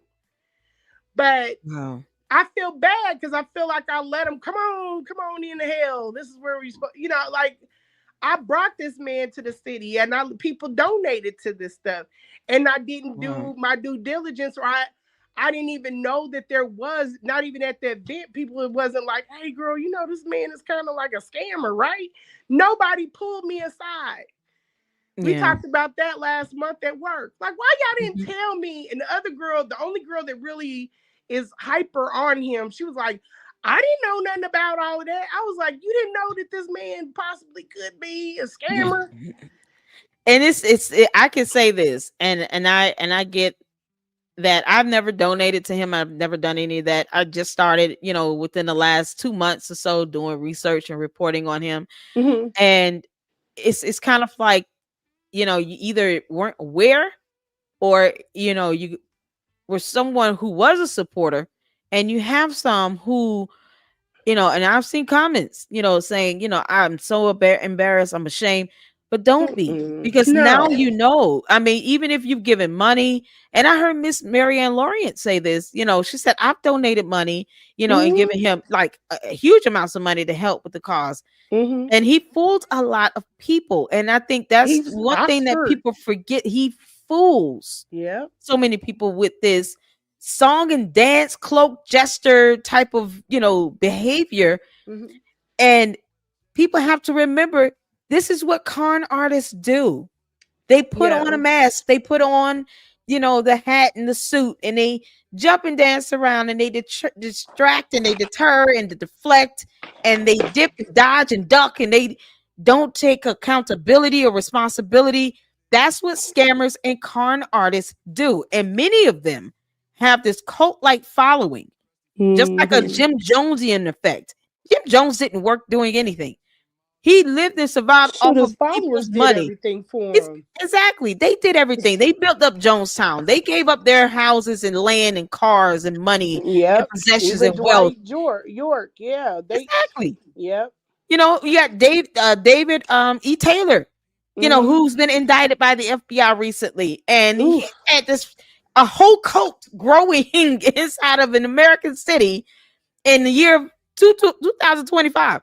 But Wow. I feel bad because I feel like I let them come on in the hell. This is where we supposed, like I brought this man to the city, and people donated to this stuff, and I didn't Wow. do my due diligence, or I didn't even know that there was, not even at the event, people, it wasn't like, hey girl, this man is kind of like a scammer, right? Nobody pulled me aside. We Yeah. talked about that last month at work. Like, why y'all didn't Mhm. tell me? And the other girl, the only girl that really is hyper on him, she was like, I didn't know nothing about all of that. I was like, you didn't know that this man possibly could be a scammer? And I can say this, and I get that. I've never donated to him. I've never done any of that. I just started, within the last 2 months or so, doing research and reporting on him. Mm-hmm. And it's kind of like, you either weren't aware, or you were someone who was a supporter, and you have some who, and I've seen comments, saying, I'm so embarrassed, I'm ashamed, but don't be, because now, No. I mean, even if you've given money, and I heard Miss Marianne Lorient say this, she said, I've donated money, and Mm-hmm. given him like a huge amounts of money to help with the cause. Mm-hmm. And he fooled a lot of people. And I think that's He's one thing that Oxford. people forget. He fools Yeah. so many people with this song and dance, cloak gesture type of, behavior. Mm-hmm. And people have to remember, this is what con artists do. They put on a Yeah. mask, they put on, the hat and the suit, and they jump and dance around, and they distract, and they deter and deflect, and they dip and dodge and duck, and they don't take accountability or responsibility. That's what scammers and con artists do. And many of them have this cult like following, just like a Mm-hmm. Jim Jonesian effect. Jim Jones didn't work doing anything. He lived and survived Shoot, off his of followers people's did money. everything It's for him. exactly. They did everything. They built up Jonestown. They gave up their houses and land and cars and money and Yep. possessions Even and wealth. Dwight York. Yeah. Exactly. Yep. You got David E. Taylor, Mm-hmm. who's been indicted by the FBI recently. And he Oof. had a whole cult growing inside of an American city in the year of 2025.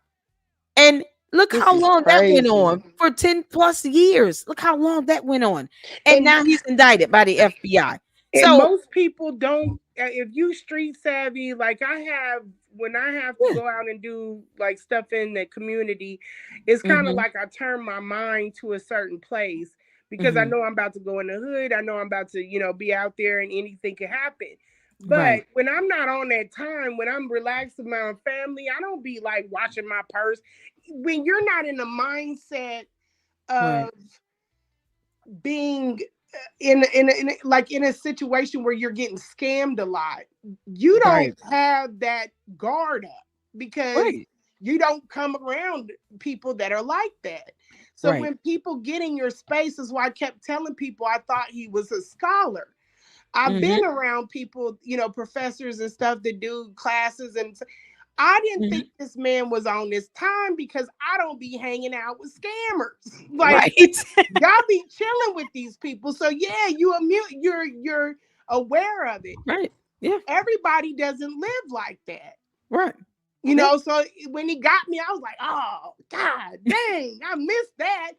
And look This how is long that went crazy. on, for 10 plus years. Look how long that went on. And And now he's indicted by the FBI. And So, most people don't, if you street savvy, like I have, when I have to yeah. go out and do like stuff in the community, it's kind of Mhm. like I turn my mind to a certain place because I Mhm. know I'm about to go in the hood. I know I'm about to, be out there and anything can happen. But Right. when I'm not on that time, when I'm relaxed with my own family, I don't be like watching my purse. When you're not in the mindset Right. of being in a situation where you're getting scammed a lot, you don't Right. have that guard up because Right. you don't come around people that are like that. So Right. when people get in your space, is why I kept telling people I thought he was a scholar. I've Mhm. been around people, professors and stuff that do classes, and I didn't Mhm. think this man was on this time because I don't be hanging out with scammers. Like, Right. y'all be chilling with these people. So yeah, you're aware of it. Right. Yeah. Everybody doesn't live like that. Right. Yeah. So when he got me, I was like, oh God dang, I missed that.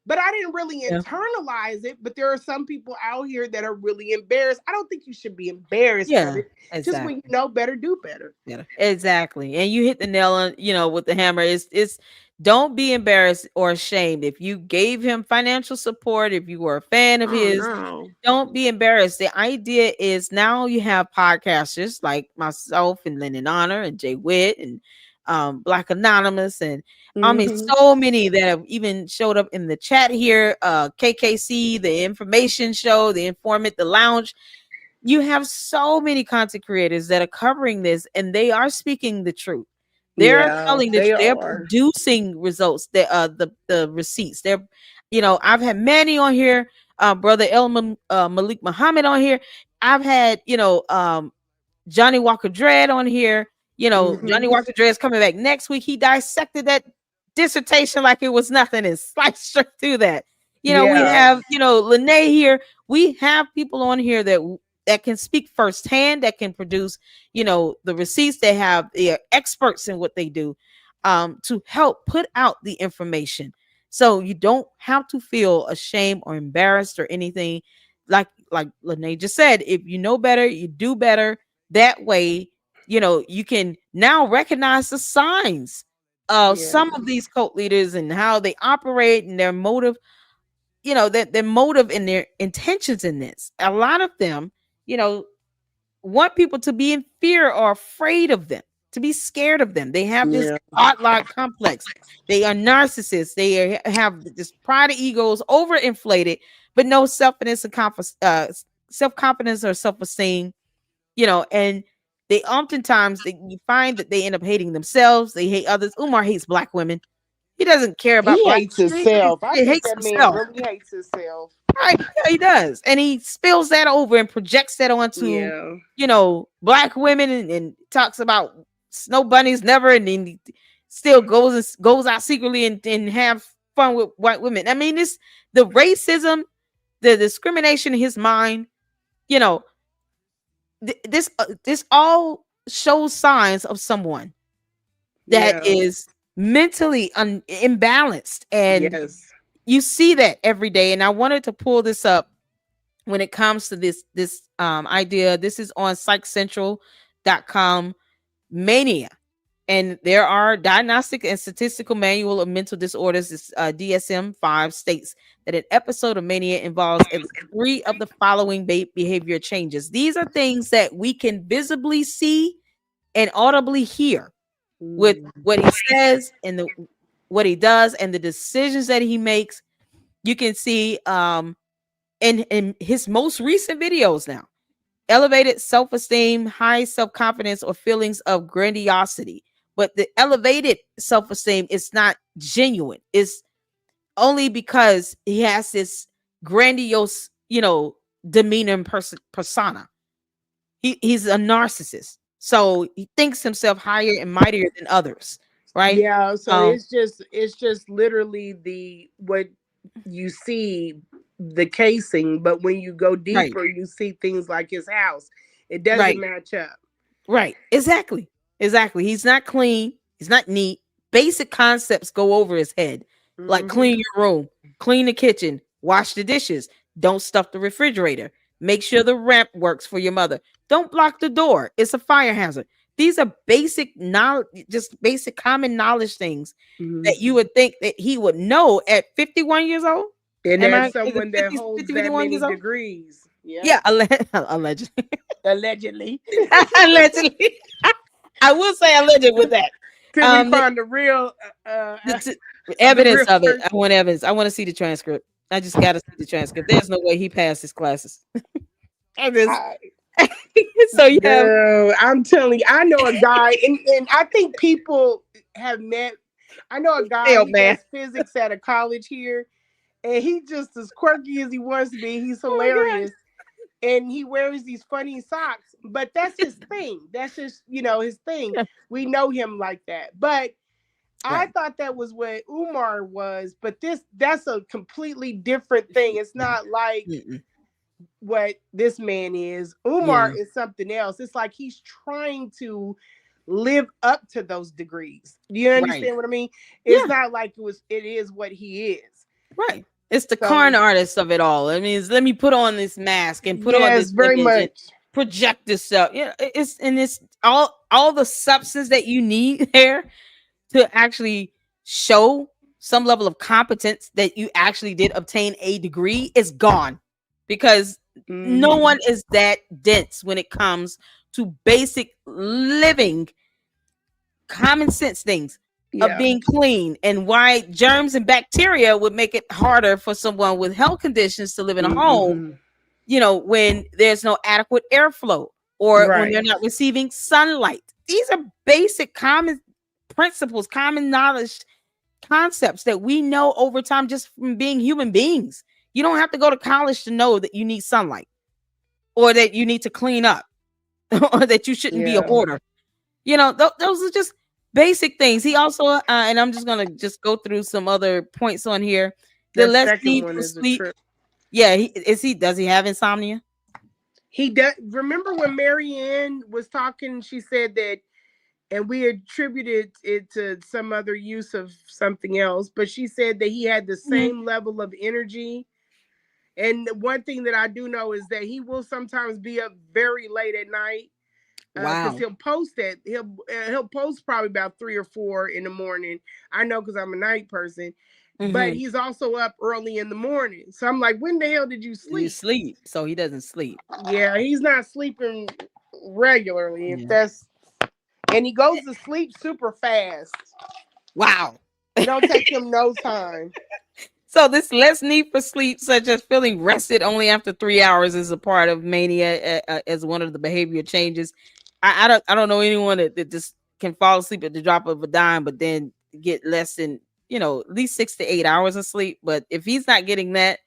But I didn't really Yeah. internalize it. But there are some people out here that are really embarrassed. I don't think you should be embarrassed of Yeah. it. Just when you Exactly. know better, do better. Yeah, exactly. And you hit the nail on, with the hammer. It's don't be embarrassed or ashamed. If you gave him financial support, if you were a fan of Oh his, no. don't be embarrassed. The idea is now you have podcasters like myself and Lennon Honor and Jay Witt and Black Anonymous, and I mean Mm-hmm. so many that have even showed up in the chat here. KKC, the information show, the informant, the lounge. You have so many content creators that are covering this, and they are speaking the truth. They're Yeah, telling the they truth. They're are. producing results. The receipts. I've had many on here. Brother Malik Muhammad on here. I've had Johnny Walker Dread on here. Johnny Walker Dread is coming back next week. He dissected that dissertation like it was nothing and sliced straight through that. We have, Lenae here. We have people on here that can speak firsthand, that can produce, the receipts. They have, they are experts in what they do, to help put out the information. So you don't have to feel ashamed or embarrassed or anything. Like Lenae just said, if you know better, you do better. That way, you can now recognize the signs of some of these cult leaders and how they operate and their motive, their motive and their intentions in this. A lot of them, want people to be in fear or afraid of them, to be scared of them. They have this godlike complex. They are narcissists. They have this pride of egos, overinflated, but no self-confidence and self-confidence or self-esteem, and they oftentimes you find that they end up hating themselves. They hate others. Umar hates black women. He doesn't care about He hates himself. He hates himself. Man really hates himself. Right, yeah, he does, and he spills that over and projects that onto black women, and talks about snow bunnies never, and then he still goes out secretly and have fun with white women. I mean, the racism, the discrimination in his mind, this all shows signs of someone that is mentally imbalanced, and you see that every day. And I wanted to pull this up when it comes to this idea. This is on psychcentral.com, mania. And there are diagnostic and statistical manual of mental disorders. This DSM-5 states that an episode of mania involves at least 3 of the following behavior changes. These are things that we can visibly see and audibly hear with what he says and what he does and the decisions that he makes. You can see in his most recent videos now, elevated self-esteem, high self-confidence, or feelings of grandiosity. But the elevated self-esteem is not genuine. It's only because he has this grandiose, demeanor and persona. He's a narcissist. So he thinks himself higher and mightier than others, right? Yeah. So it's just literally what you see, the casing, but when you go deeper, you see things like his house. It doesn't match up. Right. Exactly. He's not clean. He's not neat. Basic concepts go over his head, like clean your room, clean the kitchen, wash the dishes, don't stuff the refrigerator, make sure the ramp works for your mother, don't block the door, it's a fire hazard. These are basic knowledge, just basic common knowledge things that you would think that he would know at 51 years old. And there's someone that holds that many degrees. Yeah, allegedly. Allegedly. Allegedly. I will say alleged with that. Till we find the real evidence of it. I want evidence. I want to see the transcript. I just got to see the transcript. There's no way he passed his classes. So I'm telling you, I know a guy, and I think people have met. I know a guy who does physics at a college here, and he's just as quirky as he wants to be. He's hilarious. And he wears these funny socks, but that's his thing. That's just, his thing. We know him like that. But I thought that was what Umar was, but that's a completely different thing. It's not like what this man is. Umar is something else. It's like he's trying to live up to those degrees. Do you understand what I mean? It's not like it is what he is. Right. It's the con artist of it all. I mean, let me put on this mask and put on this very much project this up. It's all the substance that you need there to actually show some level of competence that you actually did obtain a degree is gone, because no one is that dense when it comes to basic living common sense things of being clean, and why germs and bacteria would make it harder for someone with health conditions to live in a home, when there's no adequate airflow or when they're not receiving sunlight. These are basic common principles, common knowledge concepts that we know over time just from being human beings. You don't have to go to college to know that you need sunlight or that you need to clean up. or that you shouldn't be a hoarder. Those are just basic things. He also, and I'm just gonna just go through some other points on here. The less need for sleep. Yeah, does he have insomnia? He does. Remember when Marianne was talking, she said that, and we attributed it to some other use of something else, but she said that he had the same level of energy. And one thing that I do know is that he will sometimes be up very late at night. Because he'll post that he'll post probably about 3 or 4 in the morning. I know because I'm a night person, but he's also up early in the morning. So I'm like, when the hell did you sleep? You sleep, so he doesn't sleep. Yeah, he's not sleeping regularly. If that's, and he goes to sleep super fast. Wow, it don't take him no time. So this less need for sleep, such as feeling rested only after 3 hours, is a part of mania as one of the behavior changes. I don't know anyone that just can fall asleep at the drop of a dime, but then get less than at least 6 to 8 hours of sleep. But if he's not getting that,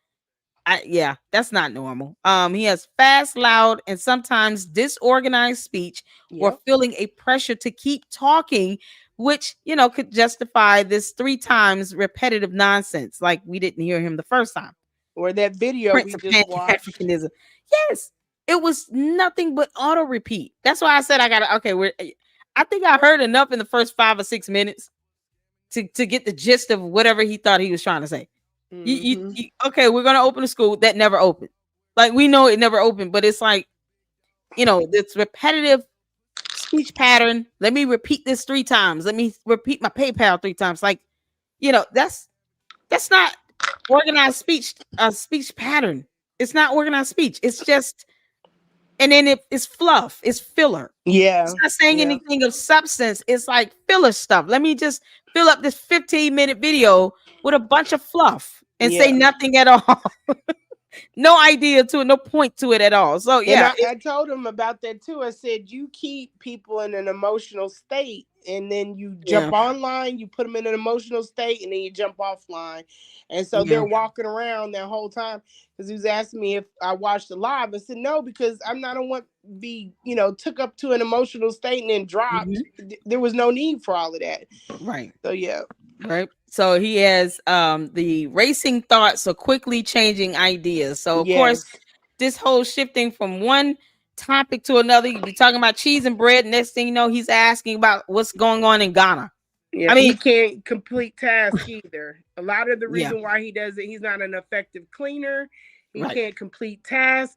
that's not normal. He has fast, loud, and sometimes disorganized speech, or feeling a pressure to keep talking, which could justify this 3 times repetitive nonsense, like we didn't hear him the first time, or that video Prince we just watched. Africanism. Yes, it was nothing but auto repeat. That's why I said I think I heard enough in the first 5 or 6 minutes to get the gist of whatever he thought he was trying to say. Okay, we're gonna open a school that never opened. Like, we know it never opened, but it's like, this repetitive speech pattern. Let me repeat this 3 times. Let me repeat my PayPal 3 times. Like, that's not organized speech. Speech pattern. It's not organized speech. It's just, and then it's fluff. It's filler. Yeah, it's not saying anything of substance. It's like filler stuff. Let me just fill up this 15-minute video with a bunch of fluff and say nothing at all. No idea to it, no point to it at all. So I told him about that too. I said, you keep people in an emotional state, and then you jump online, you put them in an emotional state, and then you jump offline. And so they're walking around that whole time. Because he was asking me if I watched the live. I said no, because I'm not want to be, took up to an emotional state and then dropped. There was no need for all of that. Right. So right. So he has the racing thoughts, so quickly changing ideas. So of course, this whole shifting from one topic to another, you'd be talking about cheese and bread. Next thing you know, he's asking about what's going on in Ghana. Yeah, I mean, he can't complete tasks either. A lot of the reason why he does it, he's not an effective cleaner. He can't complete tasks.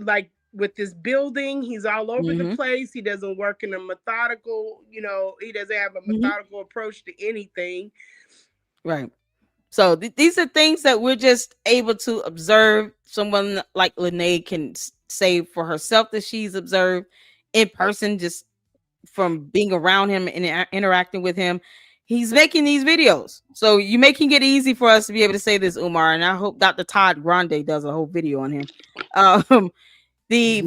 Like with this building, he's all over the place. He doesn't work in a methodical, he doesn't have a methodical approach to anything. Right. So these are things that we're just able to observe. Someone like Lenae can say for herself that she's observed in person, just from being around him and interacting with him. He's making these videos, so you're making it easy for us to be able to say this, Umar. And I hope Dr. Todd Grande does a whole video on him. The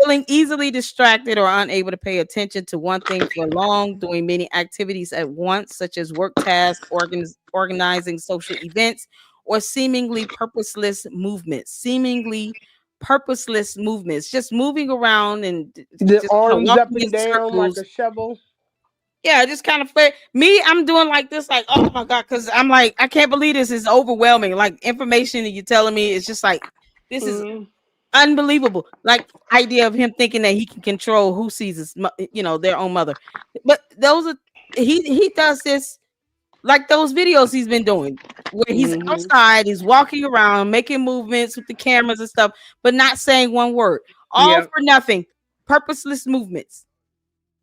feeling easily distracted or unable to pay attention to one thing for long, doing many activities at once, such as work tasks, organizing social events, or seemingly purposeless movements. Just moving around and the just arms up and down like a shovel. Yeah, just kind of me. I'm doing like this, like, oh my God, because I'm like, I can't believe this is overwhelming. Like, information that you're telling me is just like, this is unbelievable. Like, idea of him thinking that he can control who sees his, their own mother. But those are he does this like those videos he's been doing where he's outside, he's walking around, making movements with the cameras and stuff, but not saying one word. All for nothing. Purposeless movements.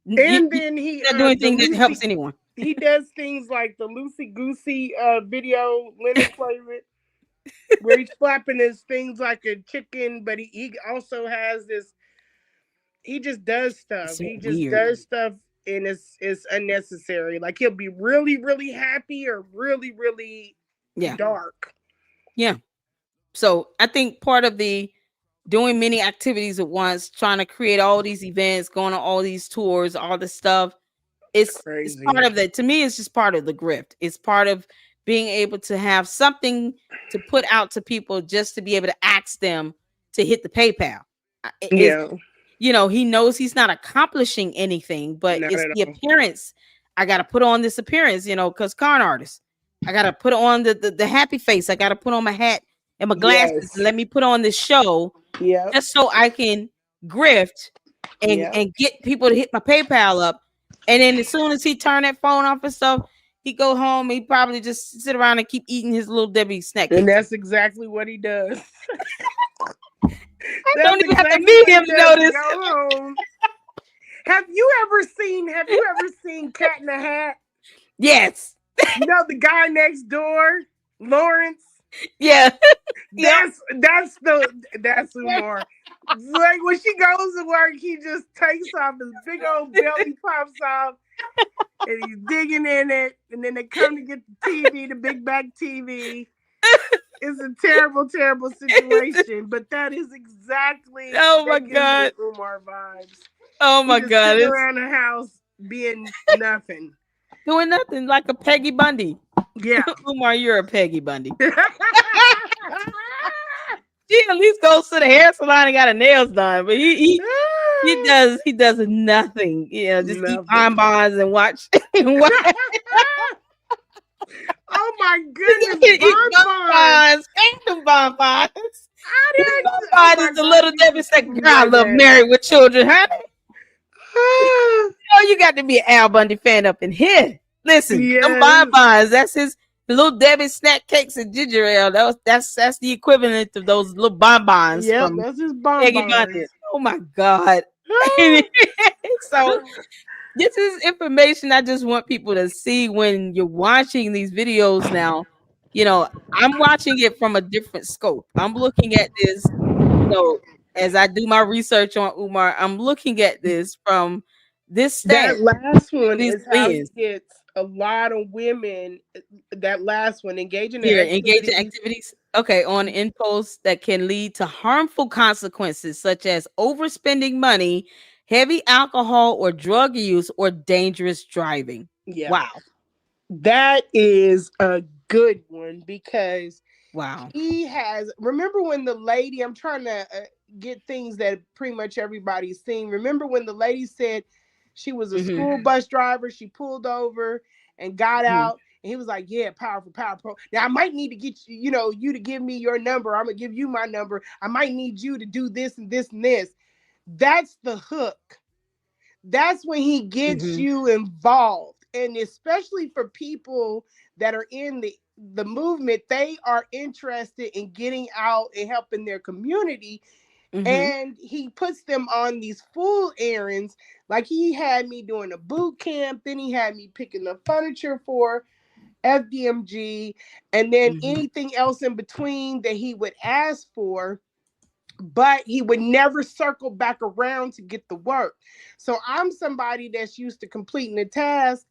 And then he not doing anything that helps anyone. He does things like the Loosey Goosey video Leonard played with, where he's flapping his things like a chicken, but he also has this. He just does stuff. He just does stuff, and it's unnecessary. Like, he'll be really, really happy or really, really dark. Yeah. So I think part of the doing many activities at once, trying to create all these events, going on all these tours, all this stuff, it's part of that. To me, it's just part of the grift. It's part of being able to have something to put out to people just to be able to ask them to hit the PayPal. he knows he's not accomplishing anything, but Not it's at the all. appearance. I got to put on this appearance, because con artist. I got to put on the happy face. I got to put on my hat and my glasses Yes. and let me put on this show Yep. just so I can grift and Yep. get people to hit my PayPal up. And then as soon as he turn that phone off and stuff, he go home. He probably just sit around and keep eating his little Debbie snack And cakes. that's exactly what he does. I That's don't even have to exactly meet what him he to does. know this. Go home. Have you ever seen Cat in the Hat? Yes. The guy next door, Lawrence. Yeah. That's Umar. Like when she goes to work, he just takes off his big old belly, pops off, and he's digging in it. And then they come to get the TV, the big back TV. It's a terrible, terrible situation, but that is exactly. Oh my that gives me God. Umar vibes. Oh my He just God. sitting It's around the house being nothing. doing nothing like a Peggy Bundy. Yeah. Umar, you're a Peggy Bundy. She at least goes to the hair salon and got her nails done, but he does nothing. Just eat Nothing. bonbons and watch. Oh my goodness, bonbons! Them bonbons. I didn't. Oh Bonbons my is the God, little you Debbie just said, took me "Girl, I right love back. Married with Children, honey." Oh, you got to be an Al Bundy fan up in here. Listen, them Yes. bonbons. That's his little Debbie snack cakes and ginger ale. That's the equivalent of those little bonbons Yep, from that's his Peggy bonbons. Bundy. Oh my God. So this is information I just want people to see when you're watching these videos now. I'm watching it from a different scope. I'm looking at this, as I do my research on Umar, I'm looking at this from this That stance, last one this is how he lens. gets a lot of women. That last one, engaging in Here, engage in activities. activities. Okay, on impulse that can lead to harmful consequences such as overspending money, heavy alcohol or drug use, or dangerous driving. Yeah. Wow. That is a good one because Wow. he has. Remember when the lady? I'm trying to get things that pretty much everybody's seen. Remember when the lady said she was a school bus driver? She pulled over and got out, and he was like, "Yeah, powerful, powerful. Now I might need to get you, you to give me your number. I'm gonna give you my number. I might need you to do this and this and this." That's the hook. That's when he gets you involved, and especially for people that are in the movement, they are interested in getting out and helping their community. And he puts them on these full errands. Like he had me doing a boot camp, then he had me picking the furniture for FDMG, and then anything else in between that he would ask for, but he would never circle back around to get the work. So I'm somebody that's used to completing the task,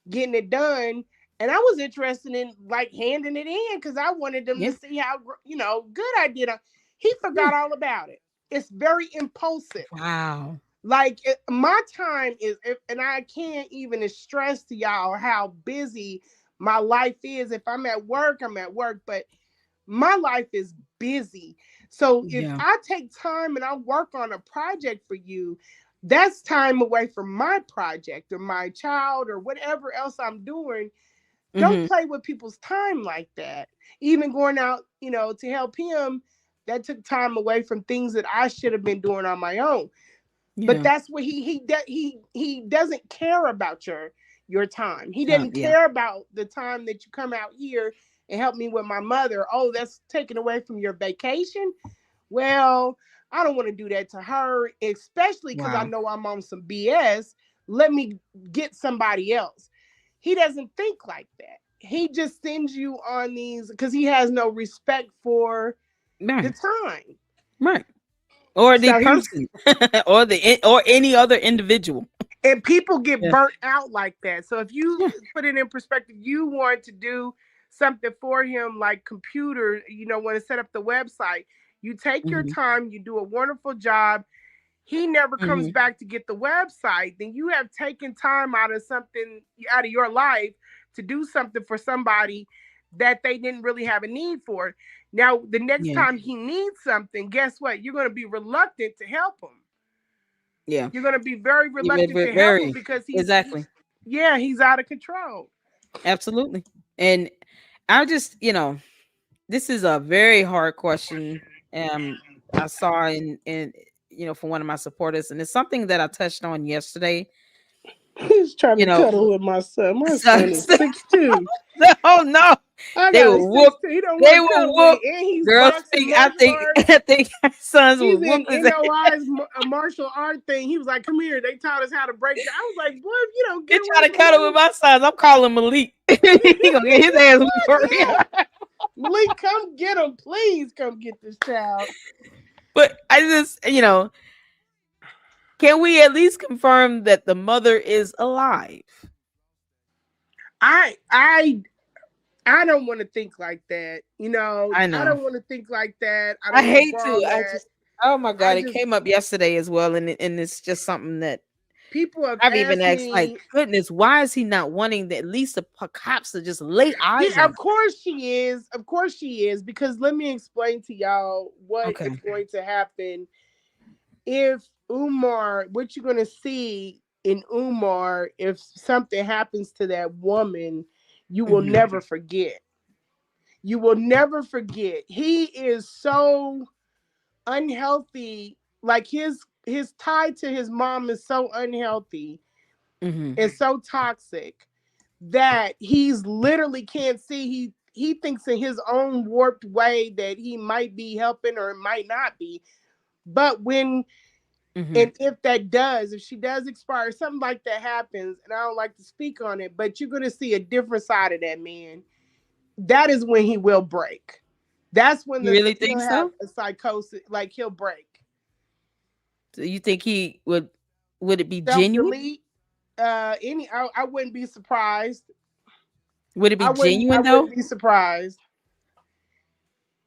getting it done, and I was interested in like handing it in because I wanted them to see how good I did. He forgot all about it. It's very impulsive. Wow. Like my time is, and I can't even stress to y'all how busy my life is. If I'm at work, I'm at work, but my life is busy. So if I take time and I work on a project for you, that's time away from my project or my child or whatever else I'm doing. Don't play with people's time like that. Even going out, to help him, that took time away from things that I should have been doing on my own. Yeah. But that's what he doesn't care about your time. He didn't care about the time that you come out here and help me with my mother. Oh, that's taken away from your vacation. Well, I don't want to do that to her, especially because I know I'm on some BS. Let me get somebody else. He doesn't think like that. He just sends you on these because he has no respect for the time. Right. Or the person or any other individual. And people get burnt out like that. So if you put it in perspective, you want to do something for him like computer, want to set up the website. You take your time, you do a wonderful job. He never comes back to get the website. Then you have taken time out of your life to do something for somebody that they didn't really have a need for. Now, the next time he needs something, guess what? You're going to be reluctant to help him. Yeah. You're gonna be very reluctant to help him Very because exactly. he's out of control. Absolutely. And I just, this is a very hard question. I saw in from one of my supporters, and it's something that I touched on yesterday. He's trying You to know, cuddle with my son. My so, son is 6'2". oh no, I they got a will whoop. 6'2". He don't They want to will cuddle with whoop. it. And he's Girls boxing think I martial think arts. I think my sons He's will whoop in his NOI's martial art thing. He was like, "Come here." They taught us how to break. I was like, "Boy, if you don't They get try away to from cuddle with him, my sons. I'm calling Malik. He gonna get his ass whooped for real. yeah, Malik, come get him, please. Come get this child." But I just, can we at least confirm that the mother is alive? I don't want to think like that. I know. I don't want to think like that. I I don't want to hate borrow to. I that. just, oh my I God, it just came up yesterday as well, and it's just something that people have I've even asked asked, like, me. goodness, why is he not wanting at least the cops to just lay eyes Yeah, on of course she is. Of course she is. Because let me explain to y'all him? what is Okay. going to happen if Umar, what you're going to see in Umar, if something happens to that woman, you will never forget. You will never forget. He is so unhealthy. Like his tie to his mom is so unhealthy and so toxic that he's literally can't see. He thinks in his own warped way that he might be helping or it might not be. But when and if she does expire, something like that happens, and I don't like to speak on it, but you're gonna see a different side of that man. That is when he will break. That's when You really think he'll have so? a psychosis, like he'll break. So you think he would it be Self genuine? delete. I wouldn't be surprised. Would it be I genuine wouldn't though? be surprised.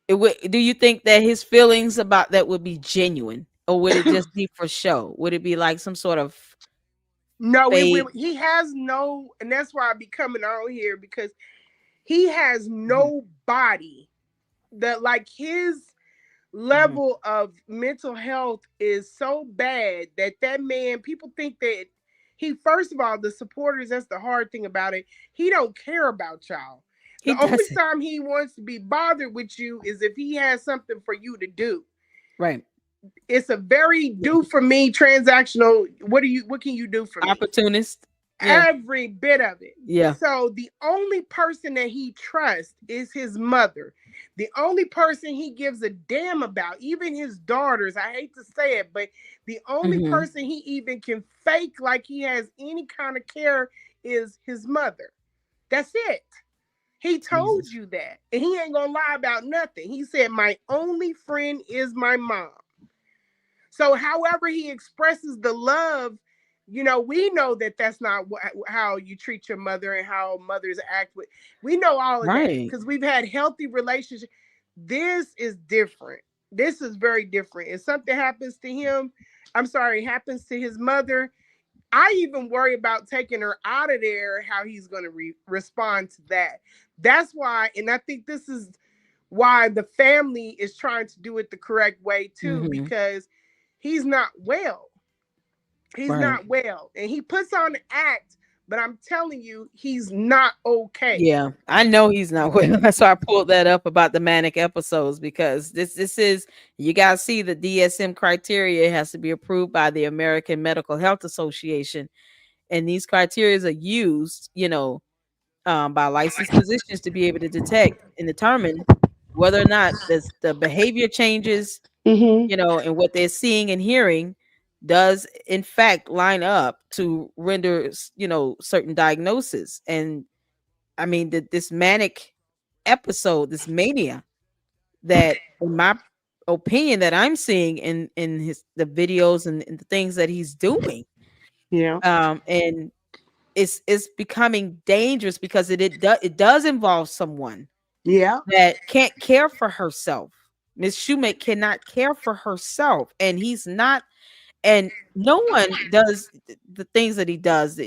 Do you think that his feelings about that would be genuine, or would it just be for show? Would it be like some sort of No, fake? he has no, and that's why I be coming on here because he has no body that like his level of mental health is so bad that man, people think that he, first of all, the supporters, that's the hard thing about it. He don't care about y'all. He The only doesn't. time he wants to be bothered with you is if he has something for you to do. Right. It's a very do for me transactional. What can you do for me? Opportunist. Yeah. Every bit of it. Yeah. So the only person that he trusts is his mother. The only person he gives a damn about, even his daughters, I hate to say it, but the only person he even can fake like he has any kind of care is his mother. That's it. He told you that. And he ain't gonna lie about nothing. He said, my only friend is my mom. So however he expresses the love, we know that that's not how you treat your mother and how mothers act with. We know all of that because we've had healthy relationships. This is different. This is very different. If something happens to him, happens to his mother, I even worry about taking her out of there, how he's going to respond to that. That's why, and I think this is why the family is trying to do it the correct way too, because he's not well. He's not well. And he puts on the act, but I'm telling you, he's not okay. Yeah, I know he's not well. That's why I pulled that up about the manic episodes, because this is, you guys see, the DSM criteria has to be approved by the American Medical Health Association. And these criteria are used, by licensed physicians to be able to detect and determine whether or not the behavior changes, and what they're seeing and hearing does in fact line up to render, certain diagnosis. And I mean, this manic episode, this mania, that in my opinion that I'm seeing in the videos and the things that he's doing, and it's becoming dangerous because it does involve someone that can't care for herself. Miss Shoemake cannot care for herself, and he's not, and no one does the things that he does,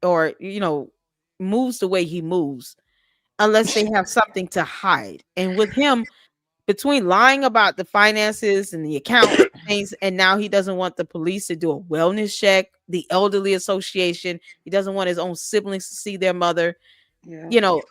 or moves the way he moves, unless they have something to hide. And with him, between lying about the finances and the account, things, and now he doesn't want the police to do a wellness check, the elderly association. He doesn't want his own siblings to see their mother. Yeah. You know,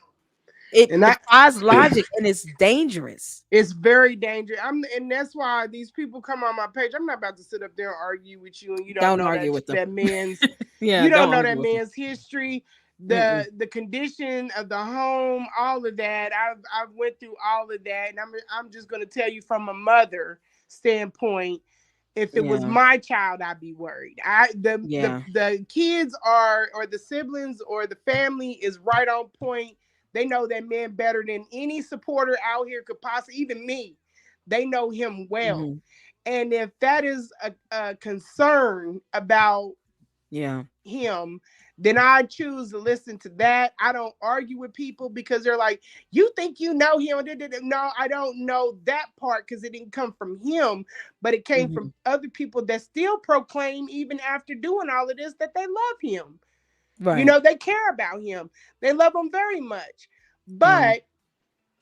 it defies logic and it's dangerous. It's very dangerous. And that's why these people come on my page. I'm not about to sit up there and argue with you, and you don't know argue with that man's yeah, you don't know that man's history, the condition of the home, all of that. I've went through all of that, and I'm just gonna tell you from a mother standpoint. If it was my child, I'd be worried. The kids or the siblings or the family is right on point. They know that man better than any supporter out here could possibly, even me. They know him well. And if that is a concern about him, then I choose to listen to that. I don't argue with people because they're like, you think you know him. No, I don't know that part because it didn't come from him, but it came from other people that still proclaim, even after doing all of this, that they love him. Right. You know, they care about him. They love him very much, but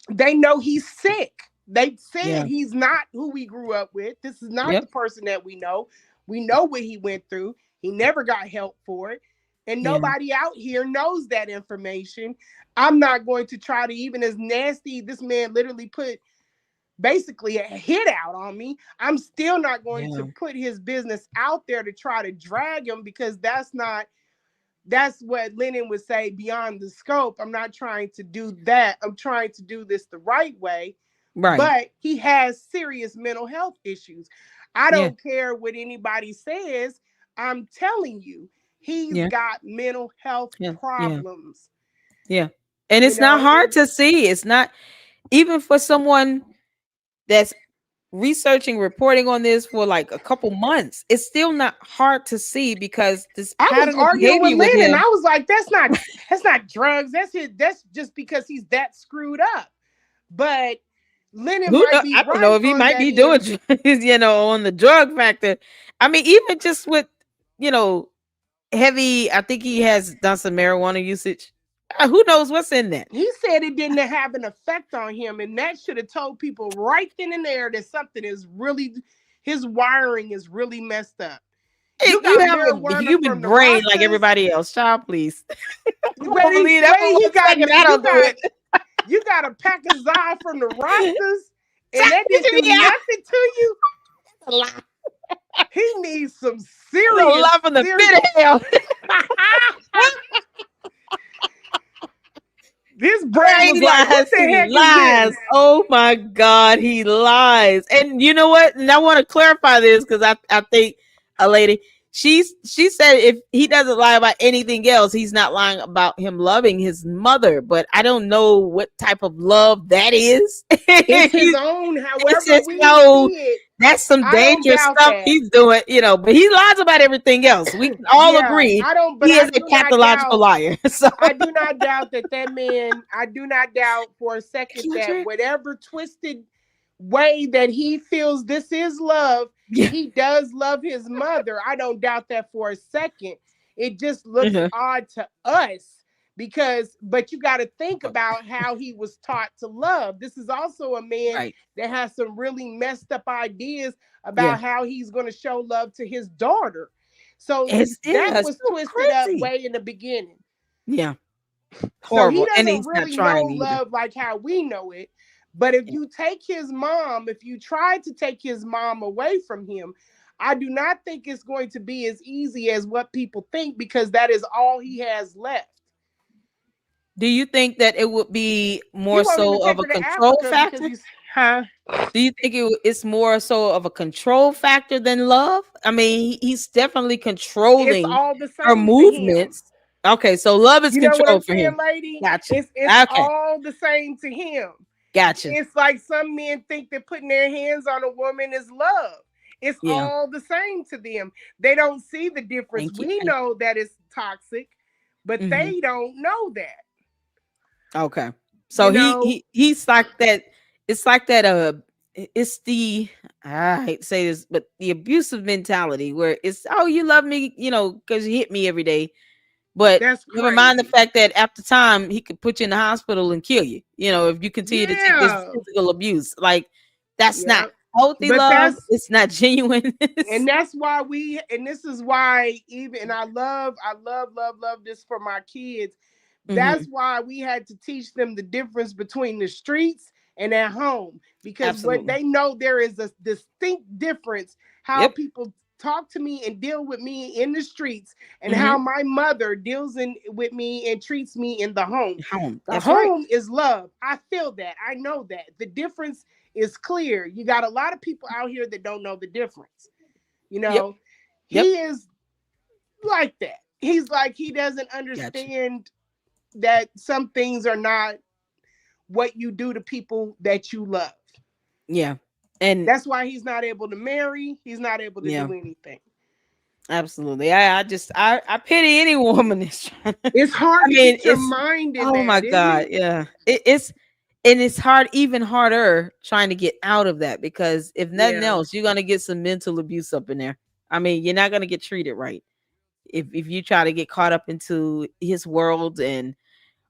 they know he's sick. They said he's not who we grew up with. This is not the person that we know. We know what he went through. He never got help for it. And nobody out here knows that information. I'm not going to try to, even as nasty, this man literally put basically a hit out on me. I'm still not going to put his business out there to try to drag him because that's what Lennon would say, beyond the scope. I'm not trying to do that. I'm trying to do this the right way. Right. But he has serious mental health issues. I don't care what anybody says. I'm telling you, he's got mental health problems. Yeah. And it's not hard to see. It's not, even for someone that's researching, reporting on this for like a couple months, it's still not hard to see because this I was arguing with Lennon. I was like, that's not drugs. That's just because he's that screwed up. But Lennon might be I don't know if he might be doing drugs, on the drug factor. I mean, even just with, heavy, I think he has done some marijuana usage. Who knows what's in that? He said it didn't have an effect on him, and that should have told people right then and there that something is really, his wiring is really messed up. You have a human brain like everybody else. Child, please. You got a pack of Zelle from the Rastas, and that didn't do nothing to you. That's a lot. He needs some serious love from the pit of hell. This brain lies. What the heck lies. Is this? Oh my God, he lies. And you know what? And I want to clarify this because I think a lady, she said if he doesn't lie about anything else, he's not lying about him loving his mother. But I don't know what type of love that is. It's his own, however we see it. That's some dangerous stuff he's doing, but he lies about everything else. We can all agree he is a pathological liar. So I do not doubt that man, I do not doubt for a second that whatever twisted way that he feels this is love, he does love his mother. I don't doubt that for a second. It just looks odd to us. But you got to think about how he was taught to love. This is also a man that has some really messed up ideas about how he's going to show love to his daughter. So that was twisted up way in the beginning. Yeah. Horrible. So he doesn't really know love like how we know it. But if you take his mom, if you try to take his mom away from him, I do not think it's going to be as easy as what people think, because that is all he has left. Do you think that it would be more so of a control factor? Do you think it's more so of a control factor than love? I mean, he's definitely controlling her movements. Okay, so love is control for him. Lady? Gotcha. It's all the same to him. Gotcha. It's like some men think that putting their hands on a woman is love. It's all the same to them. They don't see the difference. We know that it's toxic, but they don't know that. Okay. So he's like that. It's like that. It's the, I hate to say this, but the abusive mentality where it's, oh, you love me, because you hit me every day. But never mind the fact that after time he could put you in the hospital and kill you. If you continue to take this physical abuse, like that's not healthy but love. It's not genuine. And that's why this is why even, and I love this for my kids. That's why we had to teach them the difference between the streets and at home, because when they know there is a distinct difference how people talk to me and deal with me in the streets and how my mother deals with me and treats me in the home. The home is love. I feel that. I know that. The difference is clear. You got a lot of people out here that don't know the difference. You know, he is like that. He's like, he doesn't understand that some things are not what you do to people that you love. Yeah. And that's why he's not able to marry. He's not able to do anything. Absolutely. I pity any woman that's trying to, it's hard to get your mind in oh my God. Yeah. It's hard, even harder trying to get out of that, because if nothing else, you're going to get some mental abuse up in there. I mean, you're not going to get treated right if you try to get caught up into his world and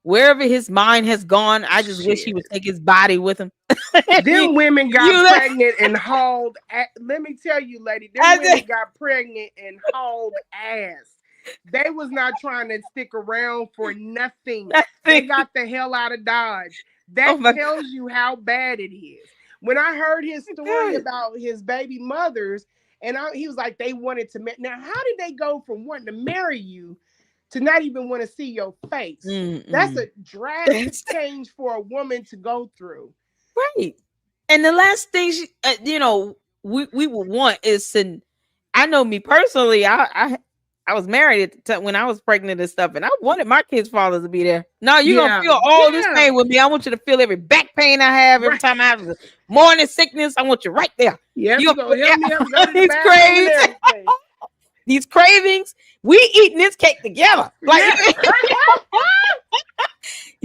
wherever his mind has gone. I just wish he would take his body with him. Them women got pregnant and hauled. Let me tell you, lady, them women got pregnant and hauled ass. They was not trying to stick around for nothing. They got the hell out of Dodge. That tells you how bad it is. When I heard his story about his baby mothers, and he was like, they wanted to. Now, how did they go from wanting to marry you to not even want to see your face? That's a drastic change for a woman to go through. Right. And the last thing we would want is to, I know me personally, I was married at the time when I was pregnant and stuff, and I wanted my kids' fathers to be there. No, you're gonna feel all this pain with me. I want you to feel every back pain I have every time I have a morning sickness. I want you right there. Yeah, you gonna help me up. These cravings. These cravings, we eating this cake together. Like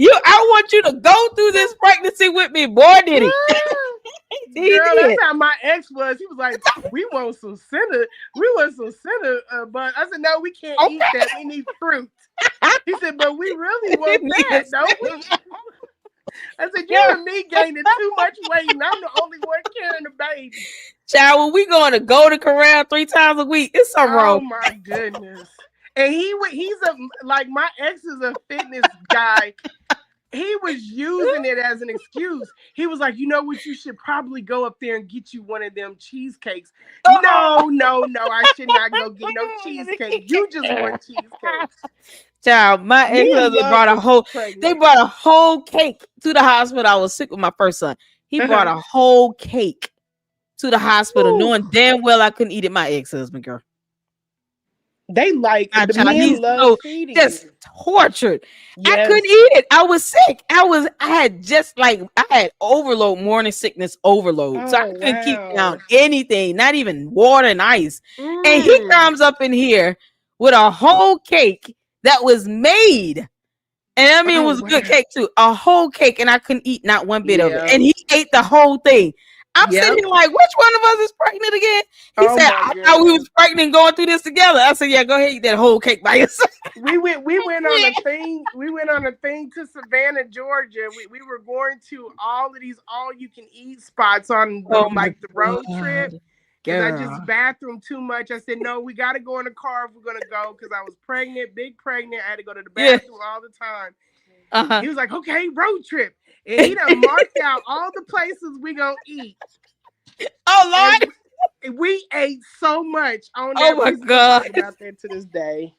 I want you to go through this pregnancy with me, boy. Did he? Girl, that's how my ex was. He was like, we want some cinnamon. But I said, no, we can't eat that. We need fruit. He said, but we really want that, don't we? I said, you and me gaining too much weight, and I'm the only one carrying the baby. Child, when we going to go to Corral 3 times a week, it's something wrong. Oh my goodness. And he's like, my ex is a fitness guy. He was using it as an excuse. He was like, you know what? You should probably go up there and get you one of them cheesecakes. No, I should not go get no cheesecake. You just want cheesecake. Child, my ex-husband brought a whole cake to the hospital. I was sick with my first son. He brought a whole cake to the hospital, knowing damn well I couldn't eat it. My ex-husband, girl. They like the men love feeding. Just tortured. Yes. I couldn't eat it. I was sick. I had overload, morning sickness overload. So I couldn't keep down anything, not even water and ice. And he comes up in here with a whole cake that was made. And I mean, it was a good cake too. A whole cake, and I couldn't eat not one bit of it. And he ate the whole thing. I'm sitting here like, which one of us is pregnant again? He said, I thought we was pregnant going through this together. I said, yeah, go ahead, eat that whole cake by yourself. We went on a thing. We went on a thing to Savannah, Georgia. We were going to all of these all-you-can-eat spots on the road trip. Because I just bathroom too much. I said, no, we got to go in the car if we're going to go. Because I was pregnant, big pregnant. I had to go to the bathroom all the time. He was like, okay, road trip. And he done marked out all the places we gonna eat. Oh Lord! And we ate so much on that. Oh my God! About that to this day.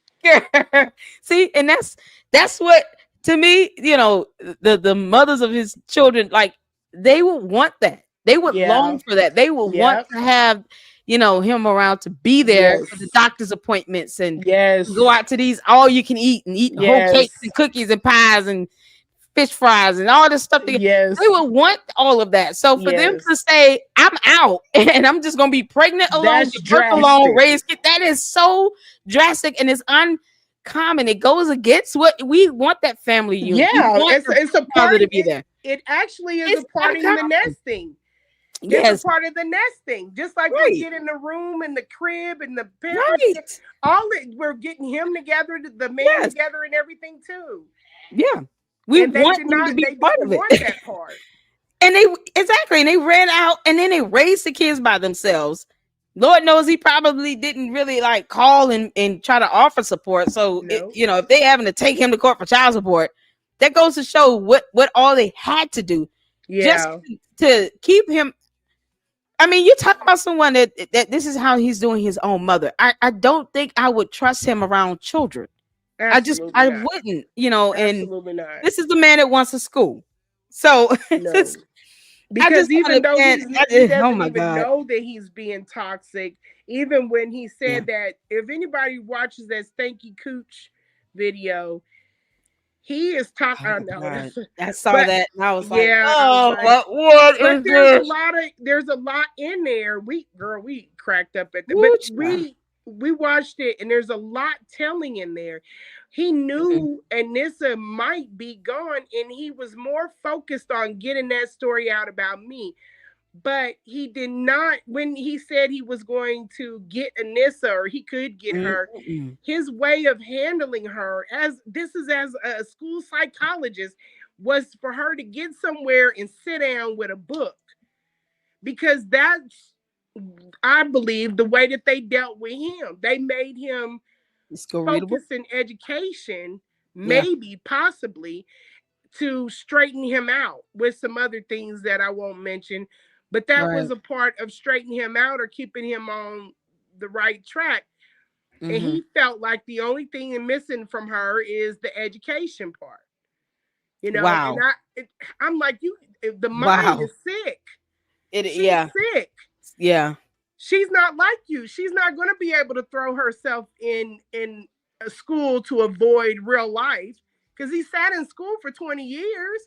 See, and that's what, to me, the mothers of his children, like, they would want that. They would long for that. They would want to have, him around to be there for the doctor's appointments and go out to these all you can eat and eat whole cakes and cookies and pies and fish fries and all this stuff. They would want all of that. So for them to say, I'm out and I'm just going to be pregnant alone, work alone, raise kids, that is so drastic and it's uncommon. It goes against what we want, that family unit. Yeah, it's a part to be there. It actually is a part of the nesting. It's a part of the nesting. Just like we get in the room and the crib and the parents, we're getting him together, the man together and everything too. Yeah. We want them to be part of it. Want that part. And they ran out, and then they raised the kids by themselves. Lord knows he probably didn't really like call and try to offer support. So, if they having to take him to court for child support, that goes to show what all they had to do just to keep him. I mean, you talk about someone that this is how he's doing his own mother. I don't think I would trust him around children. Absolutely I not. wouldn't, Absolutely not. This is the man that wants a school. So no. Because even though he doesn't even know that he's being toxic, even when he said that, if anybody watches that Stanky Cooch video, he is talking. I saw that, and I was like, what is this? There's a lot in there. We cracked up at that, but we watched it, and there's a lot telling in there. He knew Anissa might be gone, and he was more focused on getting that story out about me. But he did not, when he said he was going to get Anissa, or he could get her, his way of handling her, as a school psychologist, was for her to get somewhere and sit down with a book. Because that's, I believe, the way that they dealt with him. They made him focus in education, maybe, possibly, to straighten him out with some other things that I won't mention. But that was a part of straightening him out or keeping him on the right track. And he felt like the only thing missing from her is the education part. And I'm like, the mind is sick. She's sick. Yeah. She's not like you. She's not going to be able to throw herself in a school to avoid real life, because he sat in school for 20 years.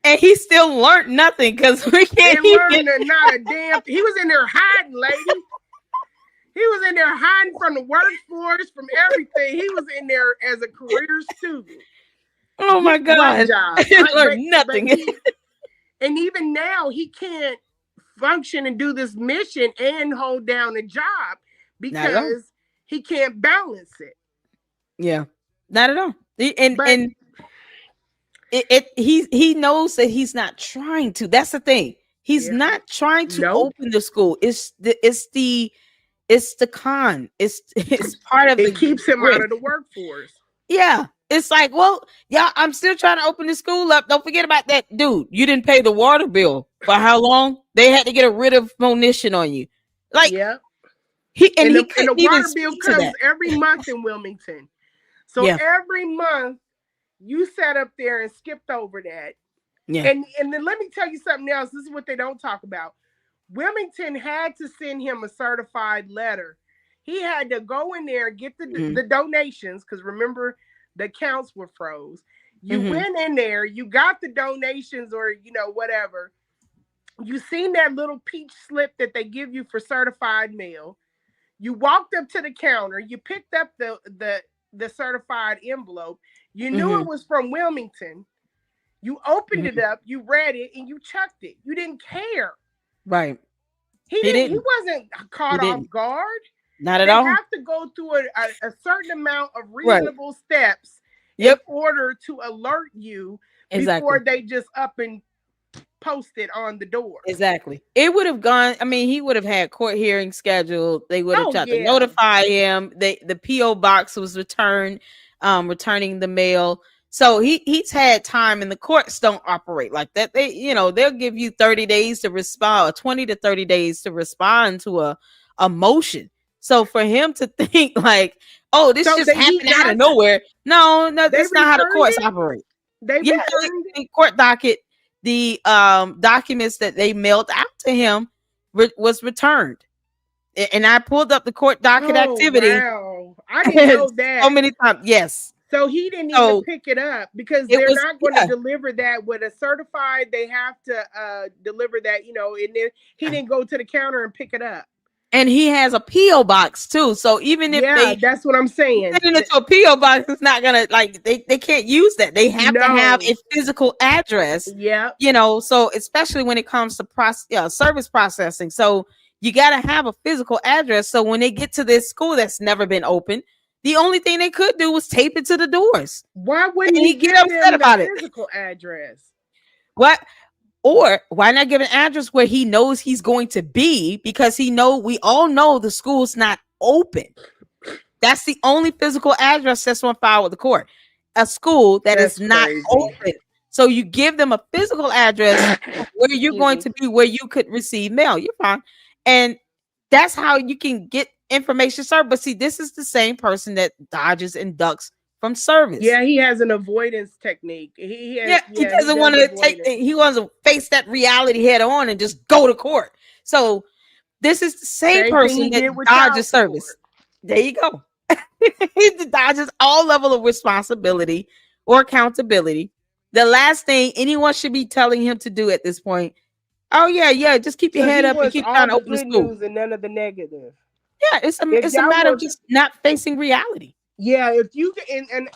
And he still learned nothing, because we can't learn not a damn. He was in there hiding, lady. He was in there hiding from the workforce, from everything. He was in there as a career student. Oh my God. He learned nothing. And even now, he can't function and do this mission and hold down a job because he can't balance it. Yeah, not at all. He knows that he's not trying to. That's the thing. He's not trying to open the school. It's the con. It's part of it. Keeps him out of the workforce. Yeah. It's like, well, I'm still trying to open the school up. Don't forget about that, dude. You didn't pay the water bill for how long? They had to get rid of munition on you. Like, the water bill comes every month in Wilmington. So every month you sat up there and skipped over that. Yeah. And then let me tell you something else. This is what they don't talk about. Wilmington had to send him a certified letter. He had to go in there and get the donations, because remember, the accounts were froze. You went in there, you got the donations, or whatever. You seen that little peach slip that they give you for certified mail. You walked up to the counter, you picked up the certified envelope. You knew it was from Wilmington. You opened it up, you read it, and you chucked it. You didn't care. Right. He wasn't caught off guard. Not at all. They have to go through a certain amount of reasonable steps in order to alert you before they just up and post it on the door. Exactly. It would have gone. I mean, he would have had court hearings scheduled. They would have tried to notify him. The PO box was returned, returning the mail. So he's had time, and the courts don't operate like that. They'll give you 30 days to respond, or 20 to 30 days to respond to a motion. So for him to think like, oh, this just happened out of nowhere. No, that's not how the courts operate. The court docket, the documents that they mailed out to him was returned. And I pulled up the court docket activity. Wow. I didn't know that. So many times. Yes. So he didn't even pick it up, because they're not going to deliver that with a certified. They have to deliver that, and then he didn't go to the counter and pick it up. And he has a PO box too. So even if that's what I'm saying. Sending it to a PO box is not gonna they can't use that. They have to have a physical address. Yeah. So especially when it comes to service processing. So you gotta have a physical address. So when they get to this school that's never been open, the only thing they could do was tape it to the doors. Why wouldn't he get upset about it? Physical address. What? Or why not give an address where he knows he's going to be, because we all know the school's not open. That's the only physical address that's on file with the court. A school that's not crazy. open. So you give them a physical address where you're going to be, where you could receive mail. You're fine. And that's how you can get information served. But see, this is the same person that dodges and ducks from service. Yeah, he has an avoidance technique. He doesn't want to he wants to face that reality head on and just go to court. So this is the same person that dodges service. There you go. He dodges all level of responsibility or accountability. The last thing anyone should be telling him to do at this point, oh yeah, just keep your head up and keep trying to open the school. News and none of the negative. Yeah, it's a matter of just not facing reality. Yeah, if you and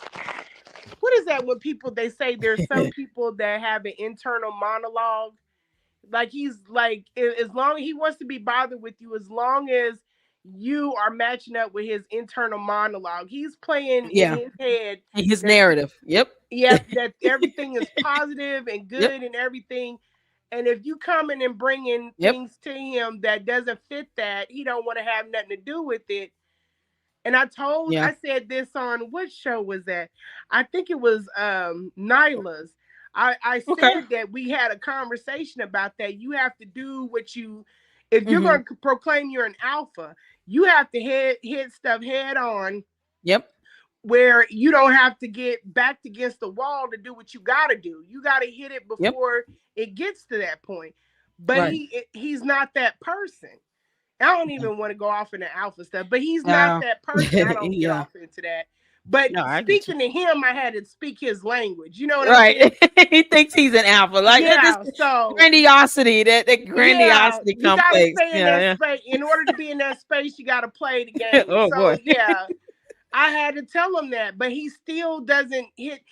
what is that when people, they say there's some people that have an internal monologue, like he's like, as long as he wants to be bothered with you, as long as you are matching up with his internal monologue, he's playing in his head, his narrative. Yep, that everything is positive and good and everything. And if you come in and bring in things to him that doesn't fit that, he don't want to have nothing to do with it. And I said this on, what show was that? I think it was Nyla's. I said that we had a conversation about that. You have to do what you, if you're going to proclaim you're an alpha, you have to hit stuff head on. Yep. Where you don't have to get backed against the wall to do what you got to do. You got to hit it before it gets to that point. But he's not that person. I don't even want to go off into alpha stuff, but he's not that person. I don't get off into that. But speaking to him, I had to speak his language. You know what I mean? He thinks he's an alpha. Like so grandiosity, that grandiosity complex. You gotta stay in that space. In order to be in that space, you gotta play the game. Boy. I had to tell him that, but he still doesn't hit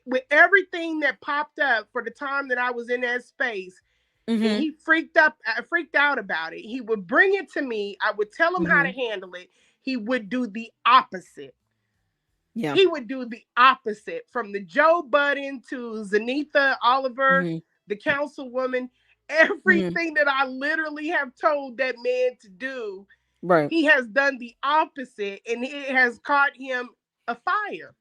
with everything that popped up for the time that I was in that space. And he freaked out about it. He would bring it to me. I would tell him how to handle it. He would do the opposite. Yeah. He would do the opposite, from the Joe Budden to Zenitha Oliver, the councilwoman, everything that I literally have told that man to do. Right. He has done the opposite, and it has caught him a fire.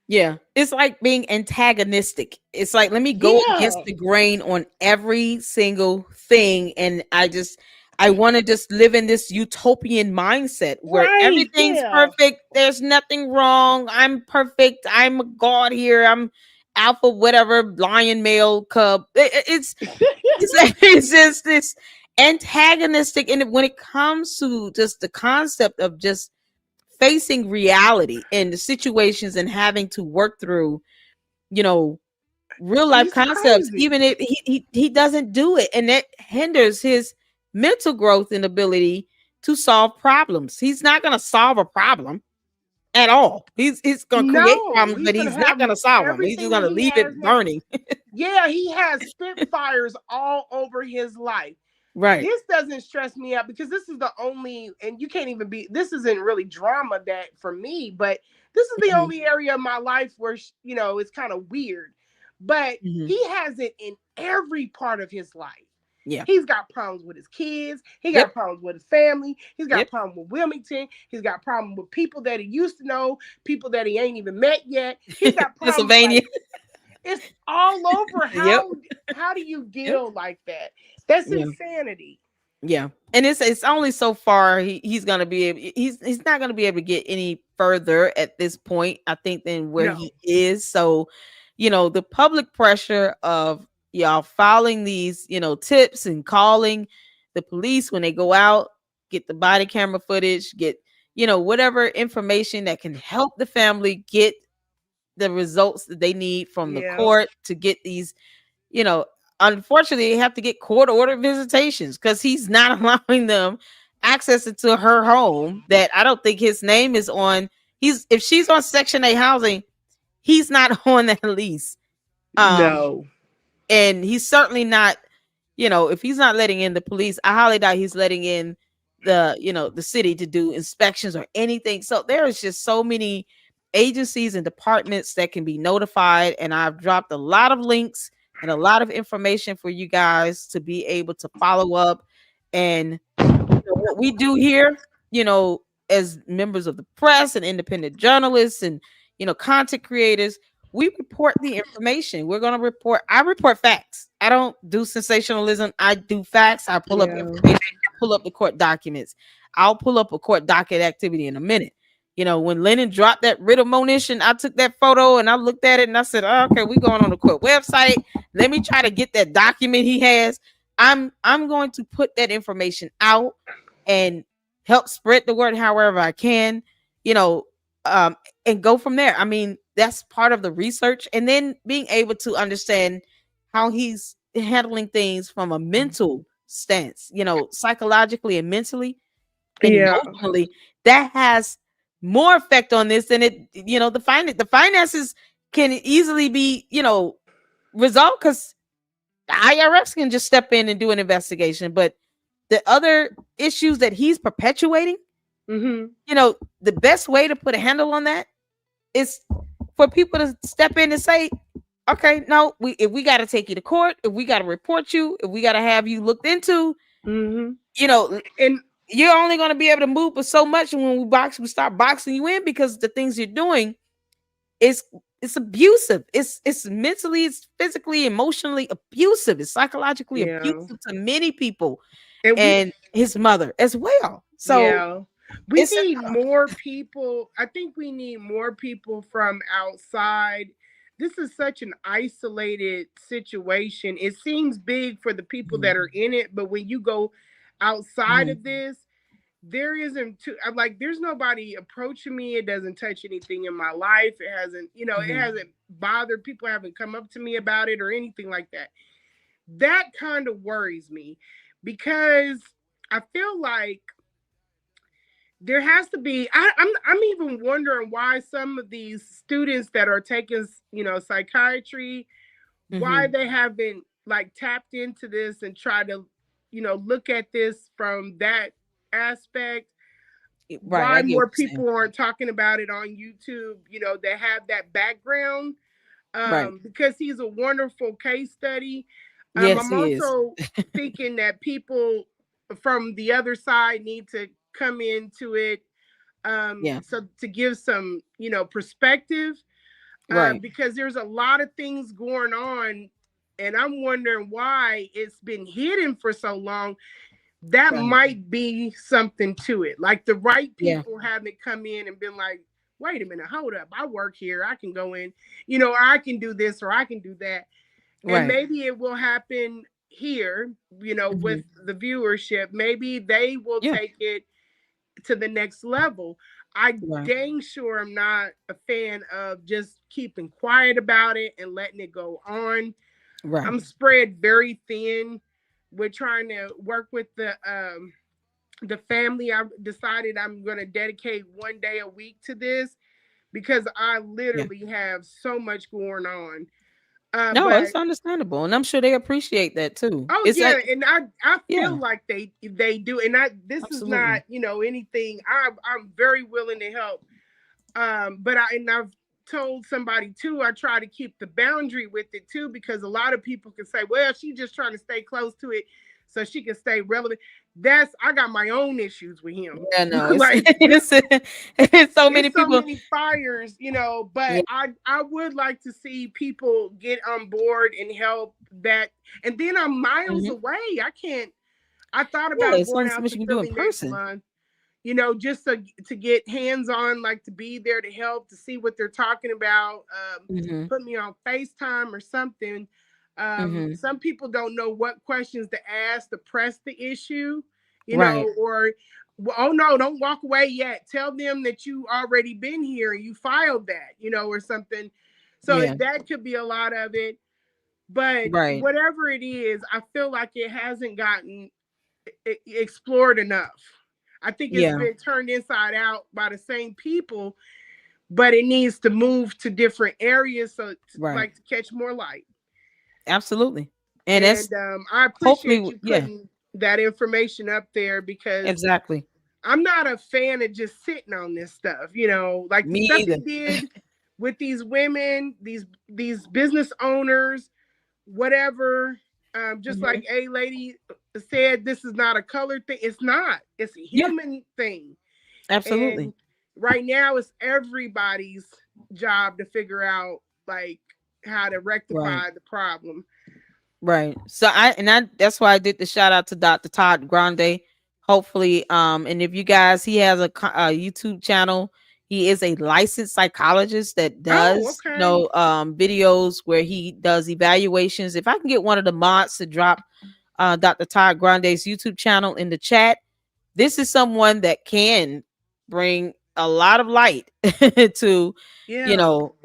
Yeah. It's like being antagonistic. It's like, let me go against the grain on every single thing. And I want to just live in this utopian mindset where everything's perfect. There's nothing wrong. I'm perfect. I'm a god here. I'm alpha, whatever, lion, male, cub. It's just this antagonistic. And when it comes to just the concept of just facing reality and the situations and having to work through, real life concepts, even if he doesn't do it, and that hinders his mental growth and ability to solve problems. He's not going to solve a problem at all. He's going to create problems, but he's not going to solve them. He's just going to leave it burning. He has spitfires all over his life. Right. This doesn't stress me out because this is the only, and you can't even this isn't really drama that for me, but this is the only area of my life where, it's kind of weird, but he has it in every part of his life. Yeah. He's got problems with his kids. He got problems with his family. He's got problems with Wilmington. He's got problems with people that he used to know, people that he ain't even met yet. He's got problems. Pennsylvania. It's all over. How do you deal like that? That's insanity. Yeah. And it's only so far he's gonna be able, he's not gonna be able to get any further at this point, I think, than where he is. So, the public pressure of y'all filing these, tips and calling the police when they go out, get the body camera footage, get, whatever information that can help the family get the results that they need from the court to get these, unfortunately, they have to get court order visitations because he's not allowing them access to her home that I don't think his name is on. If she's on Section 8 housing, he's not on that lease. No. And he's certainly not, if he's not letting in the police, I highly doubt he's letting in the city to do inspections or anything. So there is just so many agencies and departments that can be notified. And I've dropped a lot of links and a lot of information for you guys to be able to follow up. And what we do here, as members of the press and independent journalists and, content creators, we report the information. I report facts. I don't do sensationalism. I do facts. I pull up information. I pull up the court documents. I'll pull up a court docket activity in a minute. When Lennon dropped that writ of monition, I took that photo and I looked at it and I said, oh, okay, we're going on the court website. Let me try to get that document he has. I'm going to put that information out and help spread the word however I can, and go from there. I mean, that's part of the research, and then being able to understand how he's handling things from a mental stance, psychologically and mentally and emotionally. That has more effect on this than it, the finances can easily be, resolved because the IRS can just step in and do an investigation. But the other issues that he's perpetuating, the best way to put a handle on that is for people to step in and say, okay, no, if we got to take you to court, if we got to report you, if we got to have you looked into, and you're only going to be able to move but so much. And when we start boxing you in, because the things you're doing it's abusive. It's mentally, it's physically, emotionally abusive. It's psychologically abusive to many people, and his mother as well. So we need more people. I think we need more people from outside. This is such an isolated situation. It seems big for the people that are in it, but when you go outside of this, there isn't I'm like, there's nobody approaching me. It doesn't touch anything in my life. It hasn't, it hasn't bothered. People haven't come up to me about it or anything like that. That kind of worries me, because I feel like there has to be, I'm even wondering why some of these students that are taking, psychiatry, why they haven't like tapped into this and try to, look at this from that aspect. Why more people aren't talking about it on YouTube, that have that background, because he's a wonderful case study. I'm also thinking that people from the other side need to come into it, so to give some, perspective, because there's a lot of things going on, and I'm wondering why it's been hidden for so long. That might be something to it. Like the right people haven't come in and been like, wait a minute, hold up. I work here. I can go in, or I can do this or I can do that. And maybe it will happen here, with the viewership. Maybe they will take it to the next level. I dang sure am not a fan of just keeping quiet about it and letting it go on. I'm spread very thin. We're trying to work with the family. I've decided I'm going to dedicate one day a week to this, because I literally have so much going on. No, it's understandable, and I'm sure they appreciate that too. Oh, and I feel like they do, and this is not anything. I'm very willing to help, but I've told somebody too, I try to keep the boundary with it too, because a lot of people can say, well, she's just trying to stay close to it so she can stay relevant. I got my own issues with him. Yeah, no, like it's so many people, so many fires, but I would like to see people get on board and help that. And then I'm miles away. I thought about going out to Philly next month, just to get hands-on, like to be there to help, to see what they're talking about, put me on FaceTime or something. Some people don't know what questions to ask to press the issue, or, oh no, don't walk away yet. Tell them that you already been here and you filed that, or something. So that could be a lot of it. But whatever it is, I feel like it hasn't gotten explored enough. I think it's been turned inside out by the same people, but it needs to move to different areas like to catch more light. Absolutely. And I appreciate you putting that information up there, because I'm not a fan of just sitting on this stuff, like the stuff he did with these women, these business owners. whatever. Just like a lady said, this is not a color thing. It's not. It's a human thing. Absolutely. And right now, it's everybody's job to figure out like how to rectify the problem. Right. So that's why I did the shout out to Dr. Todd Grande. Hopefully, and if you guys, he has a YouTube channel. He is a licensed psychologist that does videos where he does evaluations. If I can get one of the mods to drop Dr. Todd Grande's YouTube channel in the chat, this is someone that can bring a lot of light to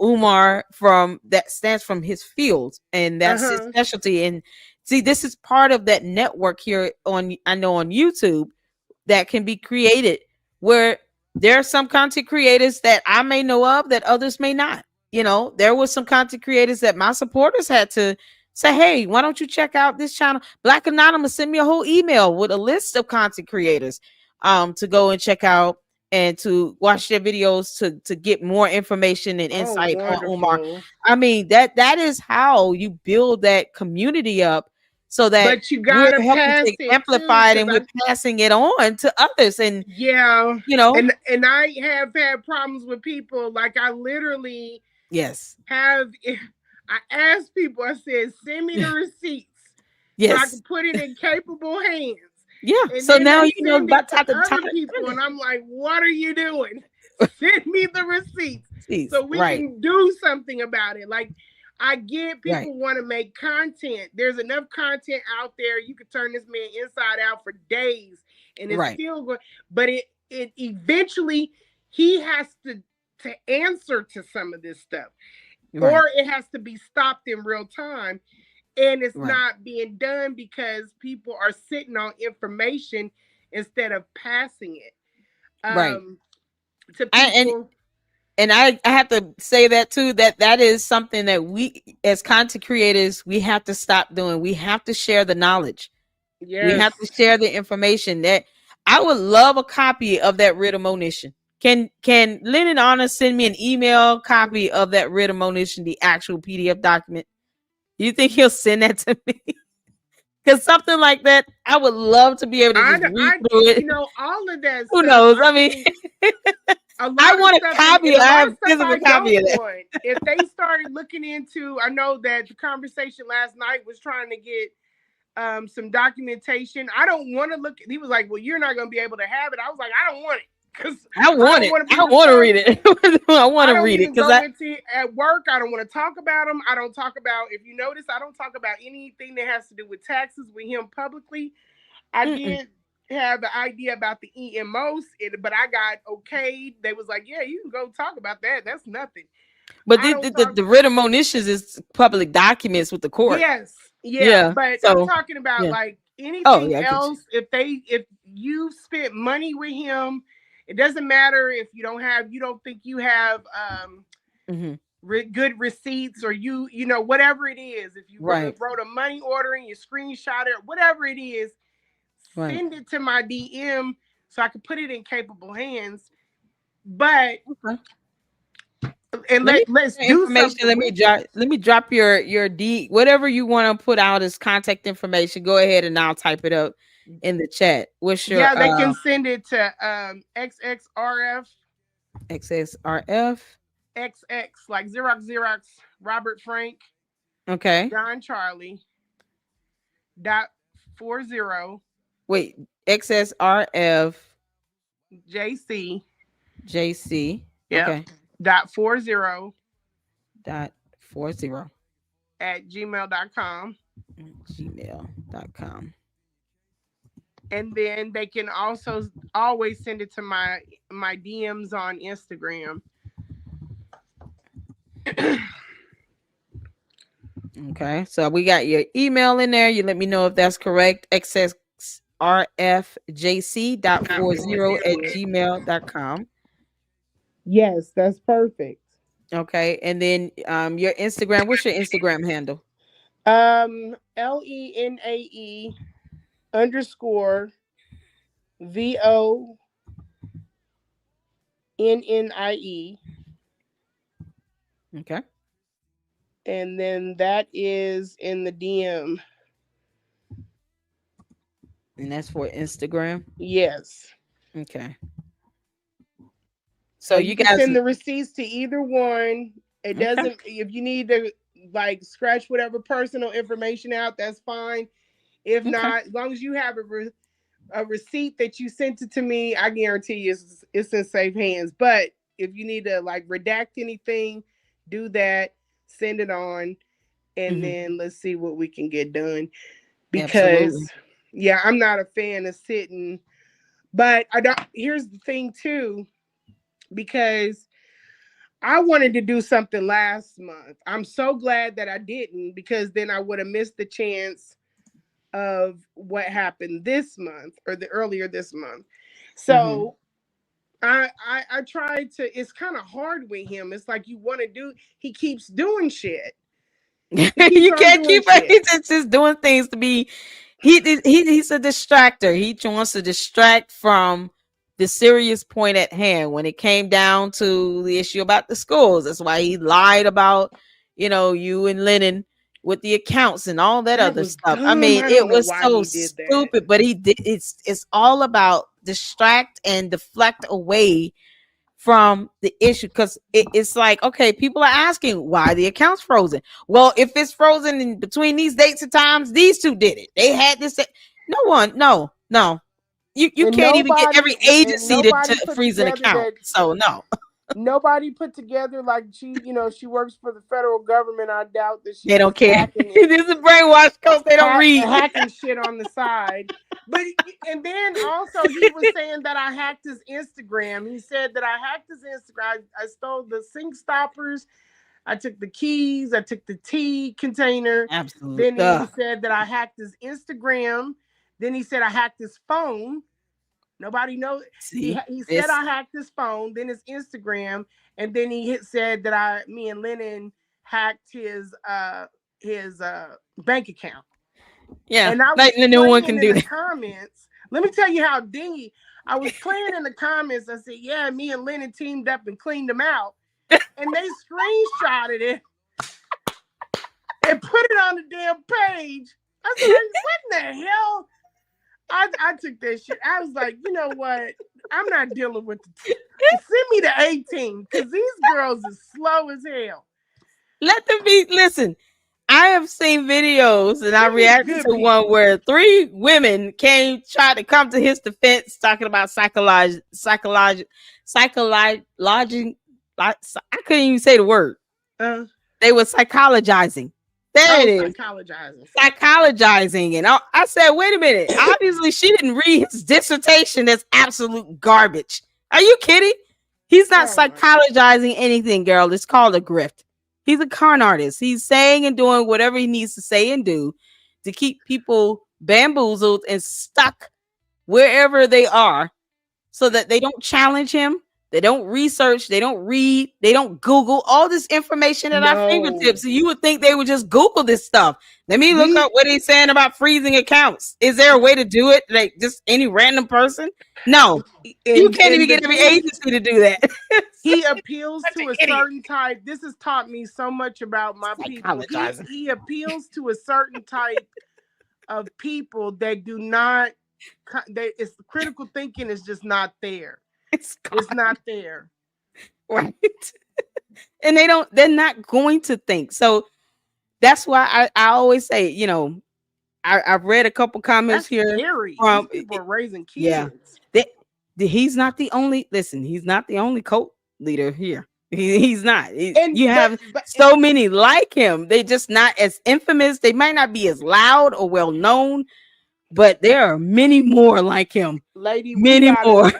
Umar, from that stands from his field, and that's his specialty. And see, this is part of that network here on YouTube that can be created, where there are some content creators that I may know of that others may not. There was some content creators that my supporters had to say, hey, why don't you check out this channel? Black Anonymous sent me a whole email with a list of content creators to go and check out and to watch their videos to get more information and insight on Umar. I mean, that is how you build that community up, so that we're helping to amplify it, and we're passing it on to others. And and I have had problems with people. Like, I literally have. I asked people, I said, send me the receipts so I can put it in capable hands. And so now about other people, and I'm like, what are you doing? Send me the receipts so we can do something about it. Like, I get people want to make content. There's enough content out there. You could turn this man inside out for days, and it's still going. But it eventually he has to answer to some of this stuff. Or it has to be stopped in real time. And it's not being done because people are sitting on information instead of passing it to people. And I have to say that too, that is something that we as content creators, we have to stop doing. We have to share the knowledge. We have to share the information. That I would love a copy of that writ of monition. Can Len and Anna send me an email copy of that writ of monition, the actual PDF document? You think he'll send that to me? Because something like that, I would love to be able to just read through it. All of that. Who knows? I mean, I want a copy. I have a physical copy of that. If they started looking into, I know that the conversation last night was trying to get some documentation. I don't want to look. He was like, "Well, you're not going to be able to have it." I was like, "I don't want it." I want it. I want to read it. I want to read it because at work, I don't want to talk about them. I don't talk about. If you notice, I don't talk about anything that has to do with taxes with him publicly. I did have the idea about the EMOs, but I got okayed. They was like, "Yeah, you can go talk about that. That's nothing." But the writ of monitions is public documents with the court. Yeah. But I'm talking about like anything else. If you spent money with him. It doesn't matter if you don't think you have good receipts, or whatever it is. If you wrote a money order and you screenshot it, whatever it is, send it to my DM so I can put it in capable hands. But let's do something. Let me drop your D, whatever you want to put out as contact information. Go ahead and I'll type it up in the chat. What's your they can send it to XXRF XX like Xerox Robert Frank John Charlie .40 wait XSRF JC okay .40 at gmail.com. And then they can also always send it to my DMs on Instagram. Okay, so we got your email in there. You let me know if that's correct. xsrfjc.40@gmail.com. Yes, that's perfect. Okay, and then your Instagram. What's your Instagram handle? LENAE _ VONNIE. Okay. And then that is in the DM. And that's for Instagram. Yes. Okay. So So you you can guys, send the receipts to either one. It okay. doesn't, if you need to like scratch whatever personal information out, that's fine. If Okay. not, as long as you have a receipt that you sent it to me, I guarantee you it's in safe hands. But if you need to like redact anything, do that, send it on, and Mm-hmm. then let's see what we can get done. Absolutely. Because yeah, I'm not a fan of sitting. But I don't, here's the thing too, because I wanted to do something last month. I'm so glad that I didn't, because then I would have missed the chance of what happened this month or the earlier this month. Mm-hmm. So I tried to, it's kind of hard with him. It's like you want to do, he keeps doing shit. He keeps You on can't doing keep shit. He's just doing things to be he's a distractor. He wants to distract from the serious point at hand when it came down to the issue about the schools. That's why he lied about, you and Lennon with the accounts and all that That other was stuff. I dumb. mean, I it don't know was why so he did that. stupid, but he did it's all about distract and deflect away from the issue, because it's like, okay, people are asking why the account's frozen. Well, if it's frozen in between these dates and times, these two did it. They had this. No one, no. You And can't even get every agency nobody to put freeze an together account. that So no, nobody put together like she works for the federal government. I doubt that they she's don't care. hacking it, This is brainwash because they don't read. hacking shit on the side. But and then also he was saying that I hacked his Instagram. He said that I hacked his Instagram. I stole the sink stoppers. I took the keys. I took the tea container. Absolute. Then he said that I hacked his Instagram. Then he said I hacked his phone. Nobody knows. See, He said I hacked his phone, then his Instagram, and then he said that me and Lennon hacked his bank account. yeah, And I was like no one playing can in do the that. comments. Let me tell you how dingy. I was playing in the comments. I said, "Yeah, me and Lennon teamed up and cleaned them out," and they screenshotted it and put it on the damn page. I said, "What in the hell?" I took that shit. I was like, you know what? I'm not dealing with send me the 18, because these girls are slow as hell. Let them be. Listen, I have seen videos and I Send me the reacted good to one people. where 3 women tried to come to his defense, talking about psychological. I couldn't even say the word. They were psychologizing. There it is. Psychologizing. And I said, wait a minute. Obviously, she didn't read his dissertation. That's absolute garbage. Are you kidding? He's not psychologizing anything, girl. It's called a grift. He's a con artist. He's saying and doing whatever he needs to say and do to keep people bamboozled and stuck wherever they are, so that they don't challenge him. They don't research. They don't read. They don't Google all this information at our fingertips. So you would think they would just Google this stuff. Let me look up what he's saying about freezing accounts. Is there a way to do it? Like just any random person? No. You can't even get every agency to do that. He appeals to a certain type. This has taught me so much about my people. He appeals to a certain type of people that do not. It's critical thinking is just not there. It's not there. Right. And they're not going to think. So that's why I always say, I've read a couple comments here. Scary. These people are raising kids. Yeah. He's not the only, he's not the only cult leader here. He's not. You have so many like him. They're just not as infamous. They might not be as loud or well known, but there are many more like him. Lady, many more.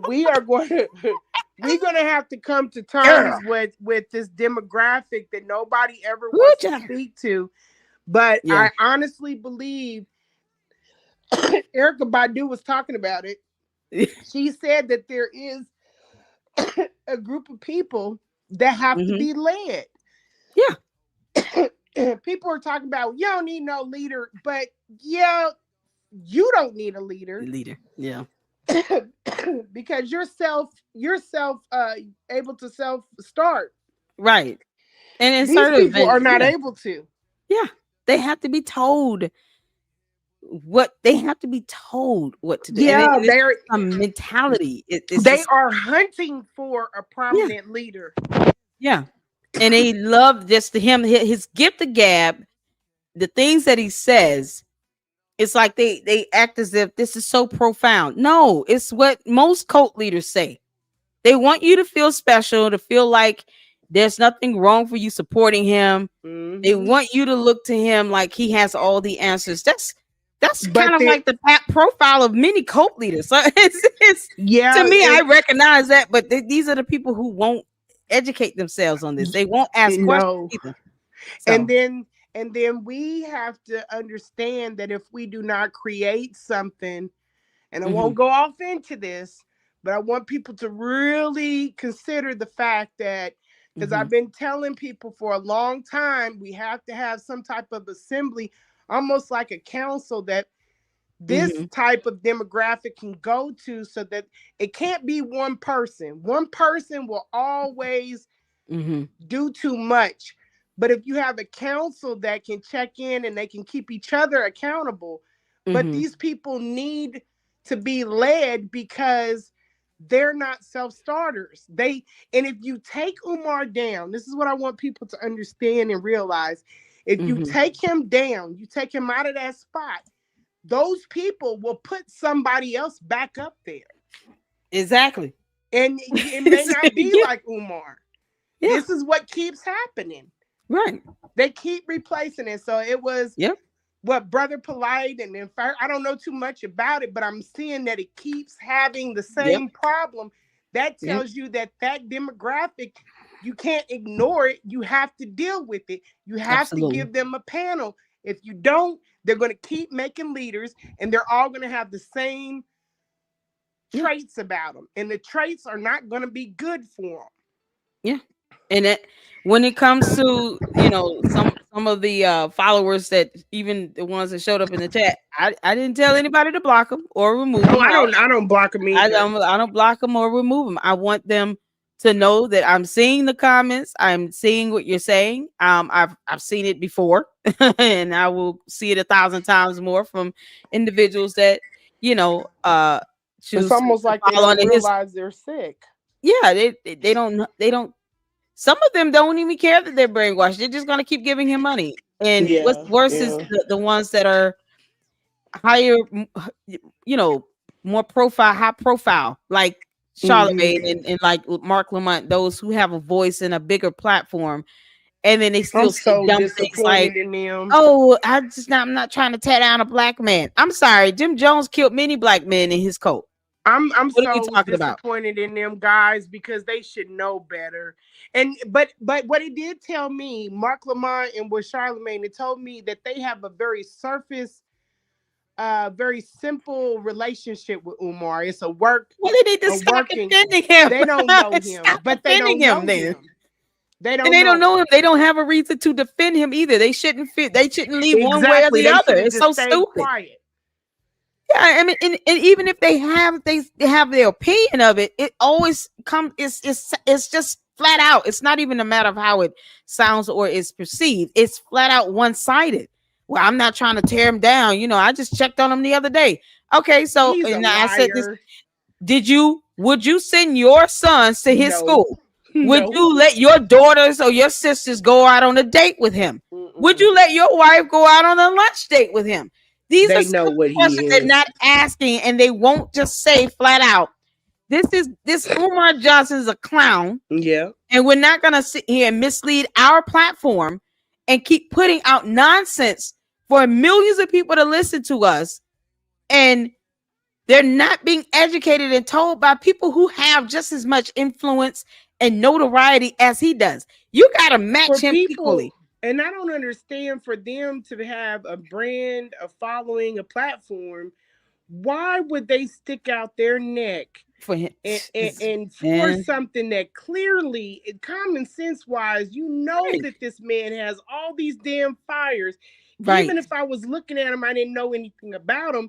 We're going to have to come to terms with this demographic that nobody ever wants to speak to. But I honestly believe Erykah Badu was talking about it. She said that there is a group of people that have to be led. Yeah. People are talking about, you don't need no leader, but you don't need a leader. Yeah. Because you're able to self start. Right. And in these certain people events, are not able to. Yeah, they have to be told what they have to be told what to do. And Yeah, it's a mentality. It's they just, are hunting for a yeah, prominent leader. yeah. And they love just his gift of gab, the things that he says. It's like they act as if this is so profound. No, it's what most cult leaders say. They want you to feel special, to feel like there's nothing wrong for you supporting him. They want you to look to him like he has all the answers. That's kind of like the profile of many cult leaders. So it's to me, I recognize that, but these are the people who won't educate themselves on this. They won't ask questions either. So. And then we have to understand that if we do not create something, and I won't go off into this, but I want people to really consider the fact that, because I've been telling people for a long time, we have to have some type of assembly, almost like a council that this type of demographic can go to, so that it can't be one person. One person will always do too much. But if you have a council that can check in and they can keep each other accountable, but these people need to be led because they're not self-starters. And if you take Umar down, this is what I want people to understand and realize. If you take him down, you take him out of that spot, those people will put somebody else back up there. Exactly. And it may not be like Umar. Yeah. This is what keeps happening. Right. They keep replacing it. So it was what Brother Polite, and in fact, I don't know too much about it, but I'm seeing that it keeps having the same problem. That tells you that demographic, you can't ignore it. You have to deal with it. You have to give them a panel. If you don't, they're going to keep making leaders, and they're all going to have the same traits about them. And the traits are not going to be good for them. Yeah. And when it comes to, some of the followers, that even the ones that showed up in the chat, I didn't tell anybody to block them or remove them. I don't block them either. I don't block them or remove them. I want them to know that I'm seeing the comments. I'm seeing what you're saying. I've seen it before, and I will see it 1,000 times more from individuals that choose. It's almost like they don't realize they're sick. Yeah, they don't. Some of them don't even care that they're brainwashed. They're just gonna keep giving him money. And what's worse is the ones that are higher, more high profile, like Charlemagne and like Mark Lamont, those who have a voice and a bigger platform, and then they still say dumb things like, "Oh, I'm not trying to tear down a black man." I'm sorry, Jim Jones killed many black men in his cult. I'm so disappointed in them guys, because they should know better. But what it did tell me, Mark Lamont and with Charlemagne, it told me that they have a very surface, very simple relationship with Umar. It's a work. Well, they need to stop defending him. They don't know him, but they don't know him. They don't know him. They don't have a reason to defend him either. They shouldn't leave one way or the other. It's so stupid. Quiet. Yeah, I mean, and even if they have their opinion of it, it always comes. It's just flat out. It's not even a matter of how it sounds or is perceived. It's flat out one-sided. Well, I'm not trying to tear him down. I just checked on him the other day. Okay, so I said this. Would you send your sons to his school? Would you let your daughters or your sisters go out on a date with him? Would you let your wife go out on a lunch date with him? These are questions they're not asking, and they won't just say flat out, this Umar Johnson is a clown. Yeah. And we're not gonna sit here and mislead our platform and keep putting out nonsense for millions of people to listen to us. And they're not being educated and told by people who have just as much influence and notoriety as he does. You gotta match him equally. And I don't understand, for them to have a brand, a following, a platform, why would they stick out their neck for him and for something that clearly, common sense wise, that this man has all these damn fires. Right. Even if I was looking at him, I didn't know anything about him,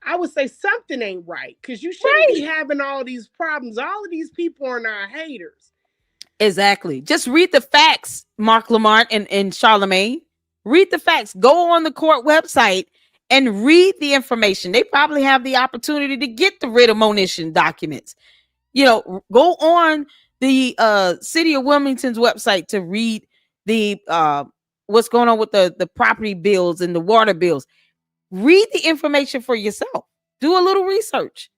I would say something ain't right, because you shouldn't be having all these problems. All of these people are not haters. Exactly. Just read the facts, Mark Lamont and Charlemagne. Read the facts. Go on the court website and read the information. They probably have the opportunity to get the writ of monition documents. Go on the city of Wilmington's website to read the what's going on with the property bills and the water bills. Read the information for yourself. Do a little research.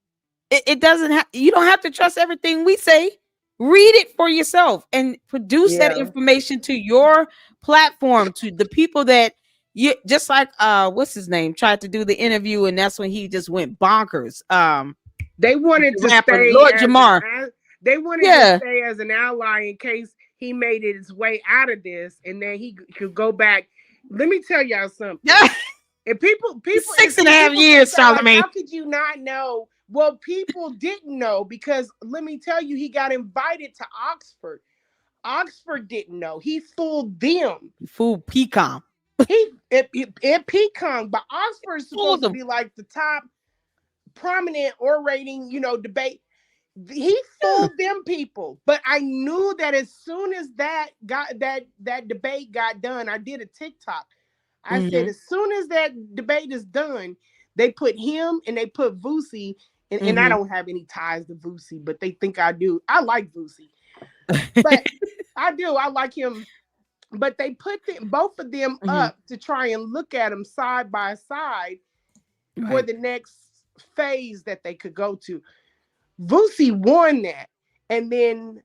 It doesn't have, you don't have to trust everything we say. Read it for yourself and produce that information to your platform, to the people that you, just like what's his name, tried to do the interview, and that's when he just went bonkers. They wanted to stay Lord Jamar. They wanted to stay as an ally in case he made it his way out of this, and then he could go back. Let me tell y'all something. And people 6.5 years, Charlemagne. Like, how could you not know? Well, people didn't know, because let me tell you, he got invited to Oxford. Oxford didn't know. He fooled them. He fooled Pecan. Pecan, but Oxford is supposed to be like the top prominent orating, debate. He fooled them people. But I knew that as soon as that debate got done, I did a TikTok. I said, as soon as that debate is done, they put him and they put Vusi, and I don't have any ties to Vusi, but they think I do. I like Vusi, but I do. I like him. But they put both of them up to try and look at them side by side for the next phase that they could go to. Vusi won that, and then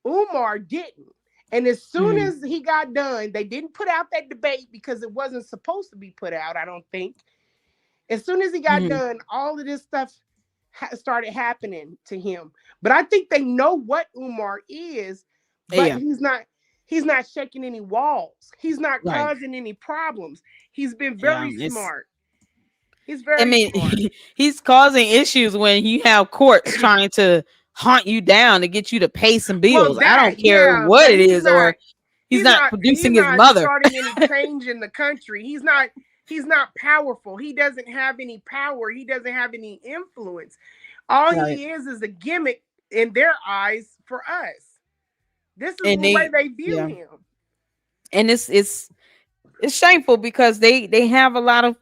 Umar didn't. And as soon as he got done, they didn't put out that debate because it wasn't supposed to be put out, I don't think. As soon as he got done, all of this stuff started happening to him. But I think they know what Umar is, but he's not shaking any walls. He's not causing any problems. He's been very smart. He's very smart. He's causing issues when you have courts trying to hunt you down to get you to pay some bills. I don't care what it is, or he's not producing his mother. Starting any change in the country. He's not powerful. He doesn't have any power. He doesn't have any influence. All he is a gimmick in their eyes for us. This is the way they view him. And it's shameful because they have a lot of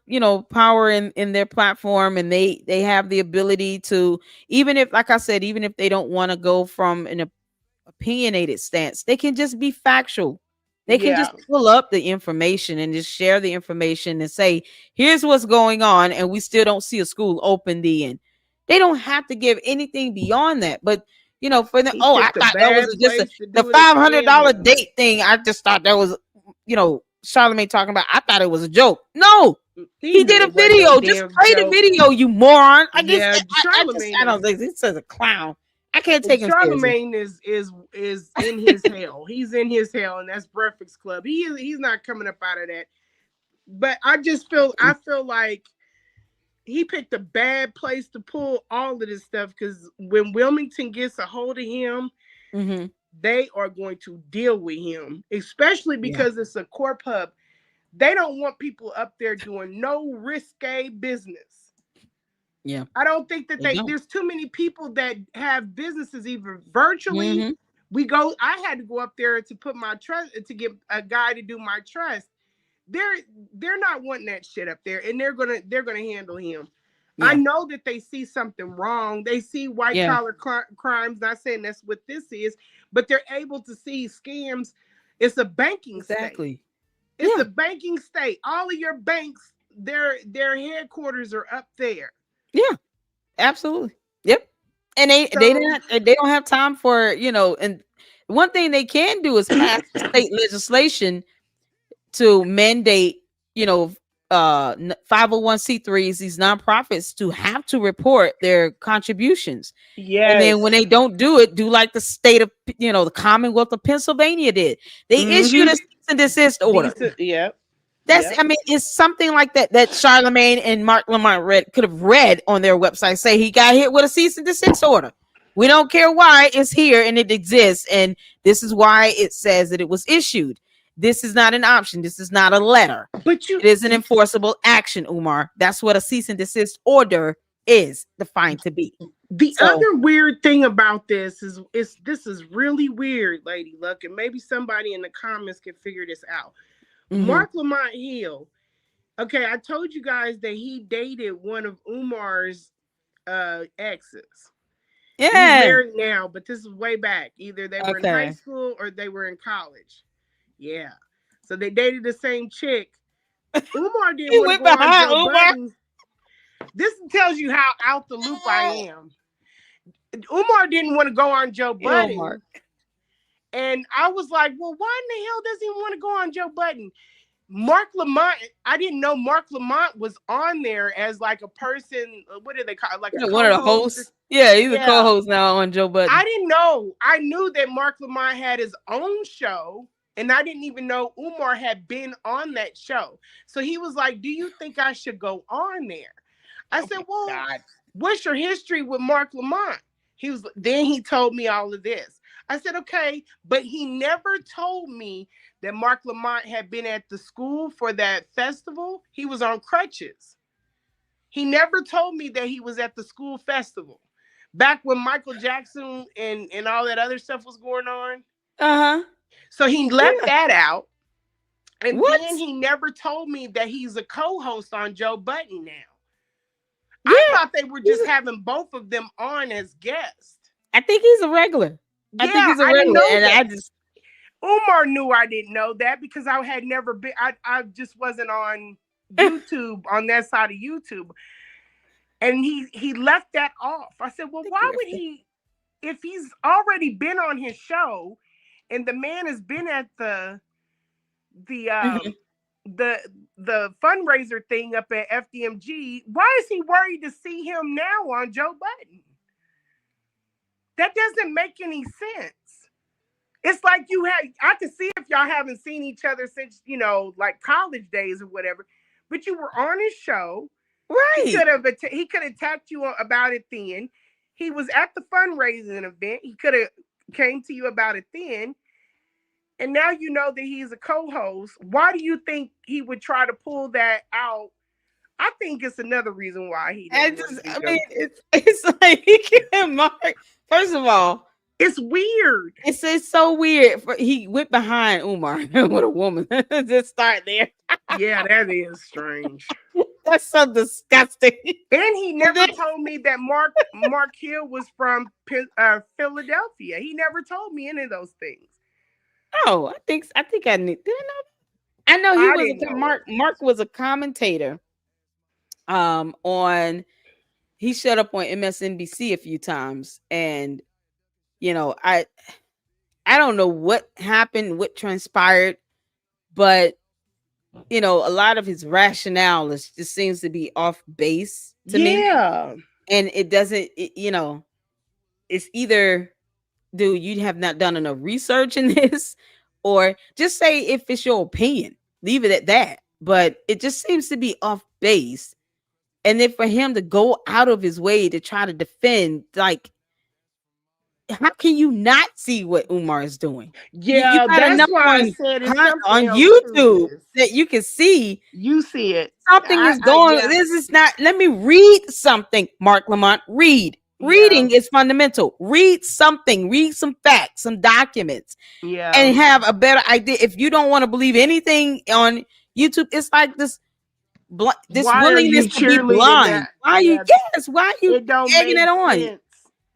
power in their platform, and they have the ability to, even if, like I said, even if they don't want to go from an opinionated stance, they can just be factual. They can just pull up the information and just share the information and say, here's what's going on, and we still don't see a school open the end. They don't have to give anything beyond that. But for them, I thought that was just the $500 date thing. I just thought that was, Charlemagne talking about, I thought it was a joke. No, he did a video. Just play the video, you moron. I don't think this is a clown. I can't take him seriously. Charlemagne is in his hell. He's in his hell, and that's Breakfast Club. He's not coming up out of that. But I feel like he picked a bad place to pull all of this stuff, because when Wilmington gets a hold of him, they are going to deal with him, especially because it's a corp hub. They don't want people up there doing no risque business. Yeah, I don't think that there's too many people that have businesses even virtually. I had to go up there to put my trust, to get a guy to do my trust. They're not wanting that shit up there, and they're gonna handle him. Yeah. I know that they see something wrong. They see white collar crimes. Not saying that's what this is, but they're able to see scams. It's a banking state. It's a banking state. All of your banks, their headquarters are up there. Yeah, absolutely. Yep. And they don't have time for, and one thing they can do is pass state legislation to mandate, 501c3s, these nonprofits, to have to report their contributions. Yes. And then when they don't do it, do like the state of, the Commonwealth of Pennsylvania did. They issued a cease and desist order. It's something like that Charlemagne and Mark Lamont could have read on their website. Say he got hit with a cease and desist order. We don't care why, it's here and it exists, and this is why it says that it was issued. This is not an option. This is not a letter. It is an enforceable action, Umar. That's what a cease and desist order is defined to be. The other weird thing about this is this is really weird, Lady Luck, and maybe somebody in the comments can figure this out. Mark Lamont Hill. Okay, I told you guys that he dated one of Umar's exes. Yeah. He's married now, but this is way back. Either they were in high school or they were in college. Yeah. So they dated the same chick. Umar didn't want to go on Joe Budden. This tells you how out the loop I am. Umar didn't want to go on Joe Budden. And I was like, well, why in the hell does he want to go on Joe Budden? Mark Lamont, I didn't know Mark Lamont was on there as like a person. What do they call it? Like one of the hosts? Yeah, he's a co-host now on Joe Budden. I didn't know. I knew that Mark Lamont had his own show, and I didn't even know Umar had been on that show. So he was like, do you think I should go on there? I said, well, what's your history with Mark Lamont? Then he told me all of this. I said, okay, but he never told me that Mark Lamont had been at the school for that festival. He was on crutches. He never told me that he was at the school festival. Back when Michael Jackson and all that other stuff was going on. So he left that out. And then he never told me that he's a co-host on Joe Budden now. I thought they were just having both of them on as guests. I think he's a regular. I think he's a regular. And Umar knew I didn't know that because I had never been, I just wasn't on YouTube, on that side of YouTube. And he left that off. I said, well, why would he, if he's already been on his show and the man has been at the fundraiser thing up at FDMG, why is he worried to see him now on Joe Budden? That doesn't make any sense. It's like I can see if y'all haven't seen each other since, like college days or whatever, but you were on his show. Right. He could have tapped you about it then. He was at the fundraising event. He could have came to you about it then. And now you know that he's a co-host. Why do you think he would try to pull that out? I think it's another reason why he didn't. It's like he can't mark. First of all, it's weird. It's so weird. He went behind Umar with a woman. Just start there. Yeah, that is strange. That's so disgusting. And he never told me that Mark Hill was from Philadelphia. He never told me any of those things. Oh, I think I knew. Did I know? I know he was Mark was a commentator. He showed up on MSNBC a few times, and I don't know what happened, what transpired, but a lot of his rationale just seems to be off base to me. Yeah, and it doesn't. It's either, dude, you have not done enough research in this, or just say if it's your opinion, leave it at that. But it just seems to be off base. And then for him to go out of his way to try to defend, like, how can you not see what Umar is doing? Yeah, you that's why I said it's on YouTube that you can see. You see it. Something is going. This is not. Let me read something. Mark Lamont, read. Reading is fundamental. Read something. Read some facts, some documents. Yeah, and have a better idea. If you don't want to believe anything on YouTube, it's like this willingness to be blind. Why are you? Yes. Why are you egging it on?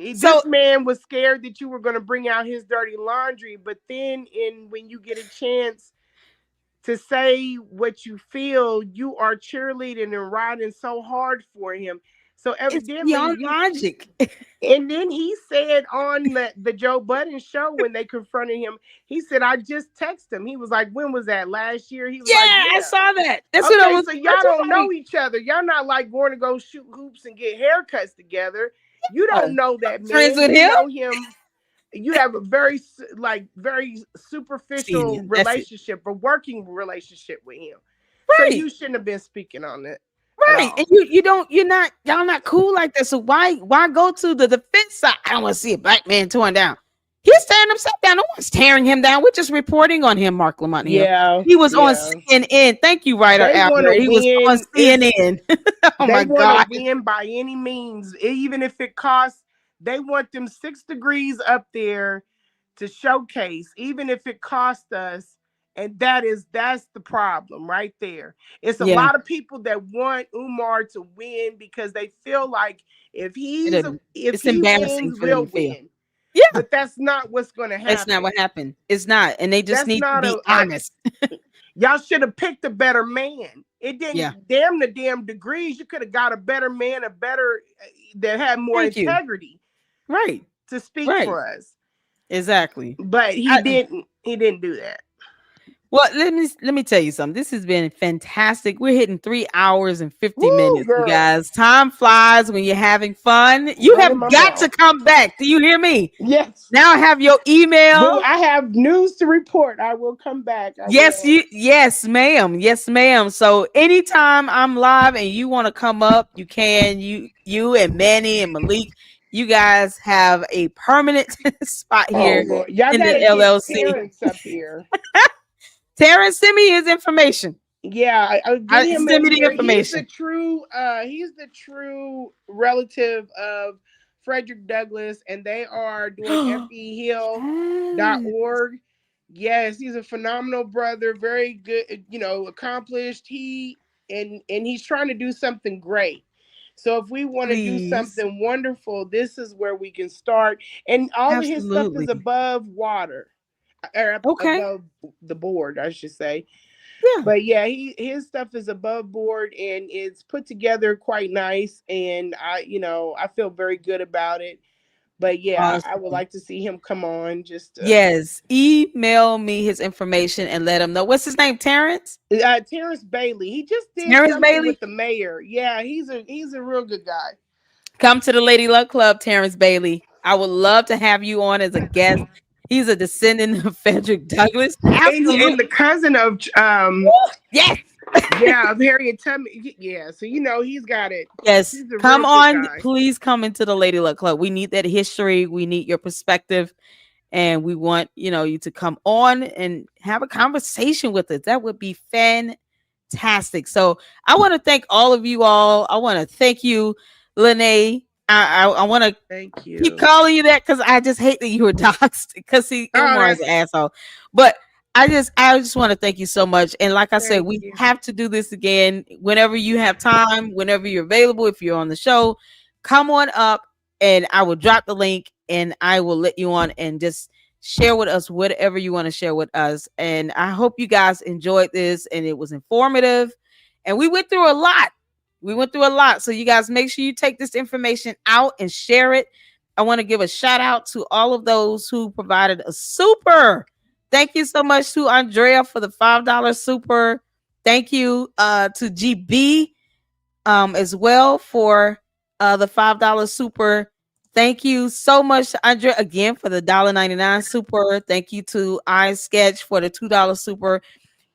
This man was scared that you were going to bring out his dirty laundry, but then when you get a chance to say what you feel, you are cheerleading and riding so hard for him. So evidently, beyond logic. And then he said on the Joe Budden show when they confronted him, he said, "I just texted him." He was like, "When was that? Last year?" He was like, "Yeah, I saw that." That's what I was. So y'all don't know each other. Y'all not like going to go shoot hoops and get haircuts together. You don't know that man. Friends with him? You know him. You have a very superficial relationship, a working relationship with him. Right. So you shouldn't have been speaking on it. Right. And y'all not cool like that. So why go to the defense side? I don't want to see a black man torn down. He's tearing himself down. No one's tearing him down. We're just reporting on him, Mark Lamont. Yeah. He was on CNN. Thank you, writer Albert. He was on CNN. Oh my God. Win by any means, even if it costs They want them 6 degrees up there to showcase, even if it costs us. And that's the problem right there. It's a Yeah. lot of people that want Umar to win because they feel like if It's he embarrassing wins, for them we'll to feel. win. Yeah. But that's not what's going to That's not happen. what happened. It's not. And they just That's need to not be a honest. y'all should have picked a better man. It Yeah. didn't the damn degrees. You could have got a better man, a better that had more Thank you. integrity Right. to speak Right. for us. Exactly. But he didn't. He didn't do that. Well, let me tell you something. This has been fantastic. We're hitting 3 hours and 50 Woo, minutes, you girl. guys. Time flies when you're having fun. You Running my have got to mouth. come back. Do you hear me? Yes. Now I have your email. Boo, I have news to report. I will come back. Yes, ma'am. Yes, ma'am. So anytime I'm live and you want to come up, you can. You and Manny and Malik, you guys have a permanent spot here Lord. Y'all in the gotta get LLC. Terrence up here. Terrence, send me his information. Yeah, I'll get him send in me the here. information. He's the true relative of Frederick Douglass, and they are doing feheal.org. Yes, he's a phenomenal brother, very good, accomplished. And he's trying to do something great. So if we want to do something wonderful, this is where we can start. And all of his stuff is above water. Or above the board, I should say. Yeah. But yeah, his stuff is above board and it's put together quite nice. And I feel very good about it. But yeah, Awesome. I would like to see him come on. Yes, email me his information and let him know. What's his name? Terrence? Terrence Bailey. He just did Terrence something Bailey? with the mayor. Yeah, he's a real good guy. Come to the Lady Luck Club, Terrence Bailey. I would love to have you on as a guest. He's a descendant of Frederick Douglass. Absolutely. And the cousin of yes. Yeah, of Harriet Tubman. Yeah, so he's got it. Yes. Come on, please come into the Lady Luck Club. We need that history. We need your perspective. And we want, you to come on and have a conversation with us. That would be fantastic. So I want to thank all of you all. I want to thank you, Lenae. I want to thank you. Keep calling you that because I just hate that you were doxxed because Umar is an asshole. But I just want to thank you so much. And like I said, we have to do this again whenever you have time, whenever you're available. If you're on the show, come on up and I will drop the link and I will let you on and just share with us whatever you want to share with us. And I hope you guys enjoyed this and it was informative. And we went through a lot. So you guys make sure you take this information out and share it. I want to give a shout out to all of those who provided a super. Thank you so much to Andrea for the $5 super. Thank you to GB as well for the $5 super. Thank you so much to Andrea again for the $1.99 super. Thank you to iSketch for the $2 super.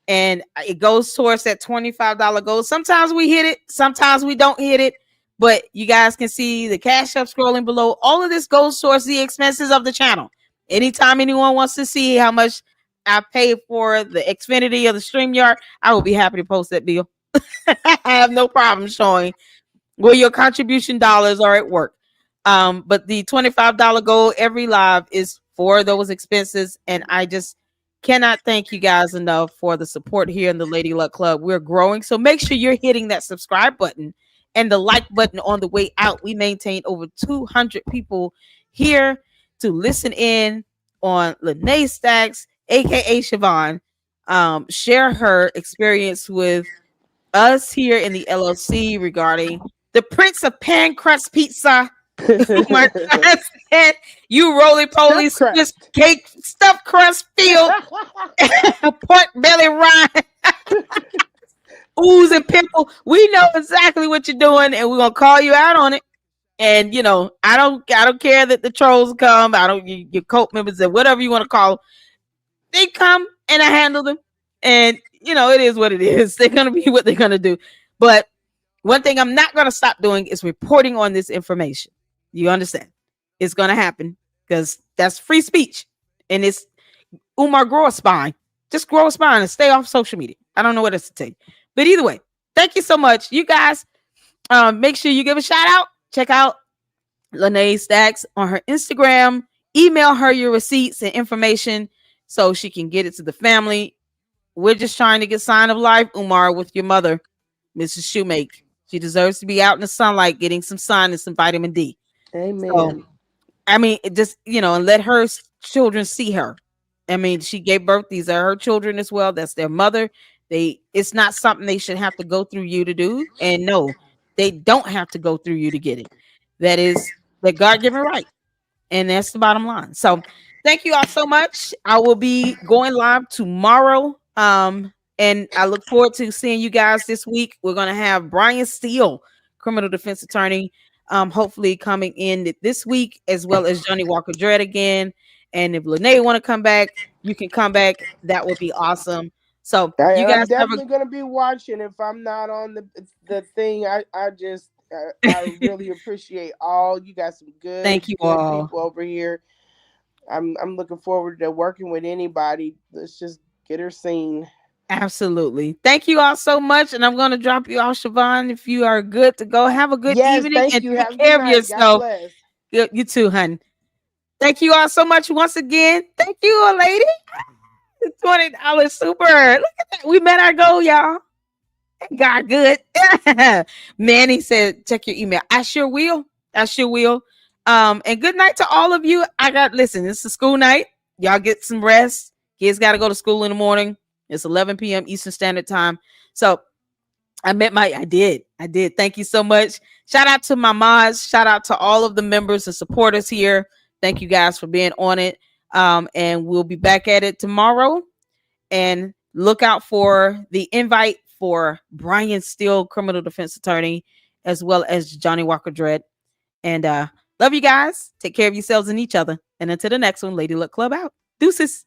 And it goes towards that $25 goal. Sometimes we hit it, sometimes we don't hit it, but you guys can see the cash up scrolling below. All of this goes towards the expenses of the channel. Anytime anyone wants to see how much I pay for the Xfinity or the StreamYard, I will be happy to post that bill. I have no problem showing where your contribution dollars are at work. But the $25 goal every live is for those expenses, and I just cannot thank you guys enough for the support here in the Lady Luck Club. We're growing, so make sure you're hitting that subscribe button and the like button on the way out. We maintain over 200 people here to listen in on Lenae Stacks, aka Siobhan, share her experience with us here in the LLC regarding the Prince of Pan Crust Pizza. You roly poly Swiss cake stuffed crust field pork belly rind ooze and pimple. We know exactly what you're doing and we're gonna call you out on it. And I don't care that the trolls come. Your cult members and whatever you want to call them, they come and I handle them. And it is what it is. They're gonna be what they're gonna do. But one thing I'm not gonna stop doing is reporting on this information. You understand? It's gonna happen because that's free speech, and it's Umar, grow a spine. Just grow a spine and stay off social media. I don't know what else to tell you, but either way, thank you so much, you guys. Make sure you give a shout out. Check out Lenae Stacks on her Instagram. Email her your receipts and information so she can get it to the family. We're just trying to get sign of life, Umar, with your mother, Mrs. Shoemake. She deserves to be out in the sunlight getting some sun and some vitamin D. Amen. So, I mean, just, and let her children see her. I mean, she gave birth. These are her children as well. That's their mother. It's not something they should have to go through you to do. And no, they don't have to go through you to get it. That is their God-given right. And that's the bottom line. So thank you all so much. I will be going live tomorrow. And I look forward to seeing you guys this week. We're going to have Brian Steele, criminal defense attorney, hopefully coming in this week, as well as Johnny Walker Dredd again. And if Lenae want to come back, you can come back. That would be awesome. So you guys I'm definitely gonna be watching. If I'm not on the thing, I really appreciate all you got. Some good, thank you good all. people over here. I'm looking forward to working with anybody. Let's just get her seen. Absolutely. Thank you all so much. And I'm going to drop you off, Siobhan. If you are good to go, have a good evening thank and you. take Have care a good of night. yourself. God bless. You too, hun. Thank you all so much once again. Thank you, lady. $20 super. Look at that. We met our goal, y'all. God good. Manny said, check your email. I sure will. I sure will. And good night to all of you. Listen, it's a school night. Y'all get some rest. Kids got to go to school in the morning. It's 11 p.m. Eastern Standard Time. So I did. Thank you so much. Shout out to my mods. Shout out to all of the members and supporters here. Thank you guys for being on it. And we'll be back at it tomorrow. And look out for the invite for Brian Steele, criminal defense attorney, as well as Johnny Walker Dredd. And love you guys. Take care of yourselves and each other. And until the next one, Lady Luck Club out. Deuces.